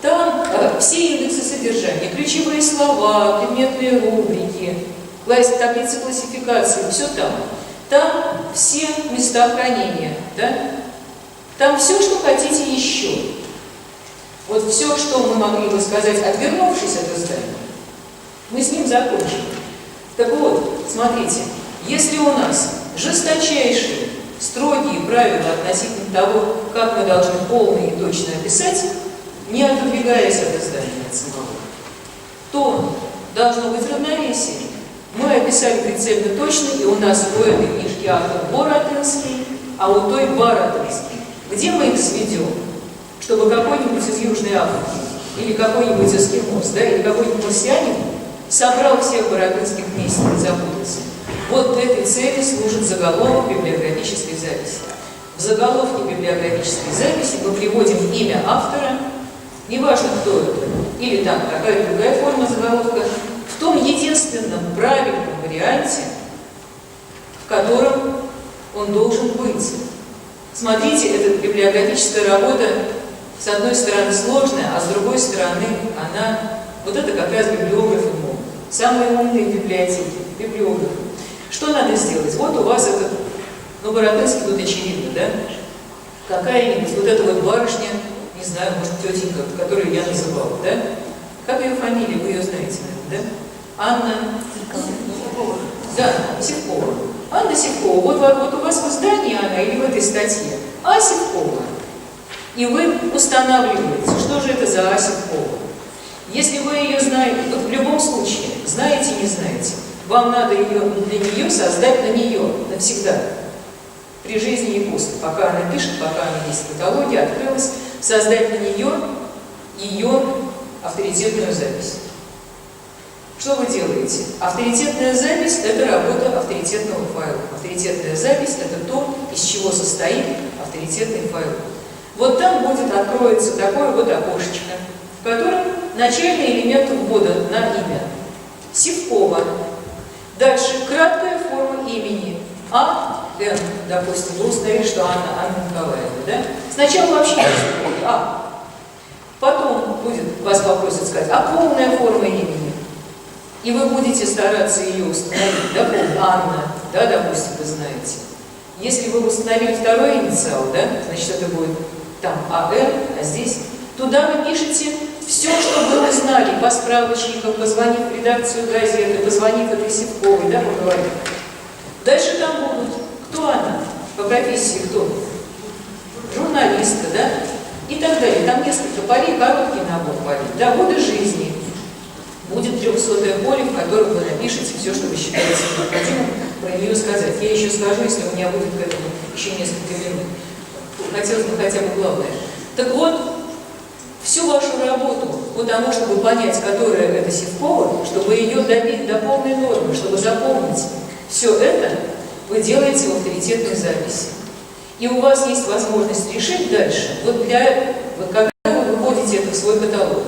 там все индексы содержания, ключевые слова, предметные рубрики, таблицы классификации, все там. Там все места хранения, да? Там все, что хотите еще. Вот все, что мы могли бы сказать, отвернувшись от издания, мы с ним закончим. Так вот, смотрите, если у нас жесточайшие, строгие правила относительно того, как мы должны полно и точно описать, не отодвигаясь от издания от самого, то должно быть равновесие. Мы описали прицельно точно, и у нас в этой книжке автор Боратынский, а у той Баратовский. Где мы их сведем? Чтобы какой-нибудь из Южной Африки, или какой-нибудь эскимос, да, или какой-нибудь марсианин собрал всех баратынских вместе и запутался. Вот этой цели служит заголовок библиографической записи. В заголовке библиографической записи мы приводим имя автора, неважно кто это, или там какая-то другая форма заголовка, в том единственном правильном варианте, в котором он должен быть. Смотрите, эта библиографическая работа, с одной стороны, сложная, а с другой стороны, она, вот это как раз библиографы могут. Самые умные библиотеки, библиографы. Что надо сделать? Вот у вас этот, ну, Баратынский тут очевидно, да? Какая-нибудь вот эта вот барышня, не знаю, может, тетенька, которую я называла, да? Как ее фамилия? Вы ее знаете, наверное, да? Анна Сивкова. Да, Сивкова. Анна Сивкова. Вот у вас в издании она или в этой статье. А Сивкова. И вы устанавливаете, что же это за А Сивкова. Если вы ее знаете, вот в любом случае, знаете, не знаете, вам надо ее, для нее создать на нее навсегда. При жизни и после. Пока она пишет, пока она есть в каталоге, открылась, создать на нее ее авторитетную запись. Что вы делаете? Авторитетная запись – это работа авторитетного файла. Авторитетная запись – это то, из чего состоит авторитетный файл. Вот там откроется такое вот окошечко, в котором начальный элемент ввода на имя. Сивкова. Дальше краткая форма имени. А, Н, допустим, вы установили, что Анна Николаевна, да? Сначала вообще не А. Потом вас попросят сказать, а полная форма имени. И вы будете стараться ее установить, да, Анна, да, допустим, вы знаете. Если вы установили второй инициал, да, значит, это будет там АР, а здесь, туда вы пишете все, что вы узнали по справочникам, позвонив в редакцию газеты, позвонив этой Сивковой, да, поговорив. Дальше там будут, кто она, по профессии кто? Журналистка, да, и так далее. Там несколько полей, короткий набор полей, да, годы жизни. Будет 300-е поле, в котором вы напишете все, что вы считаете необходимым про нее сказать. Я еще скажу, если у меня будет к этому еще несколько минут. Хотелось бы хотя бы главное. Так вот, всю вашу работу по тому, чтобы понять, которая это Сивкова, чтобы ее добить до полной нормы, чтобы запомнить все это, вы делаете в авторитетной записи. И у вас есть возможность решить дальше, вот когда вы выводите это в свой каталог,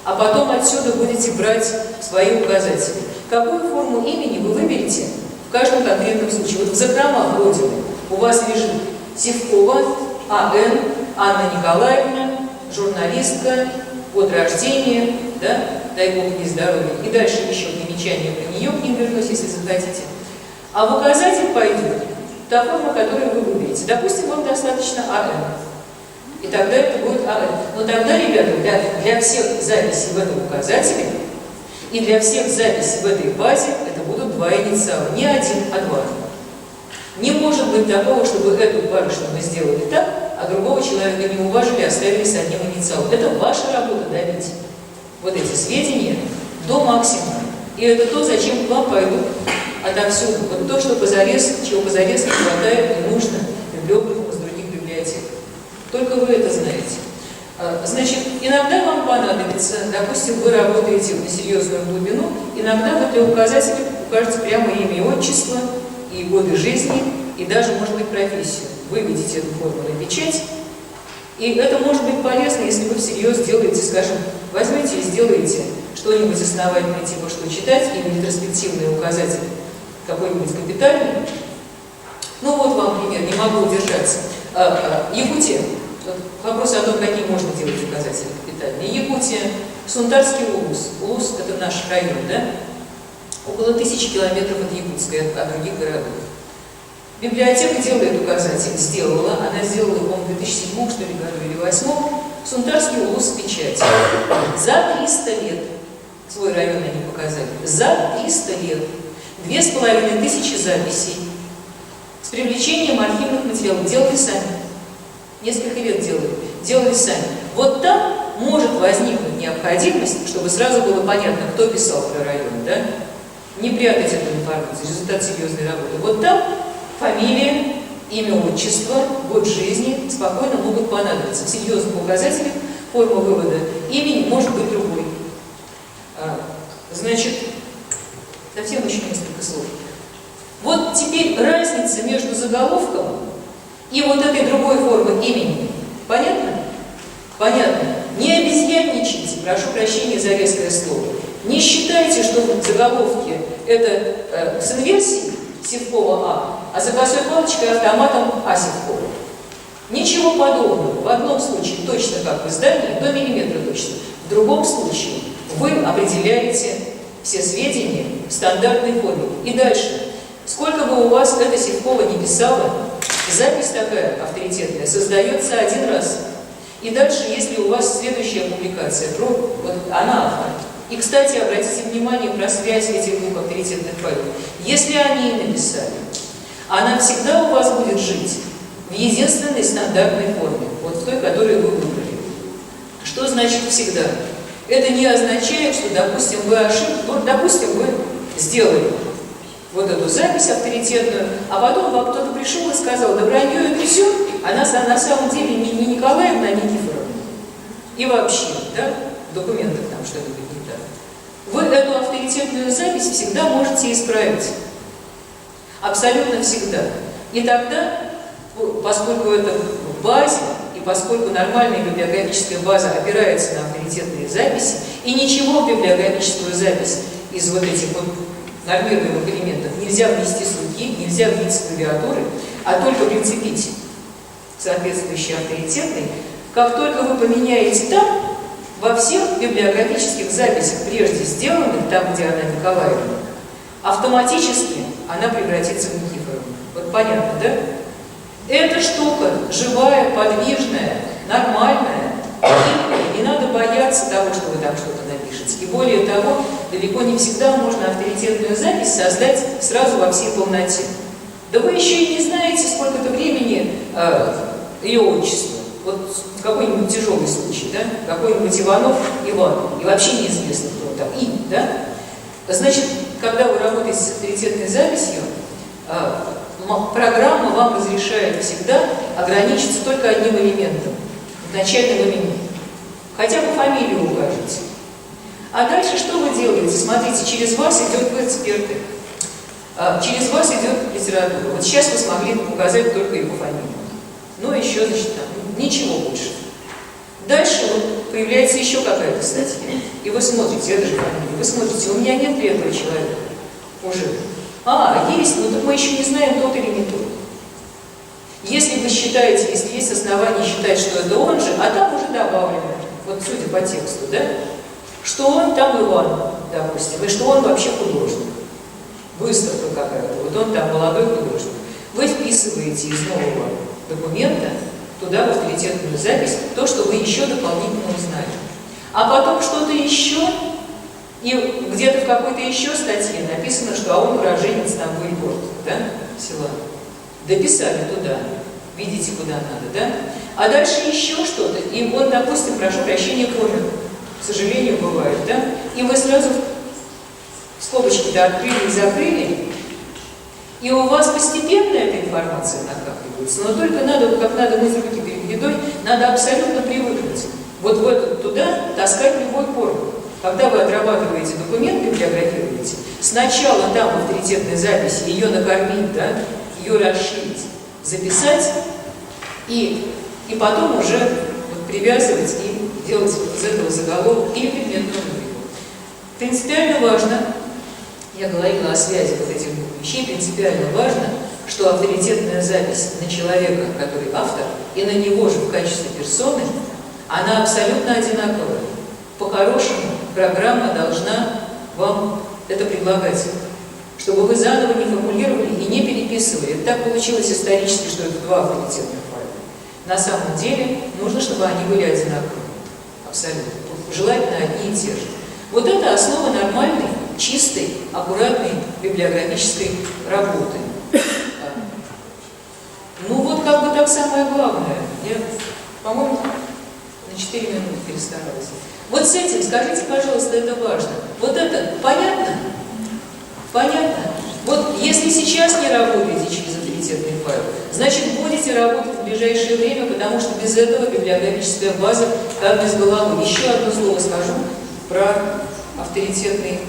а потом отсюда будете брать свои указатели. Какую форму имени вы выберете в каждом конкретном случае? Вот в закромах Родины у вас лежит Сивкова, А.Н., Анна Николаевна, журналистка, год рождения, да, дай Бог ей здоровья. И дальше еще примечание про нее, к ним вернусь, если захотите. А в указатель пойдет та форма, которую вы выберете. Допустим, вам достаточно А.Н. И тогда это будет АН. Но тогда, ребята, для всех записей в этом указателе и для всех записей в этой базе это будут два инициала. Не один, а два. Не может быть такого, чтобы эту барышню мы сделали так, а другого человека не уважили, оставили с одним инициалом. Это ваша работа добить вот эти сведения до максимума. И это то, зачем к вам пойдут отовсюду. Вот то, что позарез, чего позарез не хватает, не нужно библиографам из других библиотек. Только вы это знаете. Значит, иногда вам понадобится, допустим, вы работаете на серьезную глубину, иногда в этой указателе укажете прямо имя и отчество, и годы жизни, и даже, может быть, профессию. Выведите эту форму на печать, и это может быть полезно, если вы всерьез делаете, скажем, возьмите и сделаете что-нибудь основательное, типа что читать, или ретроспективный указатель какой-нибудь капитальный. Ну вот вам пример, не могу удержаться. Якутия. Вопрос о том, какие можно делать указатели капитальные. Якутия, Сунтарский улус. Улус – это наш район, да? Около 1000 километров от Якутска, от других городов. Библиотека делает указатель, сделала. Она сделала, по-моему, в 2007, что ли, году или 2008. Сунтарский улус в печати. За 300 лет свой район они показали. За 300 лет. 2500 записей. С привлечением архивных материалов. Делали сами. Несколько лет делали сами. Вот там может возникнуть необходимость, чтобы сразу было понятно, кто писал про район, да? Не прятать эту информацию, результат серьезной работы. Вот там фамилия, имя, отчество, год жизни спокойно могут понадобиться. В серьезных указателях форма вывода имени может быть другой. Значит, совсем еще несколько слов. Вот теперь разница между заголовком и вот этой другой формой имени. Понятно? Понятно. Не обезьянничайте, прошу прощения за резкое слово. Не считайте, что в заголовке это с инверсией Сивкова А за косой палочкой автоматом А Сивкова. Ничего подобного. В одном случае точно как в издании, до миллиметра точно. В другом случае вы определяете все сведения в стандартной форме. И дальше. Сколько бы у вас это Сивкова не писала, запись такая авторитетная создается один раз. И дальше, если у вас следующая публикация, вот она автор. И, кстати, обратите внимание про связь этих двух авторитетных файлов. Если они и написали, она всегда у вас будет жить в единственной стандартной форме, вот в той, которую вы выбрали. Что значит всегда? Это не означает, что, допустим, вы ошиблись, вот, допустим, вы сделали вот эту запись авторитетную, а потом вам кто-то пришел и сказал, да вранье это все, она на самом деле не Николаевна, а Никифоровна. И вообще, да, в документах там что-нибудь не так. Вы эту авторитетную запись всегда можете исправить. Абсолютно всегда. И тогда, поскольку это в базе, и поскольку нормальная библиографическая база опирается на авторитетные записи, и ничего в библиографическую запись из вот этих вот нормируемых элементов нельзя внести с руки, нельзя внести с клавиатуры, а только прицепить соответствующий авторитетный. Как только вы поменяете там, во всех библиографических записях, прежде сделанных, там, где она Николаевна, автоматически она превратится в Никифоровну. Вот понятно, да? Эта штука живая, подвижная, нормальная. Не надо бояться того, что вы там что-то напишете. И более того, далеко не всегда можно авторитетную запись создать сразу во всей полноте. Да вы еще и не знаете, сколько-то времени ее отчество. Вот какой-нибудь тяжелый случай, да? Какой-нибудь Иванов Иван, и вообще неизвестно, кто он там, имя, да? Значит, когда вы работаете с авторитетной записью, программа вам разрешает всегда ограничиться только одним элементом, начальным именем. Хотя бы фамилию укажете. А дальше что вы делаете? Смотрите, через вас идет в эксперты, через вас идет литература. Вот сейчас вы смогли указать только его фамилию. Ну, еще, значит, там, ничего больше. Дальше вот появляется еще какая-то статья. И вы смотрите, это же фамилия. Вы смотрите, у меня нет ли этого человека уже. Есть, но так мы еще не знаем, тот или не тот. Если вы считаете, если есть основания считать, что это он же, а там уже добавлено, вот судя по тексту, да, что он там Иван, допустим, и что он вообще художник. Выставка какая-то, вот он там молодой художник. Вы вписываете из нового документа туда в авторитетную запись то, что вы еще дополнительно узнали. А потом что-то еще, и где-то в какой-то еще статье написано, что он уроженец там Вильборд, да, села. Дописали туда, видите, куда надо, да? А дальше еще что-то, и он, допустим, прошу прощения, помер, к сожалению, бывает, да? И вы сразу скобочки-то открыли и закрыли, и у вас постепенно эта информация накапливается, но только надо, как надо мыть руки перед едой, надо абсолютно привыкнуть. Вот в эту, туда таскать любой корпус. Когда вы отрабатываете документ, библиографируете, сначала там в авторитетной записи ее накормить, да, ее расширить, записать, и потом уже вот привязывать и делать из этого заголовок или предметную рубрику. Принципиально важно, я говорила о связи вот этих двух вещей, принципиально важно, что авторитетная запись на человека, который автор, и на него же в качестве персоны, она абсолютно одинаковая. По-хорошему, программа должна вам это предлагать, чтобы вы заново не формулировали и не переписывали. Это так получилось исторически, что это два авторитетных файла. На самом деле, нужно, чтобы они были одинаковыми. Абсолютно. Желательно одни и те же. Вот это основа нормальной, чистой, аккуратной библиографической работы. Ну вот как бы так самое главное. Я, по-моему, на 4 минуты перестаралась. Вот с этим, скажите, пожалуйста, это важно. Вот это понятно? Понятно? Вот если сейчас не работаете через авторитетный файл, значит, будете работать в ближайшее время, потому что без этого библиографическая база как без головы. Еще одно слово скажу про авторитетный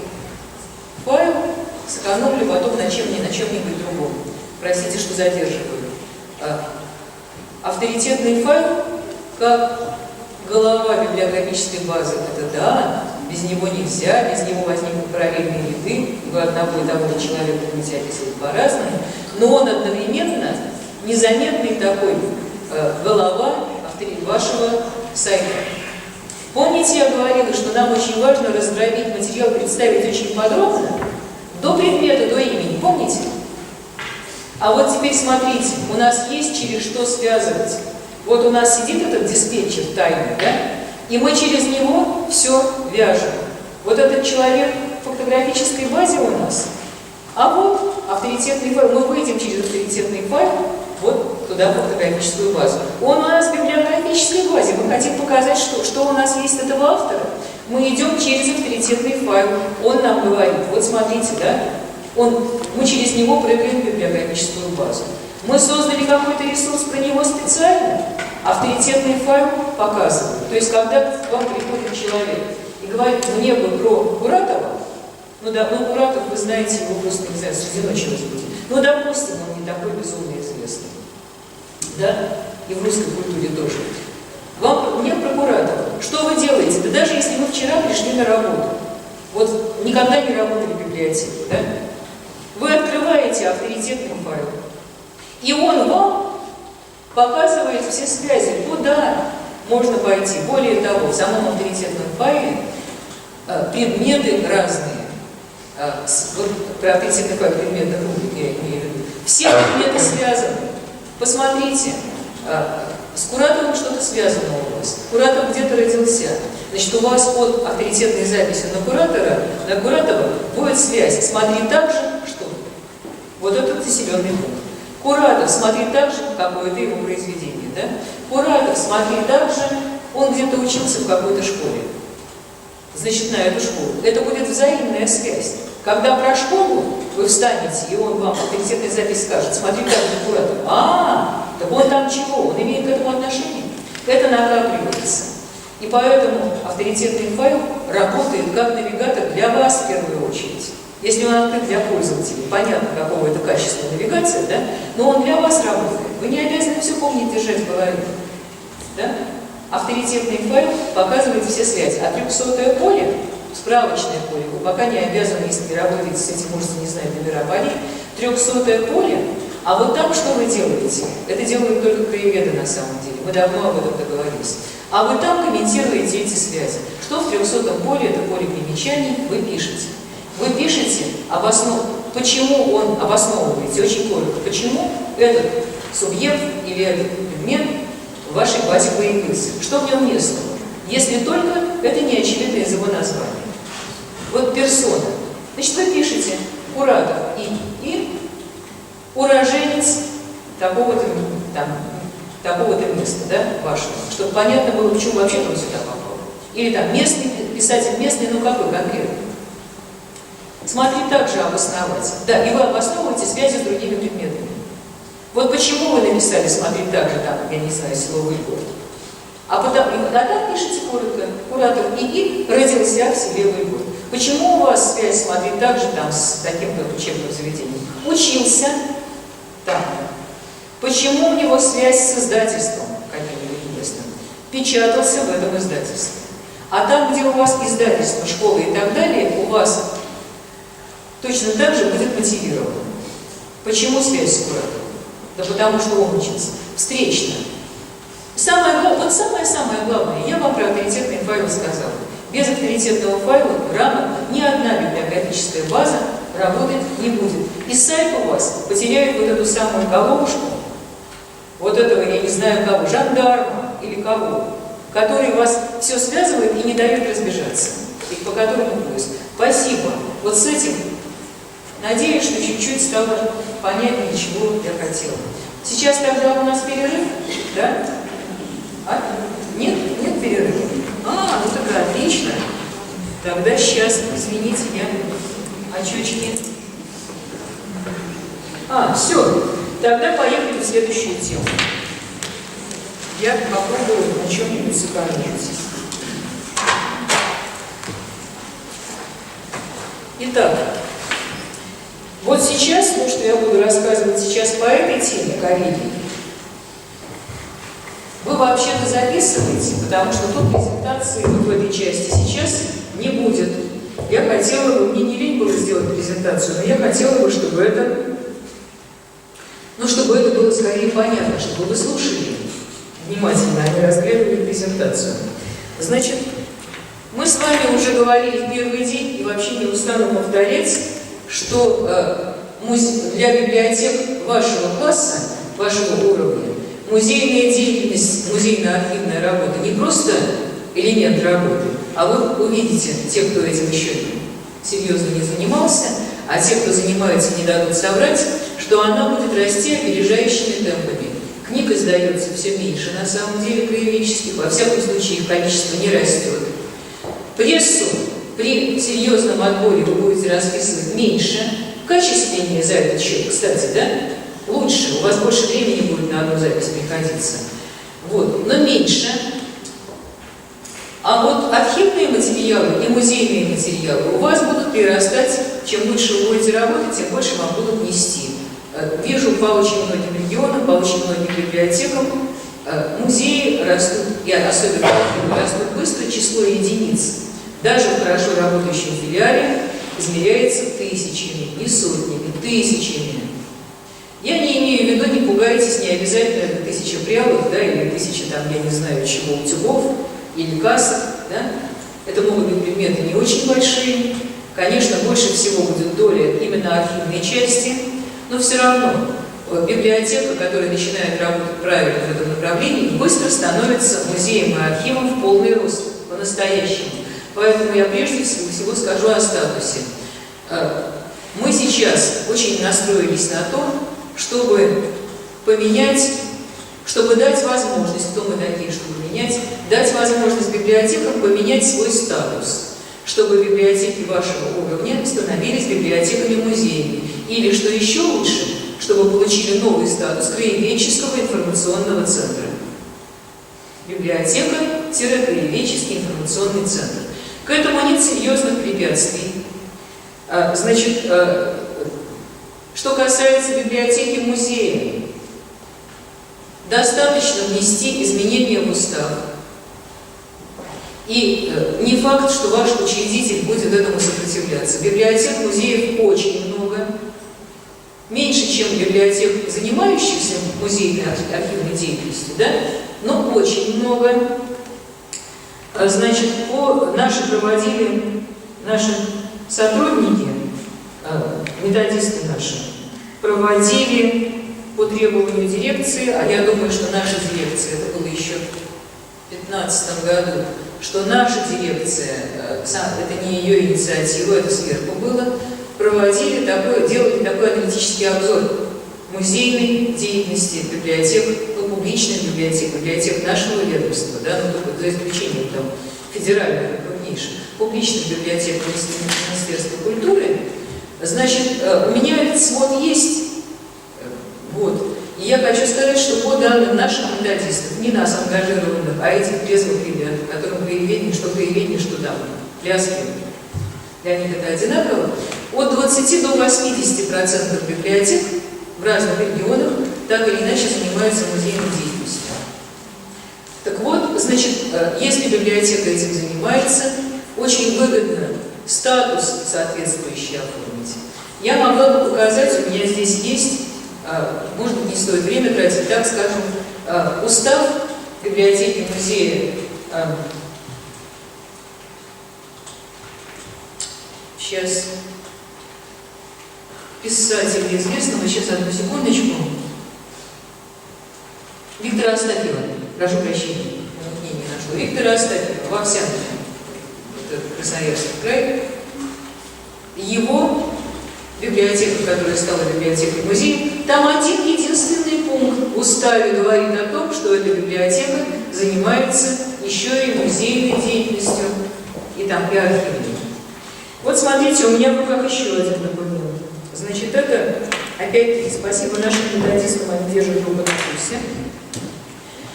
файл, сэкономлю потом на чем-нибудь другом. Простите, что задерживаю. Авторитетный файл, как голова библиографической базы, это да, без него нельзя, без него возникнут параллельные ряды, и вы одного и того же человека будете описывать по-разному, но он одновременно незаметный такой голова вашего сайта. Помните, я говорила, что нам очень важно раздробить материал, представить очень подробно, до предмета, до имени, помните? А вот теперь смотрите, у нас есть через что связывать. Вот у нас сидит этот диспетчер тайный, да? И мы через него все вяжем. Вот этот человек в фактографической базе у нас, а вот авторитетный файл. Мы выйдем через авторитетный файл вот туда, в фактографическую базу. Он у нас в библиографической базе. Мы хотим показать, что у нас есть этого автора. Мы идем через авторитетный файл. Он нам говорит, вот смотрите, да, мы через него прыгаем в библиографическую базу. Мы создали какой-то ресурс про него специально, авторитетный файл показывает. То есть, когда к вам приходит человек и говорит, мне бы про Куратова, Куратов, вы знаете, его просто нельзя среди ночи разбудить. Допустим, он не такой безумно известный. Да? И в русской культуре тоже. Мне про Куратова. Что вы делаете? Да даже если вы вчера пришли на работу, вот никогда не работали в библиотеке, да? Вы открываете авторитетный файл, и он вам показывает все связи, куда можно пойти. Более того, в самом авторитетном файле предметы разные. Про авторитетный файл предметных рубрик я имею в виду. Все предметы связаны. Посмотрите, с Куратовым что-то связано у вас. Куратов где-то родился. Значит, у вас от авторитетной записи на Куратова будет связь. Смотри так же, что вот этот населенный пункт. Куратов, смотри так же, какое-то его произведение, да? Куратов, смотри так же, он где-то учился в какой-то школе. Значит, на эту школу. Это будет взаимная связь. Когда про школу вы встанете, и он вам авторитетной запись скажет, смотри так же, Куратов. Так он там чего? Он имеет к этому отношение? Это накапливается. И поэтому авторитетный файл работает как навигатор для вас в первую очередь. Если он открыт для пользователей, понятно, какого это качества навигация, да? Но он для вас работает. Вы не обязаны все помнить, держать в голове. Да? Авторитетный файл показывает все связи. А 300-е поле, справочное поле, вы пока не обязаны, если не работаете с этим, можете не знать номера полей, 300-е поле, а вот там что вы делаете? Это делают только краеведы на самом деле. Мы давно об этом договорились. А вы там комментируете эти связи. Что в 300-м поле, это поле примечаний, вы пишете. Вы пишете, почему он обосновываете, очень коротко, почему этот субъект или этот предмет в вашей базе появился. Что в нем местного? Если только это не очевидно из его названия. Вот персона. Значит, вы пишете Куратов и уроженец такого-то места, да, вашего, чтобы понятно было, почему вообще он сюда попал. Или там местный, писатель местный, какой конкретно. Смотри, также обосновать. Да, и вы обосновываете связи с другими предметами. Вот почему вы написали, смотри, также там, я не знаю, село Выльгород. А там пишите коротко, Куратов и родился в селе Выльгород. Почему у вас связь, смотри, также там с таким-то учебным заведением? Учился там. Почему у него связь с издательством каким-нибудь местным? Печатался в этом издательстве. А там, где у вас издательство, школа и так далее, у вас точно так же будет мотивировано. Почему связь с Куратовым? Да потому что он учится. Встречно. Самое главное, я вам про авторитетный файл сказала. Без авторитетного файла грамотно ни одна библиографическая база работать не будет. И сайт у вас потеряет вот эту самую головушку, вот этого, я не знаю кого, жандарма или кого, который вас все связывает и не дает разбежаться, и по которому поиск. Спасибо. Вот с этим, надеюсь, что чуть-чуть стало понятнее, чего я хотела. Сейчас тогда у нас перерыв, да? Нет перерыва? Тогда отлично. Тогда сейчас, извините, я очечки. Все. Тогда поехали в следующую тему. Я попробую на чем-нибудь сэкономить. Итак, вот сейчас, то, что я буду рассказывать сейчас по этой теме, коллеги, вы вообще-то записываете, потому что тут презентации вот в этой части сейчас не будет. Я хотела бы, мне не лень было сделать презентацию, но я хотела бы, чтобы это было скорее понятно, чтобы вы слушали внимательно, а не разглядывали презентацию. Значит, мы с вами уже говорили в первый день, и вообще не устану повторять, что для библиотек вашего класса, вашего уровня, музейная деятельность, музейно-архивная работа не просто элемент работы, а вы увидите, те, кто этим еще серьезно не занимался, а те, кто занимается, не дадут соврать, что она будет расти опережающими темпами. Книг издается все меньше, на самом деле, краеведческих, во всяком случае, их количество не растет. Прессу при серьезном отборе вы будете расписывать меньше, качественнее за этот счет, кстати, да? Лучше, у вас больше времени будет на одну запись приходиться. Вот, но меньше. А вот архивные материалы и музейные материалы у вас будут перерастать, чем лучше вы будете работать, тем больше вам будут нести. Вижу по очень многим регионам, по очень многим библиотекам, музеи растут, и особенно архивы растут быстро, число единиц. Даже в хорошо работающем филиале измеряется тысячами, не сотнями, тысячами. Я не имею в виду, не пугайтесь, не обязательно это 1000 прялок, да, или 1000, там, я не знаю, чего, утюгов, или касок, да. Это могут быть предметы не очень большие. Конечно, больше всего будет доля именно архивной части, но все равно библиотека, которая начинает работать правильно в этом направлении, быстро становится музеем и архивом в полный рост, по-настоящему. Поэтому я прежде всего скажу о статусе. Мы сейчас очень настроились на то, чтобы поменять, чтобы дать возможность, кто мы такие, чтобы менять, дать возможность библиотекам поменять свой статус, чтобы библиотеки вашего уровня становились библиотеками-музеями. Или, что еще лучше, чтобы получили новый статус краеведческого информационного центра. Библиотека-краеведческий информационный центр. К этому нет серьезных препятствий. Значит, что касается библиотеки-музея, достаточно внести изменения в устав. И не факт, что ваш учредитель будет этому сопротивляться. Библиотек, музеев очень много. Меньше, чем библиотек, занимающихся музейной архивной деятельностью, да? Но очень много. Значит, наши сотрудники, методисты наши, проводили по требованию дирекции, а я думаю, что наша дирекция, это было еще в 2015 году, что наша дирекция, это не ее инициатива, это сверху было, делали такой аналитический обзор музейной деятельности библиотек, публичных библиотек нашего ведомства, да, ну, только за исключением там федеральных, крупнейших, публичных библиотек Министерства культуры. Значит, у меня этот свод есть, вот. И я хочу сказать, что по данным наших методистов, не нас ангажированных, а этих трезвых ребят, которым краеведение, что там, пляски, для них это одинаково, от 20 до 80% библиотек в разных регионах так или иначе занимаются музейной деятельностью. Так вот, значит, если библиотека этим занимается, очень выгодно статус соответствующий оформить. Я могла бы показать, у меня здесь есть, может быть, не стоит время тратить, так скажем, устав библиотеки музея. Сейчас писателя известного, сейчас одну секундочку. Виктора Астафьева, прошу прощения, не нашла. Виктора Астафьева, в Овсянке, это Красноярский край. Его библиотека, которая стала библиотекой-музеем, там один единственный пункт в уставе говорит о том, что эта библиотека занимается еще и музейной деятельностью, и там и архивной. Вот смотрите, у меня в руках еще один документ. Значит, это опять-таки, спасибо нашим методистам, они держат друга на курсе.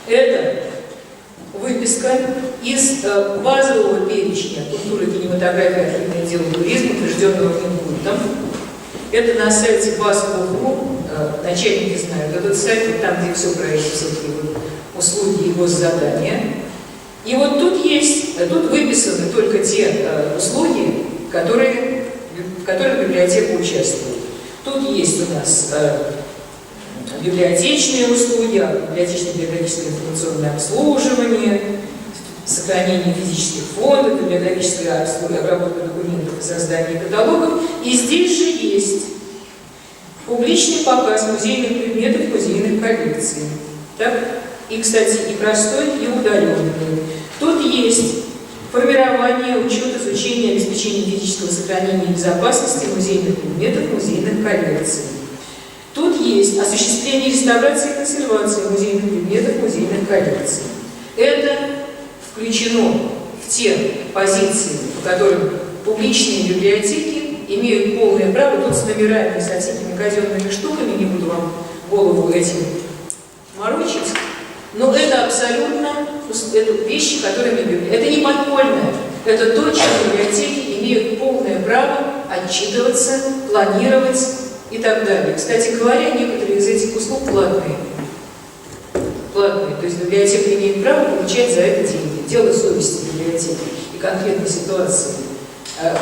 Это выписка из базового перечня культуры, кинематографии, архивное дело, туризма, утвержденного Минкультом. Это на сайте БАС.РУ, начальники знают этот сайт, там, где все про эти всякие услуги и госзадания. И вот тут выписаны только те услуги, в которых библиотека участвует. Тут есть у нас библиотечные услуги, библиотечно-библиотечное информационное обслуживание, сохранение физических фондов, библиографическая обработка документов и создание каталогов. И здесь же есть публичный показ музейных предметов, музейных коллекций. Так? И, кстати, и простой, и удаленный. Тут есть формирование, учет, изучение, обеспечение физического сохранения и безопасности музейных предметов, музейных коллекций. Тут есть осуществление реставрации и консервации музейных предметов, музейных коллекций. Это включено в те позиции, по которым публичные библиотеки имеют полное право, тут с номерами, со всякими казенными штуками, не буду вам голову этим морочить, но это абсолютно это вещи, которыми это не подпольное, это то, что библиотеки имеют полное право отчитываться, планировать и так далее. Кстати говоря, некоторые из этих услуг платные. То есть библиотека имеет право получать за это деньги. Дело совести библиотеки и конкретной ситуации.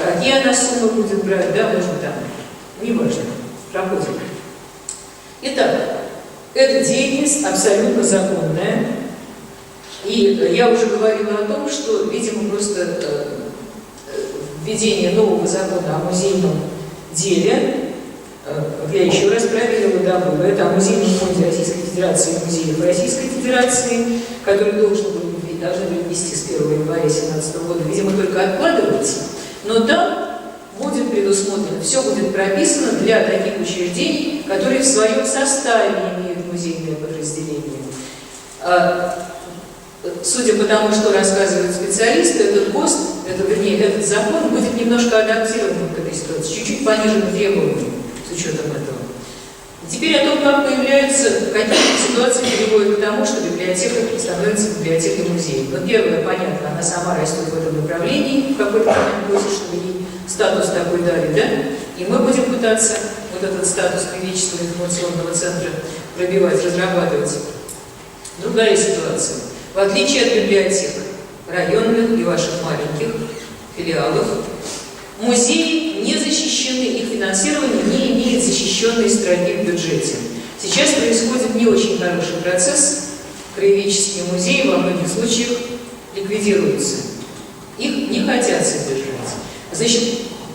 Какие она суммы будет брать, да, можно там. Неважно. Проходим. Итак, эта деятельность абсолютно законная. И я уже говорила о том, что, видимо, просто введение нового закона о музейном деле, я еще раз проверила, да, было это о музейном фонде Российской Федерации и музеев Российской Федерации, который должны были ввести с 1 января 2017 года, видимо, только откладывается. Но там будет предусмотрено, все будет прописано для таких учреждений, которые в своем составе имеют музейное подразделение. Судя по тому, что рассказывают специалисты, этот этот закон будет немножко адаптирован к этой ситуации, чуть-чуть понижен требованиями с учетом этого. Теперь о том, как появляются, какие ситуации приводят к тому, что библиотека становится библиотекой музея. Ну, первое, понятно, она сама растет в этом направлении, в какой-то момент просит, чтобы ей статус такой дали, да? И мы будем пытаться вот этот статус клинического информационного центра пробивать, разрабатывать. Другая ситуация. В отличие от библиотек районных и ваших маленьких филиалов, музеи не защищены, их финансирование не имеет защищенной строки в бюджете. Сейчас происходит не очень хороший процесс, краеведческие музеи во многих случаях ликвидируются. Их не хотят содержать. Значит,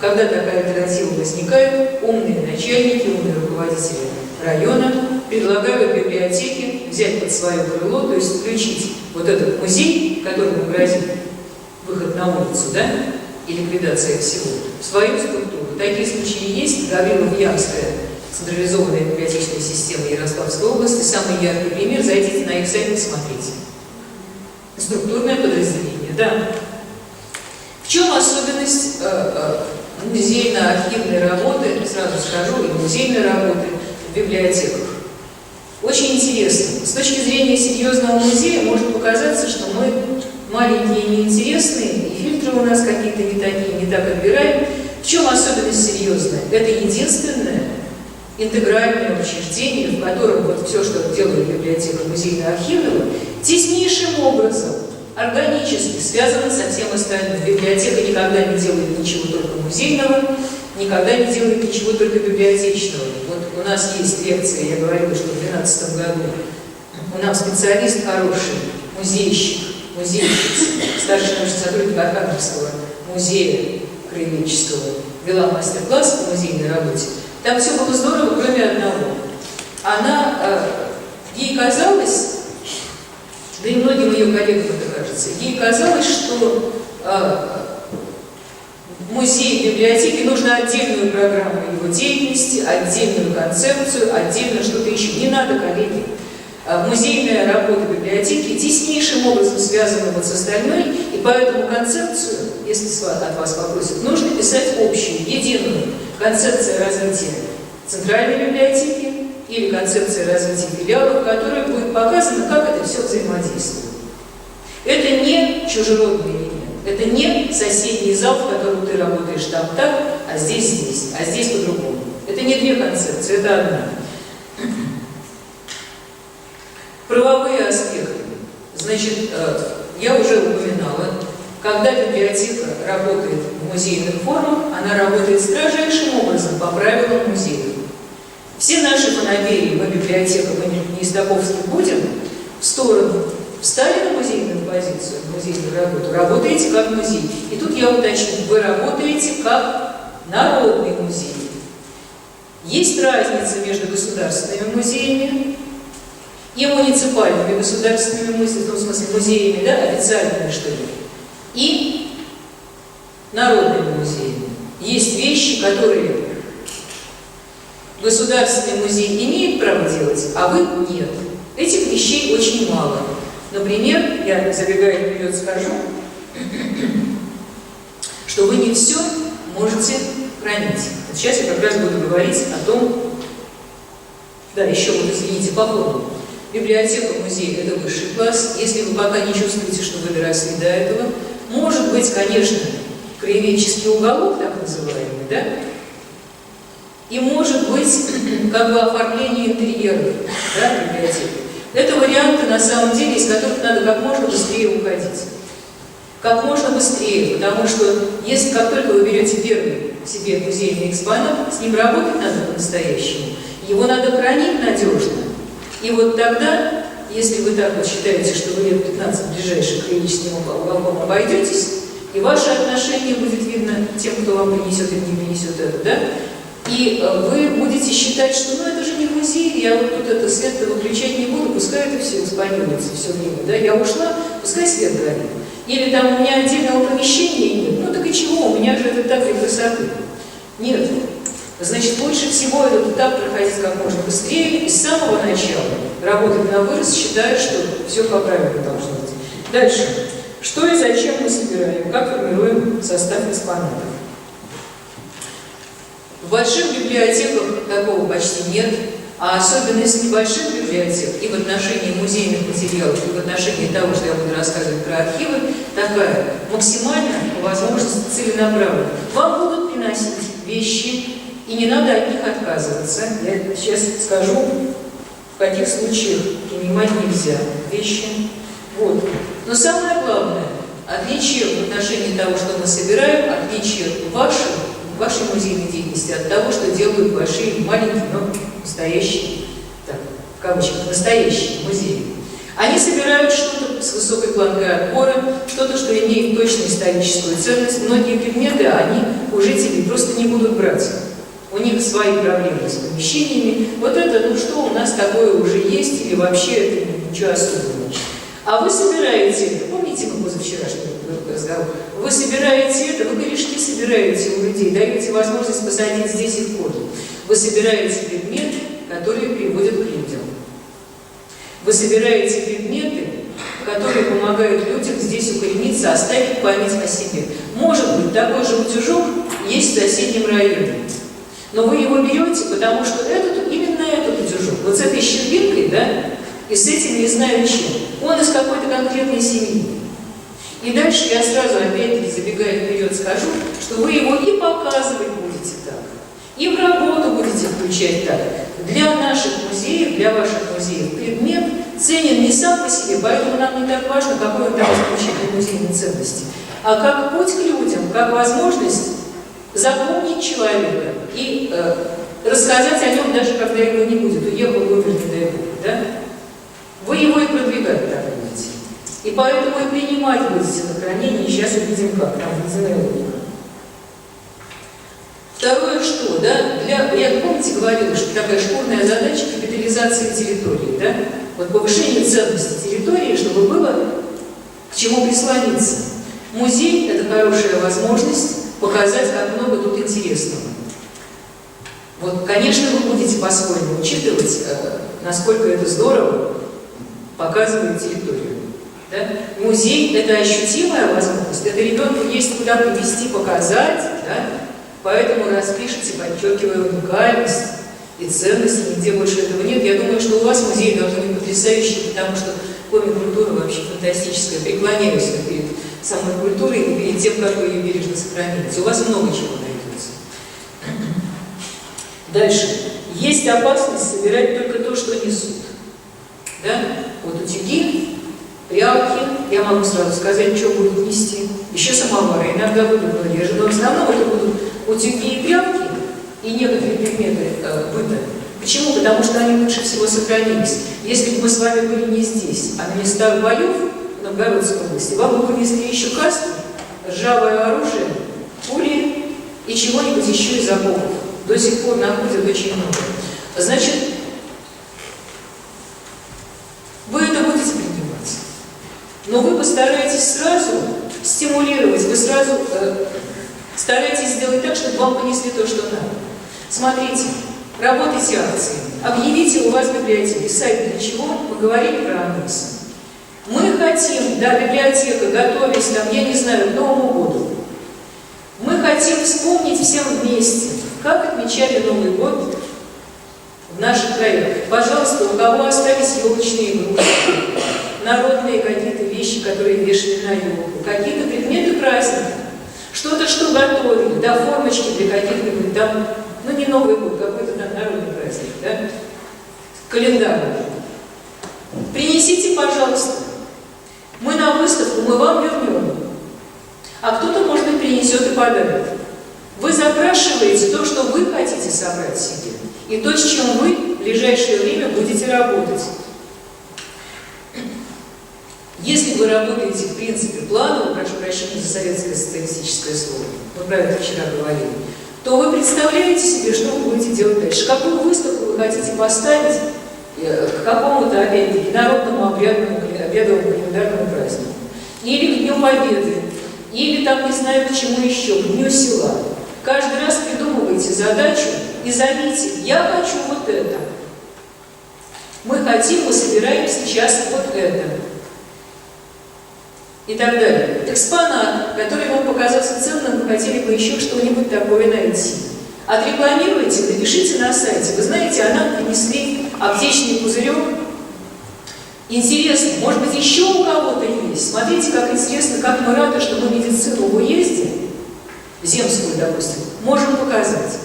когда такая альтернатива возникает, умные начальники, умные руководители района предлагают библиотеке взять под свое крыло, то есть включить вот этот музей, которому грозит выход на улицу, да, и ликвидация всего, в свою структуру. Такие случаи есть. Гаврилов-Янская централизованная библиотечная система Ярославской области, самый яркий пример, зайдите на их сайт и посмотрите. Структурное подразделение, да. В чем особенность музейно-архивной работы, сразу скажу, и музейной работы в библиотеках? Очень интересно. С точки зрения серьезного музея может показаться, что мы маленькие и неинтересные, и фильтры у нас какие-то не такие, не так отбираем. В чем особенность серьезная? Это единственное интегральное учреждение, в котором вот все, что делает библиотека музейно-архивного, теснейшим образом, органически связано со всем остальным. Библиотека никогда не делает ничего только музейного, никогда не делает ничего только библиотечного. Вот у нас есть лекция, я говорила, что в 2012 году у нас специалист хороший, музейщица, старший научный сотрудник Архангельского музея краеведческого, вела мастер-класс по музейной работе. Там все было здорово, кроме одного. Ей казалось, да и многим ее коллегам это кажется, ей казалось, что музей библиотеки нужно отдельную программу его деятельности, отдельную концепцию, отдельно что-то еще. Не надо, коллеги. Музейная работа библиотеки теснейшим образом связана вот с остальной, и поэтому концепцию, если от вас попросят, нужно писать общую, единую концепцию развития центральной библиотеки или концепция развития филиалов, в которой будет показано, как это все взаимодействует. Это не чужеродный элемент, это не соседний зал, в котором ты работаешь там так, а здесь по-другому. Это не две концепции, это одна. Правовые аспекты. Значит, я уже упоминала, когда библиотека работает в музейных формах, она работает строжайшим образом по правилам музея. Все наши фанаберии, мы библиотека, мы не из таковских будем, в сторону встали на музейную позицию, на музейную работу, работаете как музей. И тут я уточню, вы работаете как народный музей. Есть разница между государственными музеями и муниципальными государственными музеями, в смысле музеями, да, официальными, что ли, и народными музеями. Есть вещи, которые государственный музей имеет право делать, а вы нет. Этих вещей очень мало. Например, я, забегая вперед, скажу, что вы не все можете хранить. Вот сейчас я как раз буду говорить о том, да, еще вот извините, по ходу. Библиотека, музей – это высший класс. Если вы пока не чувствуете, что вы доросли до этого, может быть, конечно, краеведческий уголок, так называемый, да, и может быть, как бы оформление интерьеров, да, библиотеки. Это варианты, на самом деле, из которых надо как можно быстрее уходить. Как можно быстрее, потому что если как только вы берете первый себе музейный экспонат, с ним работать надо по-настоящему, его надо хранить надежно. И вот тогда, если вы так вот считаете, что вы лет 15 ближайших краеведческим уголком обойдетесь, и ваше отношение будет видно тем, кто вам принесет или не принесет это, да? И вы будете считать, что ну это же не музей, я вот тут это свет выключать не буду, пускай это все экспонируется все время, да? Я ушла, пускай свет горит. Или там у меня отдельного помещения нет, ну так и чего, у меня же это так для красоты. Нет. Значит, лучше всего этот этап проходить как можно быстрее и с самого начала работать на вырост, считая, что все по правилам должно быть. Дальше. Что и зачем мы собираем, как формируем состав экспонатов. В больших библиотеках такого почти нет, а особенно из небольших библиотек и в отношении музейных материалов, и в отношении того, что я буду рассказывать про архивы, такая максимальная возможность целенаправленно. Вам будут приносить вещи, и не надо от них отказываться. Я сейчас скажу, в каких случаях принимать нельзя вещи. Вот. Но самое главное, отличие в отношении того, что мы собираем, отличие вашей музейной деятельности от того, что делают большие, маленькие, но настоящие, так, в кавычках, настоящие музеи. Они собирают что-то с высокой планкой отбора, что-то, что имеет точную историческую ценность. Многие предметы они у жителей просто не будут брать. У них свои проблемы с помещениями. Вот это, ну что у нас такое уже есть, или вообще это ничего особенного. А вы собираете это, помните, мы позавчерашний разговор, вы собираете это, вы корешки собираете у людей, даете возможность посадить здесь их корни. Вы собираете предметы, которые приводят к людям. Вы собираете предметы, которые помогают людям здесь укорениться, оставить память о себе. Может быть, такой же утюжок есть в соседнем районе. Но вы его берете, потому что именно этот утюжок, вот с этой щербинкой, да, и с этим не знаю чем, он из какой-то конкретной семьи. И дальше я сразу, опять-таки, забегая вперед, скажу, что вы его и показывать будете так, и в работу будете включать так. Для наших музеев, для ваших музеев предмет ценен не сам по себе, поэтому нам не так важно, какой он там исключительной музейной ценности, а как путь к людям, как возможность запомнить человека и рассказать о нем, даже когда его не будет, уехал, умер, не дай Бог, да? Вы его и продвигать так будете. И поэтому и принимать будете на хранение, и сейчас увидим как, там введена логика. Второе что, да? Я, помните, говорила, что такая шкурная задача капитализации территории, да? Вот повышение ценности территории, чтобы было к чему прислониться. Музей – это хорошая возможность показать, как много тут интересного. Вот, конечно, вы будете по-своему учитывать, насколько это здорово показывает территорию. Да? Музей – это ощутимая возможность, это ребенку есть куда привести, показать, да? Поэтому распишите, подчеркивая уникальность. и ценности, нигде больше этого нет. Я думаю, что у вас музей должны быть потрясающие, потому что комик-культура вообще фантастическая. Преклоняюсь перед самой культурой и перед тем, как вы ее бережно сохраните. У вас много чего найдется. Дальше. Есть опасность собирать только то, что несут. Да? Вот утюги, прялки, я могу сразу сказать, что будут нести. Еще самовары, иногда будут реже, но в основном это будут утюги и прялки и некоторые предметы быта. Почему? Потому что они лучше всего сохранились. Если бы мы с вами были не здесь, а на местах боев в Новгородской области, вам бы принесли еще каски, ржавое оружие, пули и чего-нибудь еще из окопов. До сих пор находят очень много. Значит, вы это будете принимать. Но вы постараетесь сразу стимулировать, вы сразу старайтесь сделать так, чтобы вам понесли то, что надо. Смотрите, работайте акциями, объявите у вас в библиотеке сайт для чего, поговорили про анонсы. Мы хотим, да, библиотека, готовясь там, я не знаю, к Новому году, мы хотим вспомнить всем вместе, как отмечали Новый год в наших краях. Пожалуйста, у кого остались елочные игрушки, народные какие-то вещи, которые вешали на елку, какие-то предметы праздника, что-то, что готовили, да, формочки для каких-нибудь там, ну не Новый год, какой-то там народный праздник, да, календарь. Принесите, пожалуйста. Мы на выставку, мы вам вернем. А кто-то, может быть, принесет и подарок. Вы запрашиваете то, что вы хотите собрать себе, и то, с чем вы в ближайшее время будете работать. Если вы работаете, в принципе, планово, прошу прощения за советское социалистическое слово, мы про это вчера говорили, то вы представляете себе, что вы будете делать дальше. Какую выставку вы хотите поставить к какому-то, опять-таки, народному обрядовому календарному празднику. Или к Дню Победы, или там, не знаю, к чему еще, к Дню Села. Каждый раз придумывайте задачу и зовите: я хочу вот это. Мы хотим, мы собираем сейчас вот это. И так далее. Экспонат, который вам показался ценным, вы хотели бы еще что-нибудь такое найти. Отрекламируйте, напишите на сайте. Вы знаете, а нам принесли аптечный пузырек. Интересно, может быть, еще у кого-то есть. Смотрите, как интересно, как мы рады, что мы медицину в уезде, земскую, допустим, можем показать.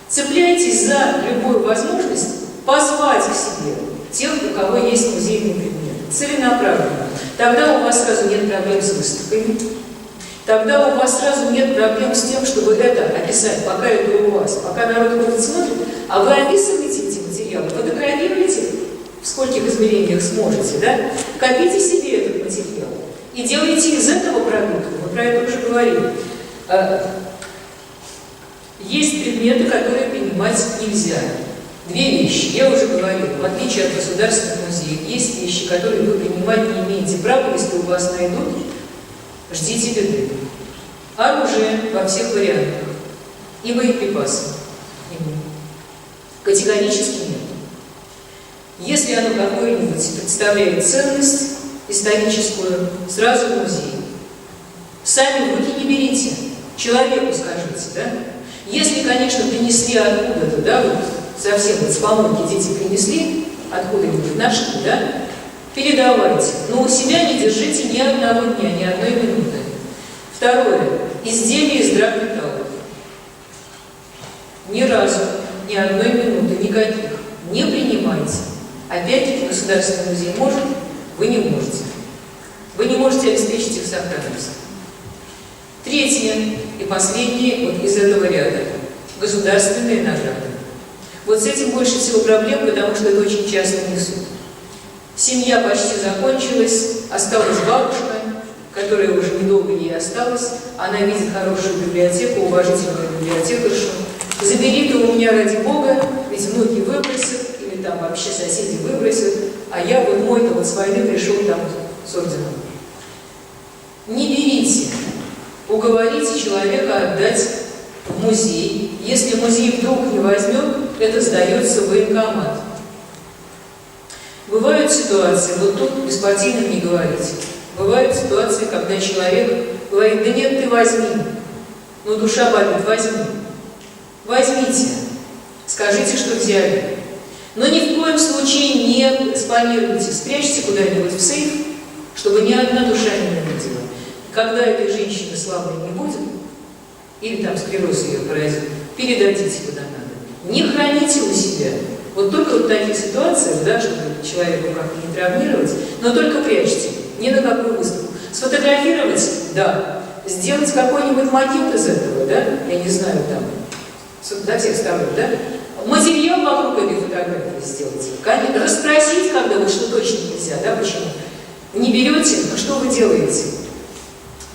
Цепляйтесь за любую возможность позвать к себе тех, у кого есть музейные предметы. Целенаправленно. Тогда у вас сразу нет проблем с выставками. Тогда у вас сразу нет проблем с тем, чтобы это описать, пока это у вас. Пока народ ходит смотрит, а вы описываете эти материалы, фотографируете, в скольких измерениях сможете, да? Копите себе этот материал и делайте из этого продукта. Мы про это уже говорили. Есть предметы, которые принимать нельзя. Две вещи, я уже говорила, в отличие от государственных музеев, есть вещи, которые вы принимать не имеете права, если у вас найдут, ждите беды. Оружие во всех вариантах и боеприпасы. Категорически нет. Если оно какое-нибудь представляет ценность историческую, сразу в музей. Сами в руки не берите, человеку скажите, да? Если, конечно, принесли откуда-то, да, вот совсем вот с помойки дети принесли, откуда-нибудь нашли, да, передавайте. Но у себя не держите ни одного дня, ни одной минуты. Второе. Изделия из драгметаллов. Ни разу, ни одной минуты, никаких. Не принимайте. Опять-таки, Государственный музей может, вы не можете. Вы не можете обеспечить их сохранность. Третье и последнее вот из этого ряда. Государственные награды. Вот с этим больше всего проблем, потому что это очень часто несут. Семья почти закончилась, осталась бабушка, которая уже недолго ей осталась. Она видит хорошую библиотеку, уважительную библиотекаршу. Забери ты у меня, ради Бога, ведь внуки выбросят, или там вообще соседи выбросят, а я вот мой-то вот с войны пришел там с орденом. Не берите, уговорите человека отдать в музей. Если музей вдруг не возьмет, это сдается в военкомат. Бывают ситуации, вот тут беспартийным не говорите, бывают ситуации, когда человек говорит: да нет, ты возьми, но душа болит, возьми. Возьмите. Скажите, что взяли. Но ни в коем случае не экспонируйте, спрячьте куда-нибудь в сейф, чтобы ни одна душа не увидела. Когда этой женщины слабой не будет, или там склероз ее поразит, передадите куда надо. Не храните у себя. Вот только в таких ситуациях, да, чтобы человеку как-то не травмировать, но только прячьте, ни на какую выставку. Сфотографировать, да. Сделать какой-нибудь макет из этого, да, я не знаю, там, до всех сторон, да. Материал вокруг этой фотографии сделать. Расспросить, когда вот что точно нельзя, да, почему. Не берете, ну что вы делаете?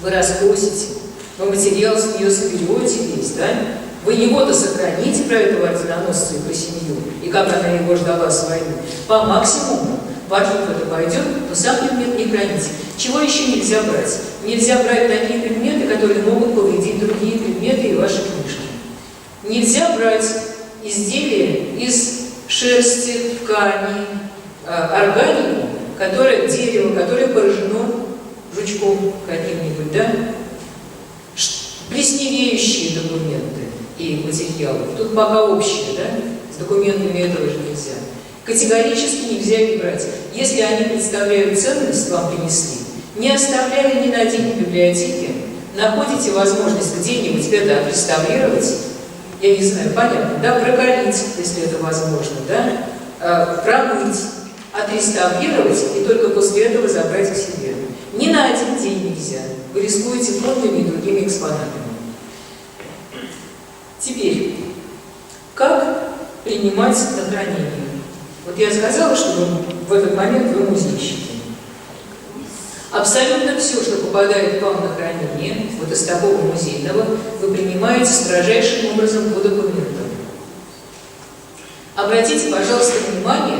Вы расспросите, вы материал с нее соберете весь, да? Вы его-то сохраните про этого орденоносца и про семью, и как она его ждала с войны. По максимуму, в архив это пойдет, но сам предмет не храните. Чего еще нельзя брать? Нельзя брать такие предметы, которые могут повредить другие предметы и ваши книжки. Нельзя брать изделия из шерсти, ткани, органику, дерево, которое поражено жучком каким-нибудь, да? Плесневеющие документы и материалы. Тут пока общие, да? С документами этого же нельзя. Категорически нельзя их брать. Если они представляют ценность, вам принесли, не оставляя ни на день в библиотеке, находите возможность где-нибудь это отреставрировать, я не знаю, понятно, да, прокалить, если это возможно, да, промыть, отреставрировать и только после этого забрать к себе. Ни на один день нельзя. Вы рискуете фондами и другими экспонатами. Теперь, как принимать на хранение? Вот я сказала, что в этот момент вы музейщики. Абсолютно все, что попадает к вам на хранение, вот из такого музейного, вы принимаете строжайшим образом по документам. Обратите, пожалуйста, внимание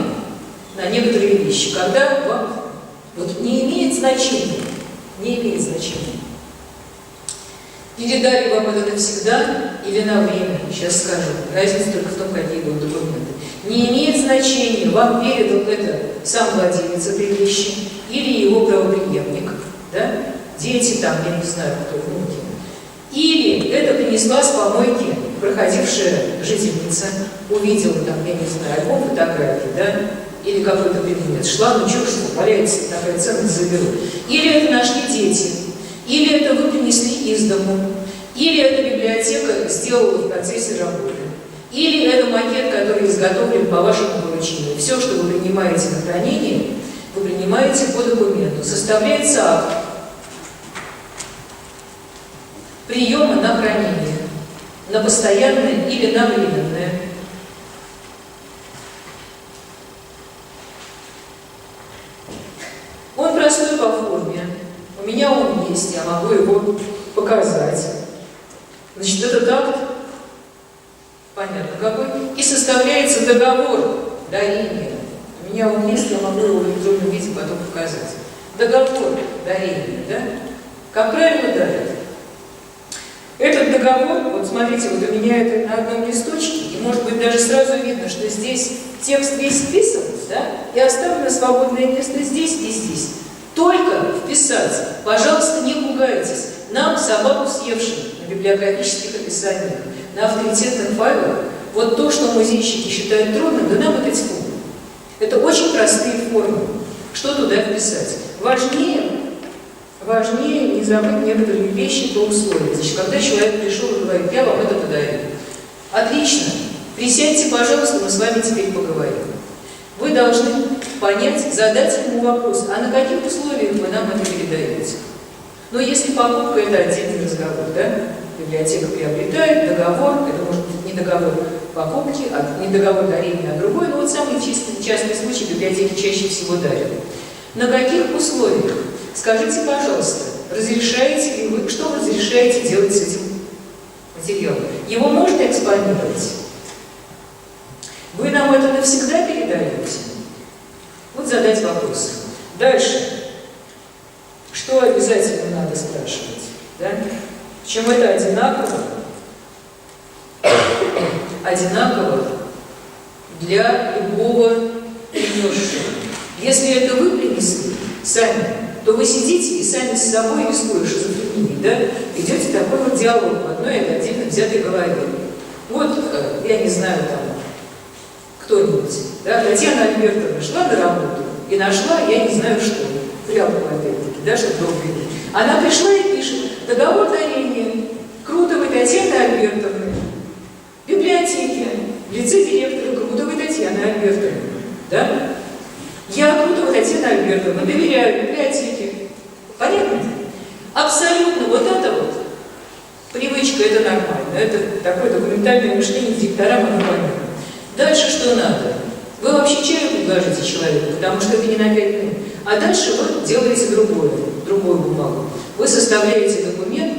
на некоторые вещи. Когда вам вот не имеет значения, передали вам это навсегда или на время, сейчас скажу, разница только в том, какие будут документы. Не имеет значения, вам передал это сам владелец этой вещи или его правопреемник, да? Дети там, я не знаю, кто, внуки. Или это принесла с помойки проходившая жительница, увидела там, я не знаю, альбом фотографий, да? Или какой-то предмет. Шла, ну что ж, валяется такая ценность, заберу. Или это нашли дети, или это вы принесли из дому, или это библиотека сделала в процессе работы, или это макет, который изготовлен по вашему поручению. Все, что вы принимаете на хранение, вы принимаете по документу. Составляется акт приема на хранение, на постоянное или на временное. Он простой по форме. У меня он есть, я могу его показать. Значит, этот акт, понятно какой, и составляется договор дарения. У меня он есть, я могу его в электронном виде потом показать. Договор дарения, да? Как правильно дарят? Этот договор, вот смотрите, вот у меня это на одном листочке, и может быть даже сразу видно, что здесь текст весь вписан, да? И оставлено свободное место здесь и здесь. Только вписать. Пожалуйста, не пугайтесь. Нам, собаку съевшим, на библиографических описаниях, на авторитетных файлах, вот то, что музейщики считают трудным, да нам это тьфу. Это очень простые формы. Что туда вписать? Важнее не забыть некоторые вещи по условиям. Значит, когда человек пришел и говорит, я вам это подарю. Отлично. Присядьте, пожалуйста, мы с вами теперь поговорим. Вы должны понять, задать ему вопрос, а на каких условиях вы нам это передаете? Но если покупка, это отдельный разговор, да? Библиотека приобретает договор, это может быть не договор покупки, не договор дарения, а другой, но вот самый частный случай библиотеки чаще всего дарят. На каких условиях? Скажите, пожалуйста, разрешаете ли вы, что вы разрешаете делать с этим материалом? Его можно экспонировать? Вы нам это навсегда передаете? Вот задать вопрос. Дальше. Что обязательно надо спрашивать? Да? Причем это одинаково для любого принесшего. Если это вы принесли сами, то вы сидите и сами с собой рискуя шизофренией, да? Идете такой вот диалог в одной и отдельно взятой голове. Вот, я не знаю, там, Кто-нибудь? Да? Татьяна Альбертовна шла на работу и нашла, я не знаю что, прялку опять-таки, да, чтобы долго. Она пришла и пишет: договор дарения Крутовой Татьяны Альбертовны, библиотеки, в лице директора Крутовой Татьяны Альбертовны. Да? Я Крутова Татьяна Альбертовна доверяю библиотеке. Понятно? Абсолютно вот это вот привычка, это нормально. Это такое документальное мышление директорам нормально. Дальше что надо? Вы вообще чаю предложите человеку, потому что это не на 5 минут. А дальше вы делаете другую бумагу. Вы составляете документ,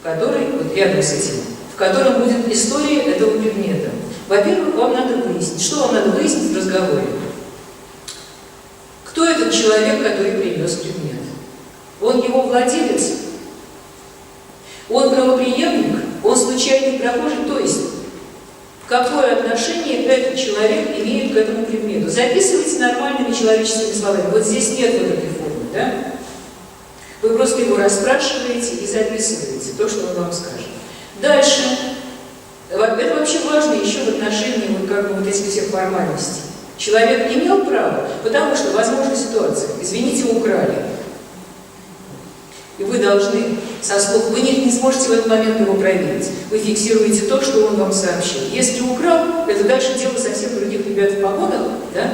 который, вот рядом с этим, в котором будет история этого предмета. Во-первых, вам надо выяснить. Что вам надо выяснить в разговоре? Кто этот человек, который принес предмет? Он его владелец? Он правопреемник? Он случайный прохожий? То есть, какое отношение этот человек имеет к этому предмету? Записывайте нормальными человеческими словами. Вот здесь нет вот этой формы, да? Вы просто его расспрашиваете и записываете то, что он вам скажет. Дальше. Это вообще важно еще в отношении вот как бы вот этих всех формальностей. Человек имел право, потому что возможна ситуация. Извините, украли. И вы должны со слов, вы не сможете в этот момент его проверить. Вы фиксируете то, что он вам сообщил. Если украл, это дальше дело совсем других ребят в погонах, да?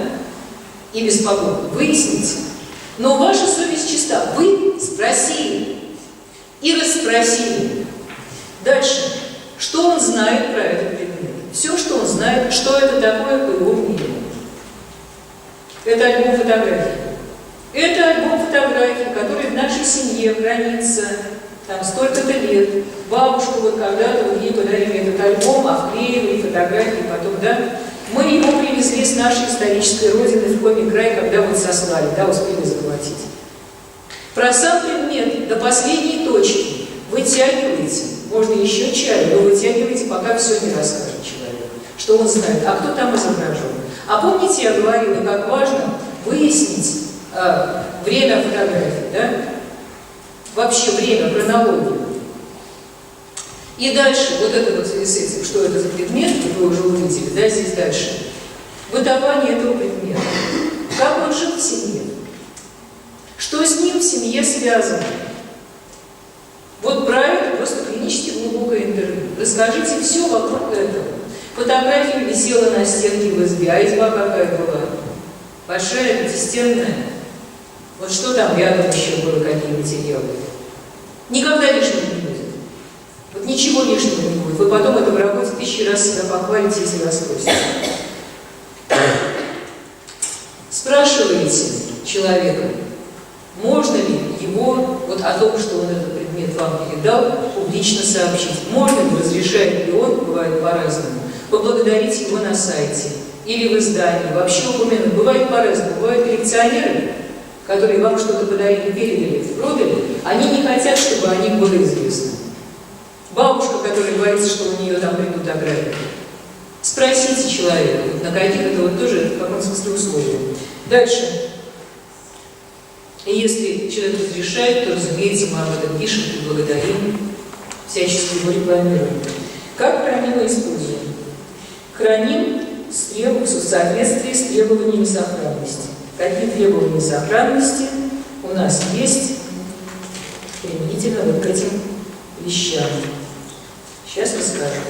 И без погон. Выясните. Но ваша совесть чиста. Вы спросили и расспросили. Дальше. Что он знает про этот предмет? Все, что он знает, что это такое, по его мнению. Это альбом фотографий. Это альбом фотографий, который в нашей семье хранится там столько-то лет. Бабушка вот когда-то вот ей подарили этот альбом, обклеивали фотографии, потом, да, мы его привезли с нашей исторической родины в Коми-край, когда вот сослали, да, успели захватить. Про сам предмет до последней точки вытягиваете, можно еще чай, но вытягиваете, пока все не расскажет человек, что он знает, а кто там изображен. А помните, я говорила, как важно выяснить время фотографии, да? Вообще время, хронологию. И дальше, вот это вот в связи с этим, что это за предмет, вы уже увидели, да, здесь дальше. Бытование этого предмета. Как он жил в семье? Что с ним в семье связано? Вот про это просто клинически глубокое интервью. Расскажите все вокруг этого. Фотография висела на стенке в избе, а изба какая была? Большая, пятистенная. Вот что там рядом еще было, какие материалы? Никогда лишнего не будет. Вот ничего лишнего не будет. Вы потом это в работе 1000 раз себя похвалите, если вас спросите. Спрашиваете человека, можно ли его, вот о том, что он этот предмет вам передал, публично сообщить. Можно ли, разрешает ли он, бывает по-разному, поблагодарить его на сайте или в издании, вообще упомянуть. Бывает по-разному. Бывают коллекционеры, которые вам что-то подарили, передали, продали, они не хотят, чтобы о них было известно. Бабушка, которая боится, что у нее там придут ограбить. Спросите человека, на каких это вот тоже, в каком смысле условия. Дальше. И если человек разрешает, то, разумеется, мы об этом пишем и благодарим, всячески его рекламируем. Как храним и используем? Храним в соответствии с требованиями сохранности. Какие требования сохранности у нас есть применительно вот к этим вещам? Сейчас расскажу.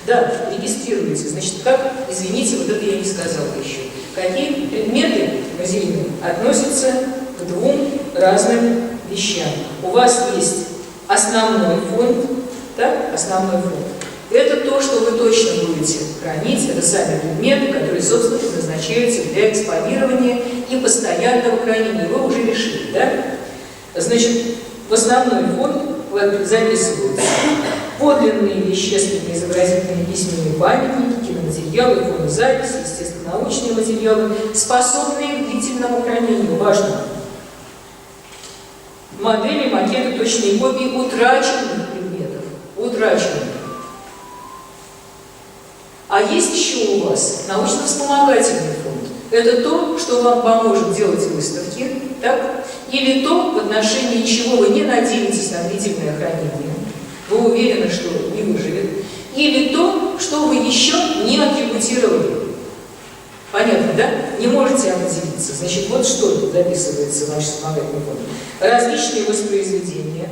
Да, регистрируйте. Значит, как, извините, вот это я не сказала еще. Какие предметы музейные относятся к двум разным вещам? У вас есть основной фонд, так, основной фонд. Это то, что вы точно будете хранить, это сами предметы, которые, собственно, предназначаются для экспонирования и постоянного хранения. Вы уже решили, да? Значит, в основной фонд записываются подлинные вещественные изобразительные письменные памятники, киноматериалы, фонозаписи, естественно-научные материалы, способные к длительному хранению. Важно. Модели, макеты, точные копии утраченных предметов. Утраченных. А есть еще у вас научно-вспомогательный фонд. Это то, что вам поможет делать выставки, так? Или то, в отношении чего вы не надеетесь на длительное хранение, вы уверены, что не выживет, или то, что вы еще не атрибутировали. Понятно, да? Не можете определиться. Значит, вот что тут записывается в наш вспомогательный фонд. Различные воспроизведения,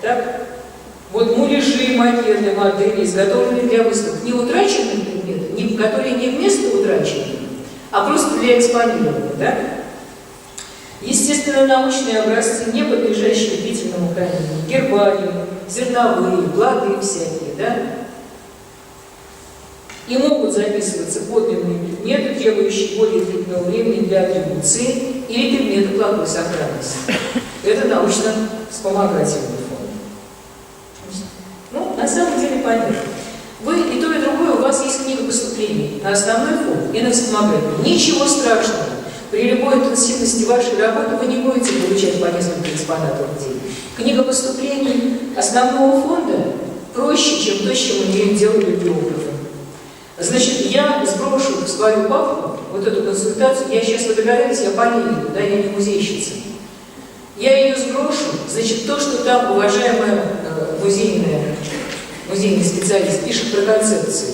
так? Вот муляжи, макеты, модели, изготовленные для выставок. Не утраченные предметы, которые не вместо утраченных, а просто для экспонирования, да? Естественно, научные образцы, не подлежащие длительному хранению, гербарии, зерновые, плоды всякие, да? И могут записываться подлинные предметы, требующие более длительного времени для атрибуции, или предметы плохой сохранности. Это научно-вспомогательный фонд. Ну, на самом деле понятно. Вы и то, и другое, у вас есть книга поступлений на основной фонд и на вспомогательный. Ничего страшного. При любой интенсивности вашей работы вы не будете получать по несколько экспонатов в день. Книга поступлений основного фонда проще, чем то, с чем умеют делать библиографы. Значит, я сброшу в свою папку вот эту консультацию. Я сейчас, вы догадались, я по ней иду, да, я не музейщица. Я ее сброшу. Значит, то, что там уважаемая музейный специалист пишет про концепции,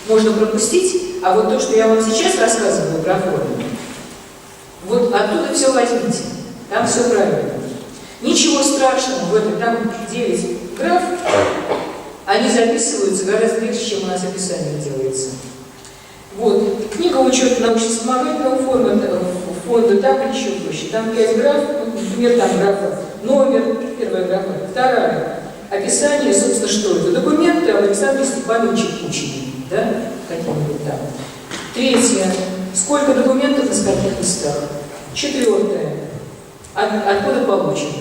можно пропустить, а вот то, что я вам сейчас рассказываю про форму, вот оттуда все возьмите. Там все правильно. Ничего страшного в этом. Там 9 граф. Они записываются гораздо легче, чем у нас описание делается. Вот. Книга учета научно-вспомогательного фонда, там еще проще. Там 5 граф, например, там графа номер, первая графа, вторая. Описание, собственно, что это? Документы об Александре Степановиче Кучине, да? Какие-нибудь там. Третья. Сколько документов на скольких листах? Четвертая. Откуда получено?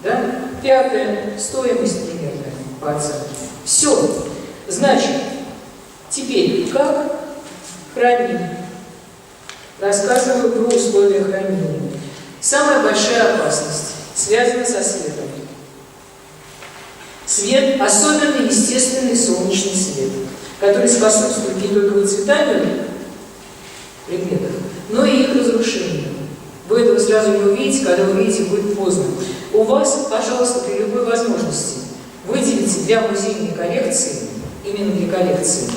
Да? Пятая. Стоимость примерно по оценке. Все. Значит, теперь как хранить? Рассказываю про условия хранения. Самая большая опасность связана со светом. Свет, особенно естественный солнечный свет, который способствует не только выцветанию предметов, но и их разрушению. Вы этого сразу не увидите, когда вы увидите, будет поздно. У вас, пожалуйста, при любой возможности выделите для музейной коллекции, именно для коллекции,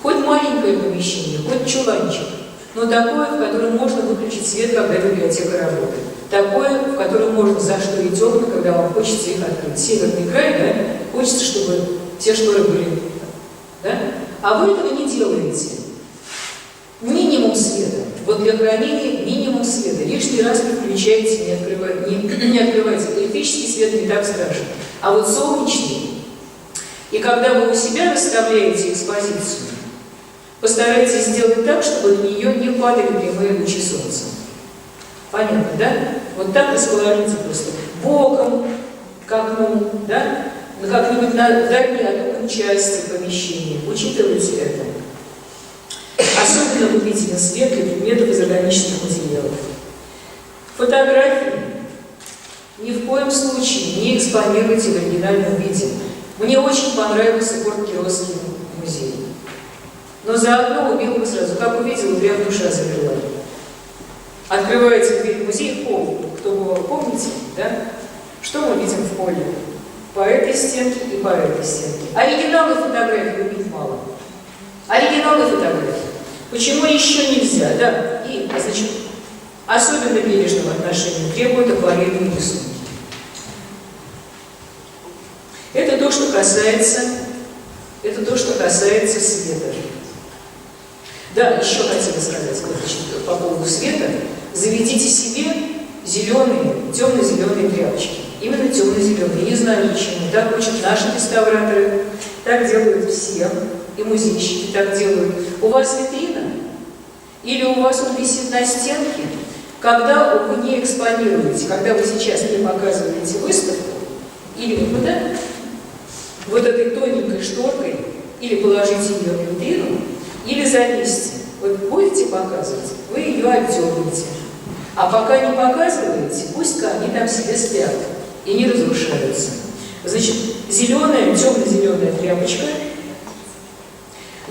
хоть маленькое помещение, хоть чуланчик, но такое, в котором можно выключить свет, когда библиотека работает. Такое, в котором можно зашторить окна, когда вам хочется их открыть. Северный край, да, хочется, чтобы все шторы были, да? А вы этого не делаете. Минимум света. Вот для хранения минимум света. Лишний раз не включайте, не открывайте. Электрический свет не так страшен. А вот солнечный. И когда вы у себя расставляете экспозицию, постарайтесь сделать так, чтобы на нее не падали прямые лучи солнца. Понятно, да? Вот так расположите просто боком к окну, да? Как-нибудь на дальней от окон части помещения. Учитывайте это. Особенно губителен свет для предметов из органических материалов. Фотографии ни в коем случае не экспонируйте в оригинальном виде. Мне очень понравился Город-Кировский музей. Но заодно убил бы сразу, как увидел, прям душа замерла. Открывается дверь в музей, пол. Кто бывал, помните, да? Что мы видим в поле? По этой стенке и по этой стенке. Оригиналы фотографий убить мало. Оригиналы фотографий. Почему еще нельзя? Да, и, значит, особенно бережного отношения требуют акварельные рисунки. Это то, что касается света. Да, еще хотела сказать по поводу света. Заведите себе зеленые, темно-зеленые тряпочки. Именно темно-зеленые. Не знаю почему. Так учат наши реставраторы, так делают все. И музейщики так делают. У вас витрина? Или у вас он висит на стенке? Когда вы не экспонируете, когда вы сейчас не показываете выставку, или вы куда? Вот этой тоненькой шторкой, или положите ее в витрину, или завесьте. Вот будете показывать, вы ее отдернете. А пока не показываете, пусть они там себе спят и не разрушаются. Значит, зеленая, темно-зеленая тряпочка.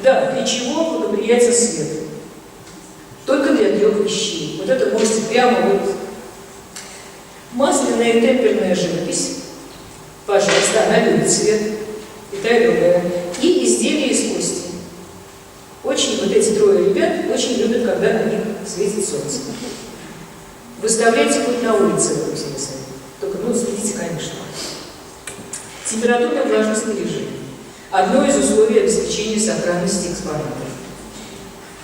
Да, для чего благоприятен свет? Только для 3 вещей. Вот это можете прямо вот. Масляная темперная живопись. Пожалуйста, она любит цвет. И та, и другая. И изделия из кости. Очень вот эти 3 ребят очень любят, когда на них светит солнце. Выставляйте хоть на улице в этом смысле. Только, следите, конечно. Температурная влажность режима. Одно из условий обеспечения сохранности экспонатов.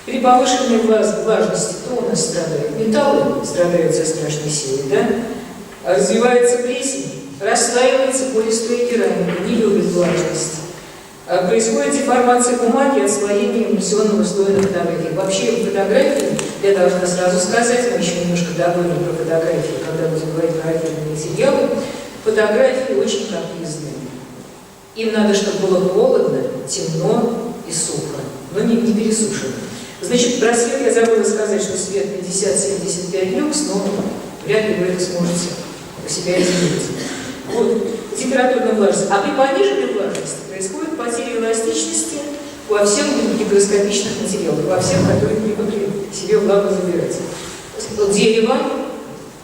При повышенной влажности кто у нас страдает? Металлы страдают со страшной силой, да? Развивается плесень, расслаивается пористая керамика, не любит влажность. Происходит деформация бумаги, отслоение эмульсионного слоя на фотографии. Вообще фотографии, я должна сразу сказать, мы еще немножко добавим про фотографии, когда будем говорить про отдельные материалы. Фотографии очень капризные. Им надо, чтобы было холодно, темно и сухо, но не пересушено. Значит, про свет я забыла сказать, что свет 50-75 люкс, но вряд ли вы это сможете у себя изменить. Вот, температурная влажность. А при пониженной влажности происходит потеря эластичности во всех гигроскопичных материалах, во всех, которые привыкли к себе влагу забирать. Дерево,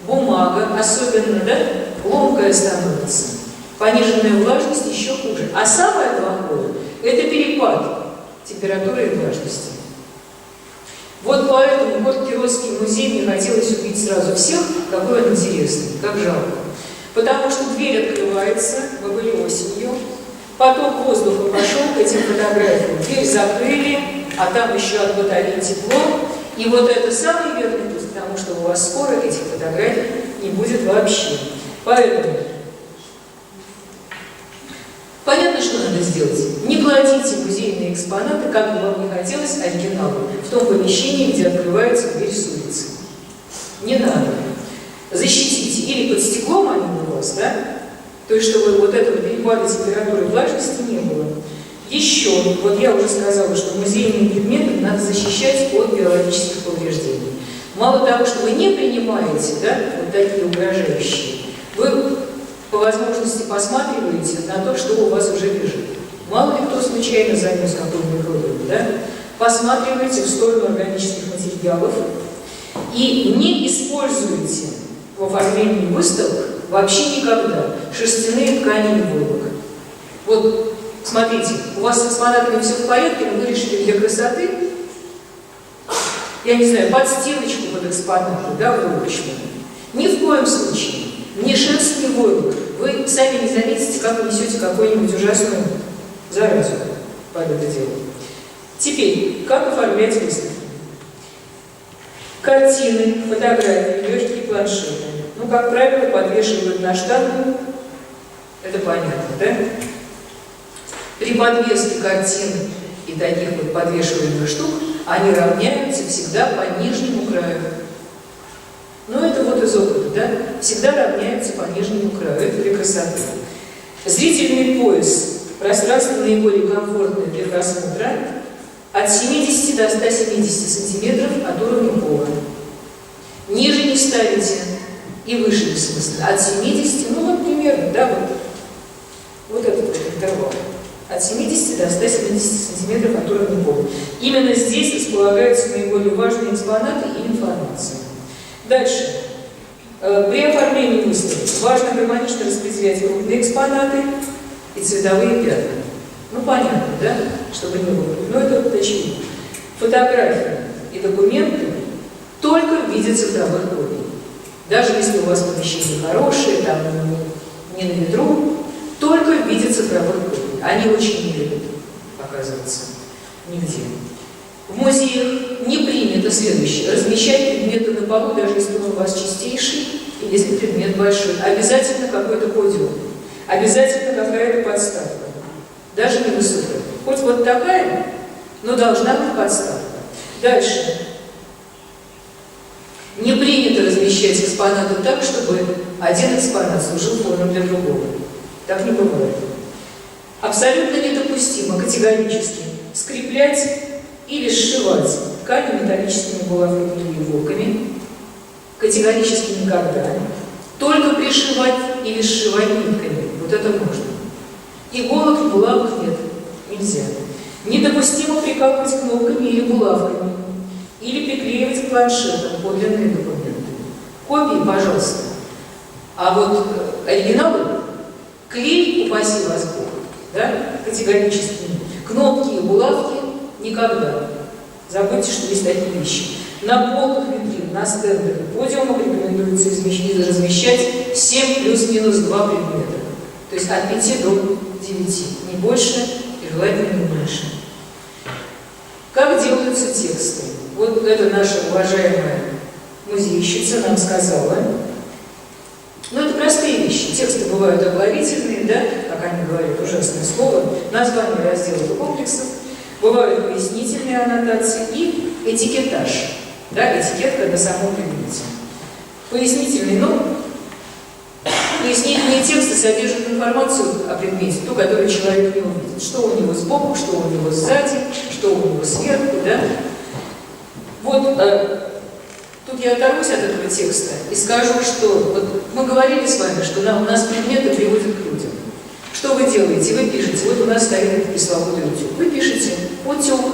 бумага, особенно, да, ломкая становится. Пониженная влажность еще хуже. А самое плохое – это перепад температуры и влажности. Вот поэтому Город-Кировский музей мне хотелось убить сразу всех, какой он интересный, как жалко. Потому что дверь открывается, мы были осенью, поток воздуха пошел к этим фотографиям, дверь закрыли, а там еще от батареи тепло, и вот это самый верный путь, потому что у вас скоро этих фотографий не будет вообще. Поэтому понятно, что надо сделать. Не кладите музейные экспонаты, как бы вам не хотелось, оригиналы, в том помещении, где открывается дверь с улицы. Не надо. Защитите или под стеклом они у вас, да? То есть, чтобы вот этого перепада температуры и влажности не было. Еще, вот я уже сказала, что музейные предметы надо защищать от биологических повреждений. Мало того, что вы не принимаете, да, вот такие угрожающие, вы по возможности посматриваете на то, что у вас уже лежит. Мало ли кто случайно занес какой-нибудь микробик, да? Посматривайте в сторону органических материалов и не используйте в оформлении выставок вообще никогда шерстяные ткани и войлок. Вот, смотрите, у вас с экспонатами все в порядке, но вы решили для красоты, я не знаю, подстилочку под экспонаты, да, войлочную. Ни в коем случае. Не шерсть, ни войлок. Вы сами не заметите, как вы несете какую-нибудь ужасную заразу под это дело. Теперь, как оформлять выставки? Картины, фотографии, легкие планшеты. Ну, как правило, подвешивают на штангу. Это понятно, да? При подвеске картин и таких вот подвешиваемых штук они равняются всегда по нижнему краю. Ну, это вот из опыта, да? Всегда равняются по нижнему краю. Это для красоты. Зрительный пояс. Пространство наиболее комфортное для просмотра от 70 до 170 сантиметров от уровня пола. Ниже не ставите и выше бессмысленно. От 70, ну вот примерно, да, вот этот вот интервал. От 70 до 170 сантиметров от уровня пола. Именно здесь располагаются наиболее важные экспонаты и информация. Дальше. При оформлении выставки важно гармонично распределять крупные экспонаты и цветовые пятна. Ну, понятно, да? Чтобы не было. Но это вот очевидно. Фотографии и документы только в виде цифровых копий. Даже если у вас помещение хорошее, там не на ветру, только в виде цифровых копий. Они очень не любят показываться нигде. В музеях не принято следующее. Размещать предметы на полу, даже если он у вас чистейший, и если предмет большой. Обязательно какой-то подиум. Обязательно какая-то подставка. Даже не высокая. Хоть вот такая, но должна быть подставка. Дальше. Не принято размещать экспонаты так, чтобы один экспонат служил фоном для другого. Так не бывает. Абсолютно недопустимо категорически скреплять или сшивать ткани металлическими булавками или иголками. Категорически никогда. Только пришивать или сшивать нитками. Вот это можно. Иголок и булавок нет. Нельзя. Недопустимо прикалывать кнопками или булавками. Или приклеивать к планшетам подлинные документы. Копии, пожалуйста. А вот оригиналы, клей, упаси вас Бог, да, категорически. Кнопки и булавки никогда. Забудьте, что есть такие вещи. На полках витрин, на стендах и подиумах рекомендуется размещать 7 плюс-минус 2 предмета. То есть от 5 до 9, не больше и желательно не меньше. Как делаются тексты? Вот это наша уважаемая музейщица нам сказала. Ну, это простые вещи. Тексты бывают оглавительные, да, как они говорят, ужасное слово, название разделов и комплексов, бывают пояснительные аннотации и этикетаж, да, этикетка на самом предмете. Пояснительный, ну, пояснительные тексты содержат информацию о предмете, ту, которую человек не увидит. Что у него сбоку, что у него сзади, что у него сверху, да. Вот, тут я оторвусь от этого текста и скажу, что вот мы говорили с вами, что у нас предметы приводят к людям. Что вы делаете? Вы пишете, вот у нас стоит пресловутый утюг. Вы пишете утюг,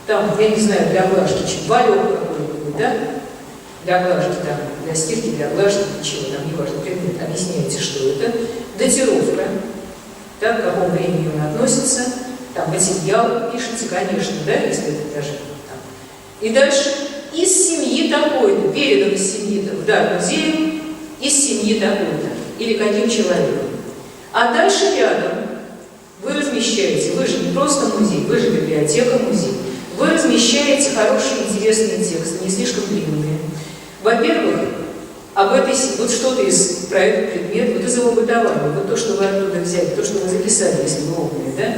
там, я не знаю, для глажки, валек какой-нибудь, да? Для глажки, там, для стирки, для глажки, ничего, там, неважно, предмет, объясняете, что это. Датировка, да, к какому времени он относится, там, материал пишете, конечно, да, если это даже там. И дальше из семьи такой-то, передом из семьи в дар музею, из семьи такой-то, или каким человеком. А дальше рядом вы размещаете, вы же не просто музей, вы же библиотека, музей, вы размещаете хорошие, интересные тексты, не слишком длинные. Во-первых, об этой, вот что-то из проекта предмет, вот из его бытования, вот то, что вы оттуда взяли, то, что вы записали, если вы умные, да?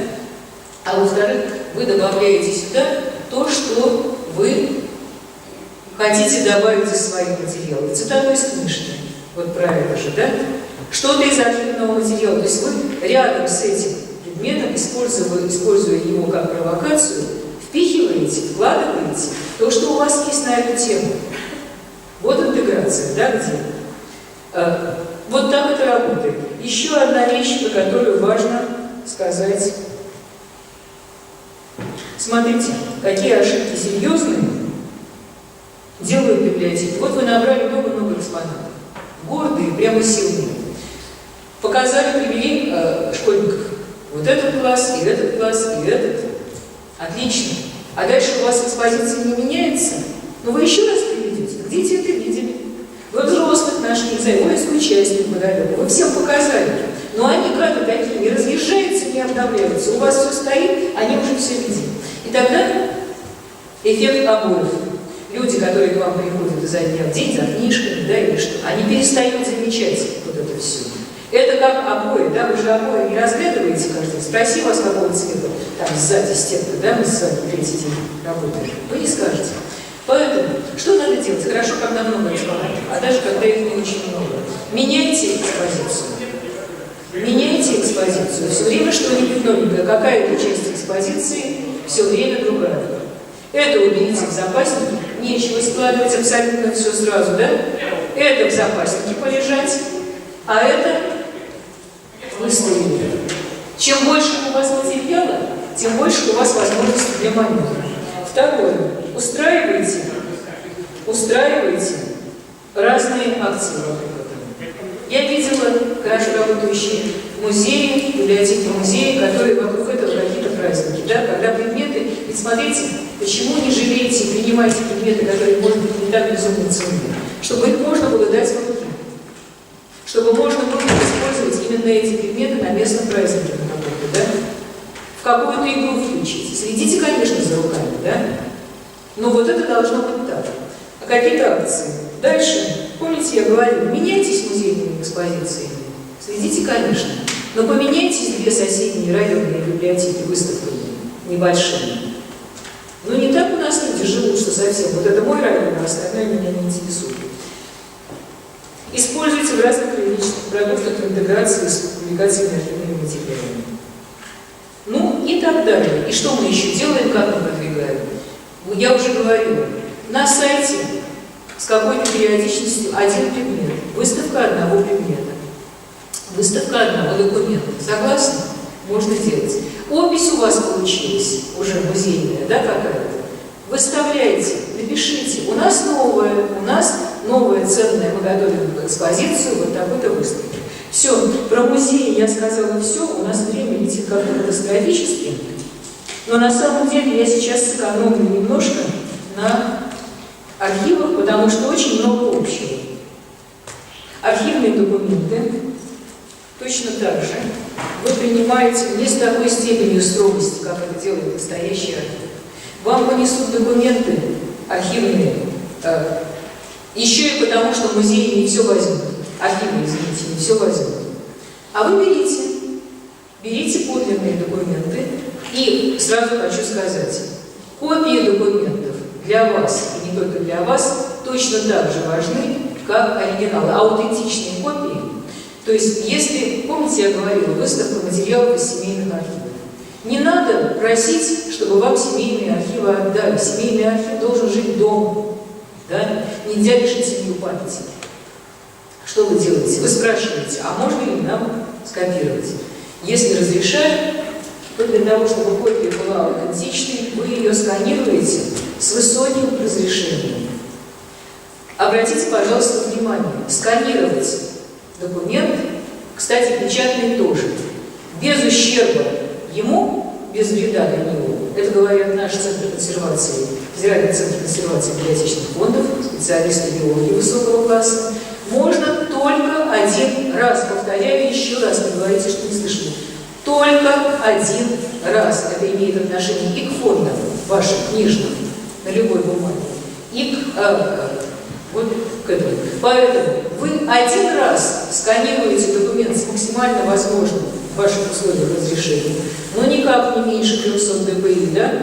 А во-вторых, вы добавляете сюда то, что вы хотите добавить из своих материалов. Цитату из книжки, вот про это же, да? Что-то из архивного материала. То есть вы рядом с этим предметом, используя его как провокацию, впихиваете, вкладываете то, что у вас есть на эту тему. Вот интеграция, да, где? Вот так это работает. Еще одна вещь, про которую важно сказать. Смотрите, какие ошибки серьезные делают библиотеки. Вот вы набрали много-много экспонатов. Гордые, прямо сильные. Показали, привели школьников. Вот этот класс, и этот класс, и этот. Отлично. А дальше у вас экспозиция не меняется? Но вы еще раз приведете. Где-то это видели. Вы взрослых нашли, не знаю, воинскую часть неподалеку. Вы всем показали. Но они, гады такие, не разъезжаются, не обновляются. У вас все стоит, они уже все видели. И тогда эффект обоев. Люди, которые к вам приходят изо дня в день за книжками, да, или что, они перестают замечать вот это все. Это как обои, да, вы же обои не разглядываете каждый день. Спроси вас, какого цвета, там сзади стенка, да, мы с вами третий день работаем. Вы не скажете. Поэтому, что надо делать? Хорошо, когда много экспонатов, а даже когда их не очень много. Меняйте экспозицию. Меняйте экспозицию. Все время что-нибудь новенькое. Какая-то часть экспозиции, все время другая. Это уберите в запасники. Нечего складывать абсолютно все сразу, да? Это в запаснике полежать, а это выставили. Чем больше у вас материала, тем больше у вас возможностей для маневра. Второе. Устраивайте разные акции вокруг этого. Я видела хорошо работающие музеи, библиотеки музеи, которые вокруг этого какие-то праздники, да? Когда предметы, ведь смотрите, почему не жалеете и принимаете предметы, которые, может быть, не так безумно ценны, чтобы их можно было дать в руки, чтобы можно было использовать именно эти предметы на местном празднике, да? В какую-то игру включить. Следите, конечно, за руками, да? Но вот это должно быть так. А какие-то акции. Дальше, помните, я говорила, меняйтесь музейными экспозициями. Следите, конечно. Но поменяйтесь две соседние районные библиотеки выставками небольшими. Но не так у нас люди живут, что совсем. Вот это мой район, а остальное меня не интересует. Используйте в разных клинических продуктах интеграции с публикацией архивными материалами. Ну и так далее. И что мы еще делаем, как мы продвигаем? Я уже говорила, на сайте с какой-то периодичностью один предмет, выставка одного предмета, выставка одного документа. Согласны? Можно делать. Опись у вас получилась, уже музейная, да, какая-то? Выставляйте, напишите, у нас новая ценная, мы готовим экспозицию вот такой-то выставки. Все, про музей я сказала все, у нас время летит как-то катастрофически, но на самом деле я сейчас сэкономлю немножко на архивах, потому что очень много общего. Архивные документы точно так же вы принимаете не с такой степенью строгости, как это делает настоящий архив. Вам понесут документы архивные, еще и потому, что музеи не все возьмут, архивы, извините, не все возьмут. А вы берите подлинные документы, и сразу хочу сказать, копии документов для вас, и не только для вас, точно так же важны, как оригиналы, аутентичные копии. То есть, если, помните, я говорила, выставка материалов из семейных архивов, не надо просить, чтобы вам семейные архивы отдали. Семейный архив должен жить дома. Да? Нельзя лишить семью памяти. Что вы делаете? Вы спрашиваете, а можно ли нам скопировать? Если разрешают, то для того, чтобы копия была аутентичной, вы ее сканируете с высоким разрешением. Обратите, пожалуйста, внимание, сканировать документ, кстати, печатный тоже, без ущерба ему, без вреда для него, это говорят наш Центр консервации, Федеральный центр консервации библиотечных фондов, специалисты биологии высокого класса, можно только один раз, повторяю еще раз, не говорите, что не слышали, только один раз. Это имеет отношение и к фондам вашим книжным, на любой бумаге, и вот к этому. Поэтому вы один раз сканируете документ с максимально возможным в ваших условиях разрешения, но никак не меньше 300 dpi, да,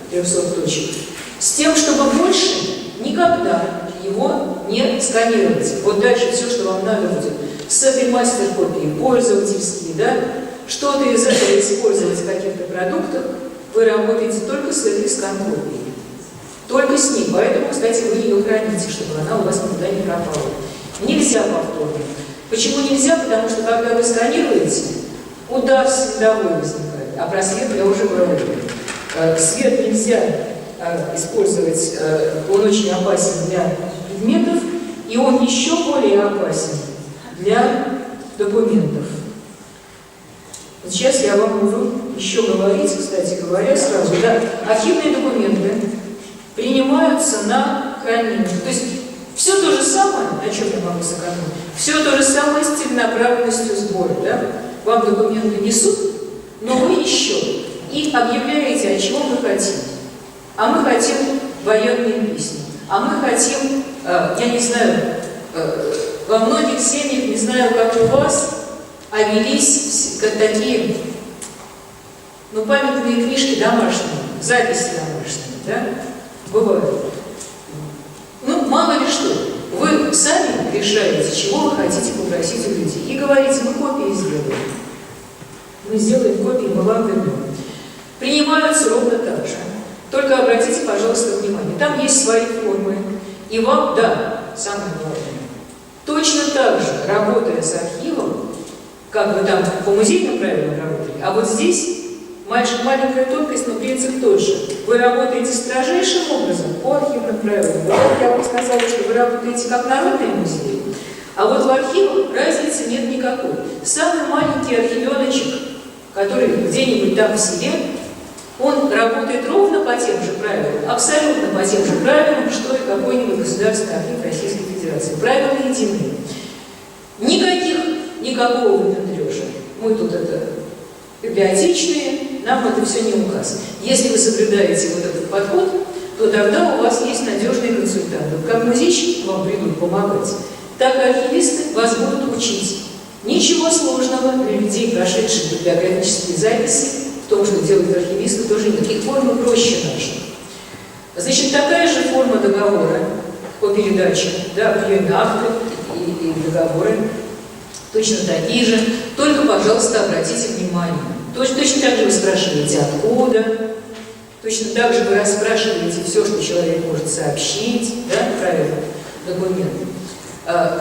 300 точек, с тем, чтобы больше никогда его не сканировать. Вот дальше все, что вам надо будет с этой мастер-копией, пользовательские, да, что-то из этого использовать в каких-то продуктах, вы работаете только с этой скан-копией. Только с ней. Поэтому, кстати, вы ее храните, чтобы она у вас никуда не пропала. Нельзя повторно. Почему нельзя? Потому что, когда вы сканируете, удар световой возникает. А про свет я уже говорила. Свет нельзя использовать, он очень опасен для предметов, и он еще более опасен для документов. Вот сейчас я вам буду еще говорить, кстати говоря, сразу. Да, архивные документы принимаются на хранение. То есть все то же самое, на чем я могу сэкономить, все то же самое с целенаправленностью сбора. Да? Вам документы несут, но вы еще и объявляете, о чем вы хотите. А мы хотим военные песни, а мы хотим, я не знаю, во многих семьях, не знаю, как у вас, велись как такие, памятные книжки домашние, записи домашние, да? Бывает. Мало ли что. Вы сами решаете, чего вы хотите попросить у людей. И говорите, мы копии сделаем. Мы сделаем копии, мы вам вернем. Принимаются ровно так же. Только обратите, пожалуйста, внимание. Там есть свои формы. И вам, да, самое главное, точно так же, работая с архивом, как вы там по музейным правилам работали, а вот здесь маленькая тонкость, но принцип тот же. Вы работаете строжайшим образом по архивным правилам. Вот я вам сказала, что вы работаете как народные музеи, а вот в архивах разницы нет никакой. Самый маленький архивеночек, который где-нибудь там в селе, он работает ровно по тем же правилам, абсолютно по тем же правилам, что и какой-нибудь государственный архив Российской Федерации. Правила едины. Никакого выпендрежа. Мы тут библиотечные, нам это все не указ. Если вы соблюдаете вот этот подход, то тогда у вас есть надежные консультанты. Как музейщики вам придут помогать, так и архивисты вас будут учить. Ничего сложного для людей, прошедших библиографические записи, в том, что делают архивисты, тоже нет. Их форма проще наших. Значит, такая же форма договора по передаче, да, приеме акты и договоры, точно такие же. Только, пожалуйста, обратите внимание. Точно так же вы спрашиваете, откуда. Точно так же вы расспрашиваете все, что человек может сообщить, да, правильно, документы.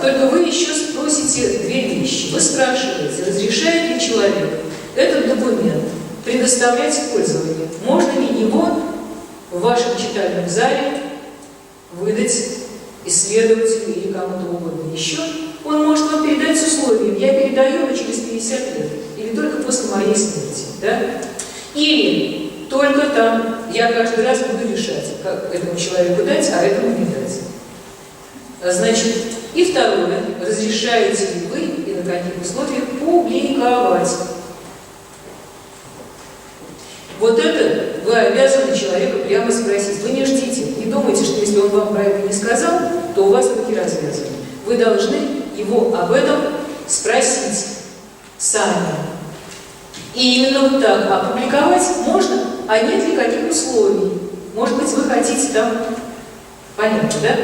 Только вы еще спросите две вещи. Вы спрашиваете, разрешает ли человек этот документ предоставлять в пользование? Можно ли его в вашем читальном зале выдать исследователю или кому-то угодно еще? Он может вам передать с условием: я передаю его через 50 лет, или только после моей смерти, да? Или только там я каждый раз буду решать, как этому человеку дать, а этому не дать. Значит, и второе, разрешаете ли вы и на каких условиях публиковать? Вот это вы обязаны человека прямо спросить. Вы не ждите, не думайте, что если он вам про это не сказал, то у вас руки развязаны. Вы должны его об этом спросить сами. И именно вот так опубликовать можно, а нет ли каких условий? Может быть, вы хотите там... Понятно, да?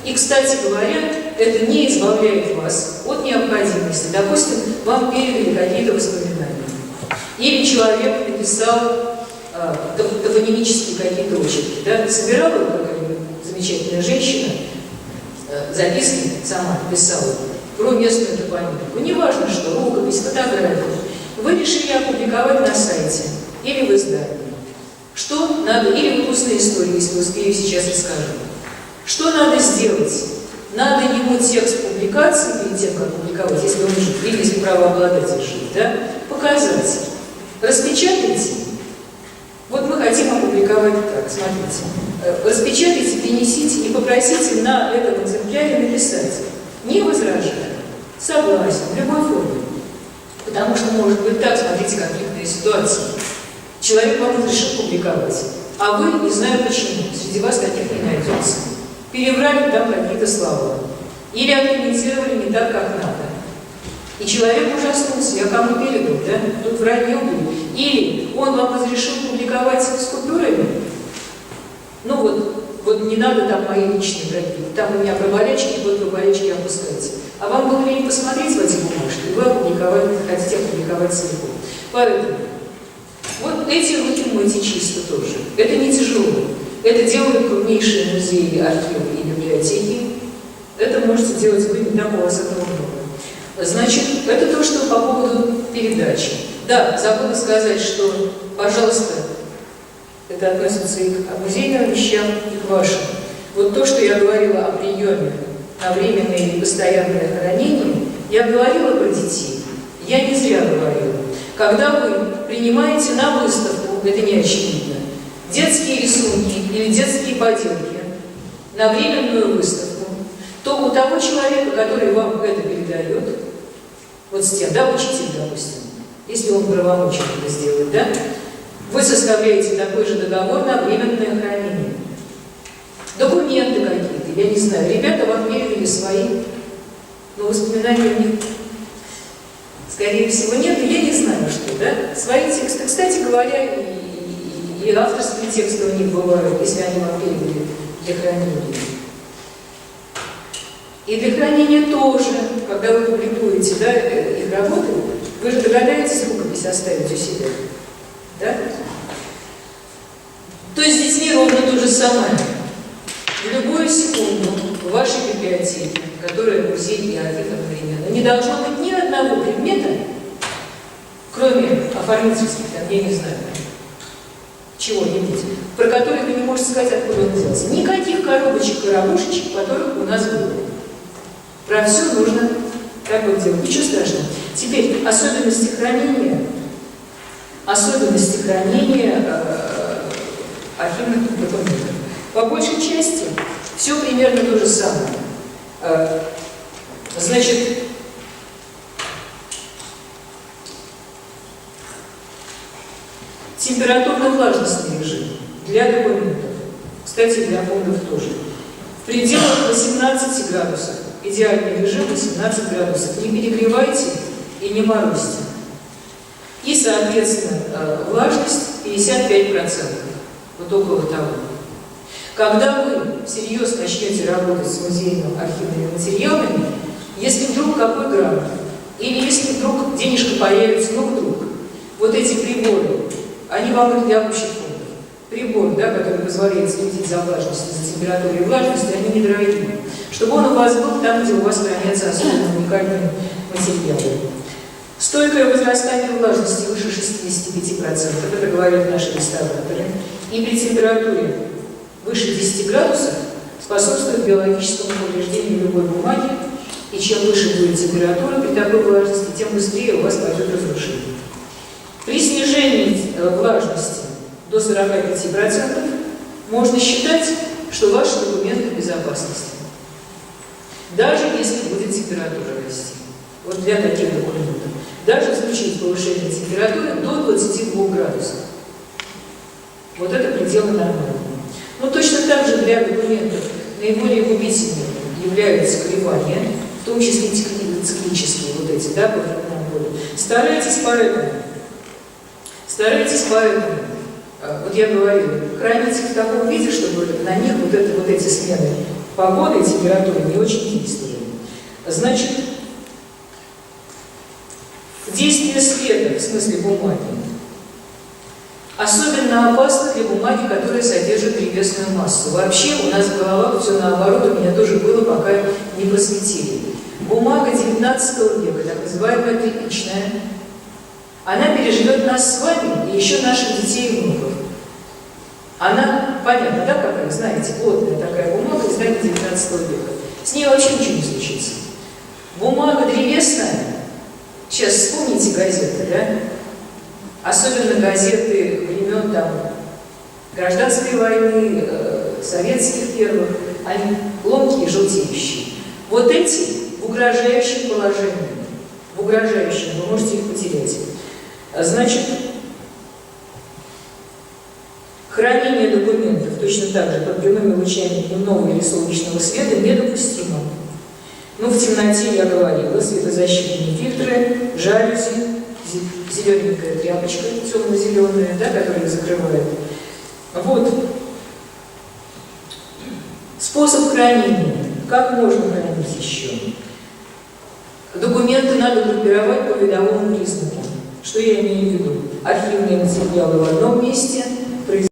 И, кстати говоря, это не избавляет вас от необходимости. Допустим, вам передали какие-то воспоминания. Или человек написал топонимические какие-то очерки. Да? Собирала какая-нибудь замечательная женщина, записки сама писала про местную топонимику. Неважно, что рукопись, фотографию. Вы решили опубликовать на сайте или в издании. Что надо, или в устной истории, если успею, сейчас расскажу. Что надо сделать? Надо ему текст публикации, перед тем, как публиковать, если он жив, или если правообладатель жив, да, показать. Распечатайте. Вот мы хотим опубликовать так, смотрите. Распечатайте, принесите и попросите на этом экземпляре написать. Не возражая, согласен, в любой форме. Потому что может быть так, смотрите, конфликтная ситуация. Человек вам разрешил публиковать, а вы, не знаю почему, среди вас таких не найдется. Переврали там какие-то слова. Или откомментировали не так, как надо. И человек ужаснулся, я кому передал, да? Тут вранье было. Или он вам разрешил публиковать с купюрами. Ну вот не надо там мои личные какие-то. Там у меня про болячки, вот про болячки опускайте. А вам было лень посмотреть в эти бумажки, вы хотите опубликовать целиком. Поэтому вот эти руки мойте чисто тоже. Это не тяжело. Это делают крупнейшие музеи, архивы и библиотеки. Это можете делать вы, не так у вас этого много. Значит, это то, что по поводу передачи. Да, забыла сказать, что, пожалуйста, это относится и к музейным вещам, и к вашим. Вот то, что я говорила о приеме на временное или постоянное хранение, я говорила про детей. Я не зря говорила. Когда вы принимаете на выставку, это не очевидно, детские рисунки или детские поделки на временную выставку, то у того человека, который вам это передает, вот с тем, да, учитель, допустим, если он правомочен это сделать, да, вы составляете такой же договор на временное хранение. Документы какие-то, я не знаю, ребята вам передали свои, но воспоминаний у них, скорее всего, нет, я не знаю, что, да, свои тексты. Кстати говоря, и авторские тексты у них бывают, если они вам передали для хранения. И для хранения тоже, когда вы публикуете, да, их работы, вы же догадаетесь рукопись оставить у себя, да? То есть с детьми ровно то же самое. В любую секунду в вашей библиотеке, которая музей и архив одновременно, не должно быть ни одного предмета, кроме оформительских, там, я не знаю, чего-нибудь, про который вы не можете сказать, откуда он взялся. Никаких коробочек, которых у нас было. Про все нужно так вот делать. Ничего страшного. Теперь особенности хранения архивных документов. По большей части все примерно то же самое. Значит, температурно-влажностный режим для документов, кстати, для фондов тоже, в пределах 18 градусов. Идеальный режим 18 градусов. Не перегревайте и не морозьте. И, соответственно, влажность 55%. Вот около того. Когда вы всерьез начнете работать с музейными архивными материалами, если вдруг какой грант, или если вдруг денежка появится, ну вдруг, вот эти приборы, они вам для общих фондов. Прибор, да, который позволяет следить за влажностью, за температурой и влажностью, они недорогие. Чтобы он у вас был там, где у вас хранятся особенно уникальные материалы. Стойкое возрастание влажности выше 65%, это говорят наши реставраторы, и при температуре выше 10 градусов способствует биологическому повреждению любой бумаги, и чем выше будет температура при такой влажности, тем быстрее у вас пойдет разрушение. При снижении влажности до 45% можно считать, что ваши документы в безопасности. даже если будет температура расти. Вот для таких документов. Даже в случае повышения температуры до 22 градусов. Вот это пределы нормальные. Но точно так же для документов наиболее губительными являются колебания, в том числе циклические вот эти, да, по временам года. Старайтесь поэтому, вот я говорила, храните в таком виде, чтобы на них вот эти смены погоды и температуры не очень действовали. Значит, действие света, в смысле бумаги, особенно опасно для бумаги, которая содержит древесную массу. Вообще у нас в головах все наоборот, у меня тоже было, пока не просветили. Бумага 19 века, так называемая тряпичная, она переживет нас с вами и еще наших детей и внуков. Она, понятно, да, какая, знаете, плотная такая бумага, знаете, 19 века. С ней вообще ничего не случится. Бумага древесная, сейчас вспомните газеты, да? Особенно газеты времен там гражданской войны, советских первых, они ломкие, желтеющие. Вот эти в угрожающем положении, вы можете их потерять. Значит, хранение документов точно так же под прямыми лучами дневного или солнечного света недопустимо. Ну, в темноте я говорила, светозащитные фильтры, жалюзи, зелененькая тряпочка, темно-зеленая, да, которая их закрывает. Вот. Способ хранения. Как можно хранить еще? Документы надо группировать по видовому признаку. Что я имею в виду? Архивные материалы в одном месте,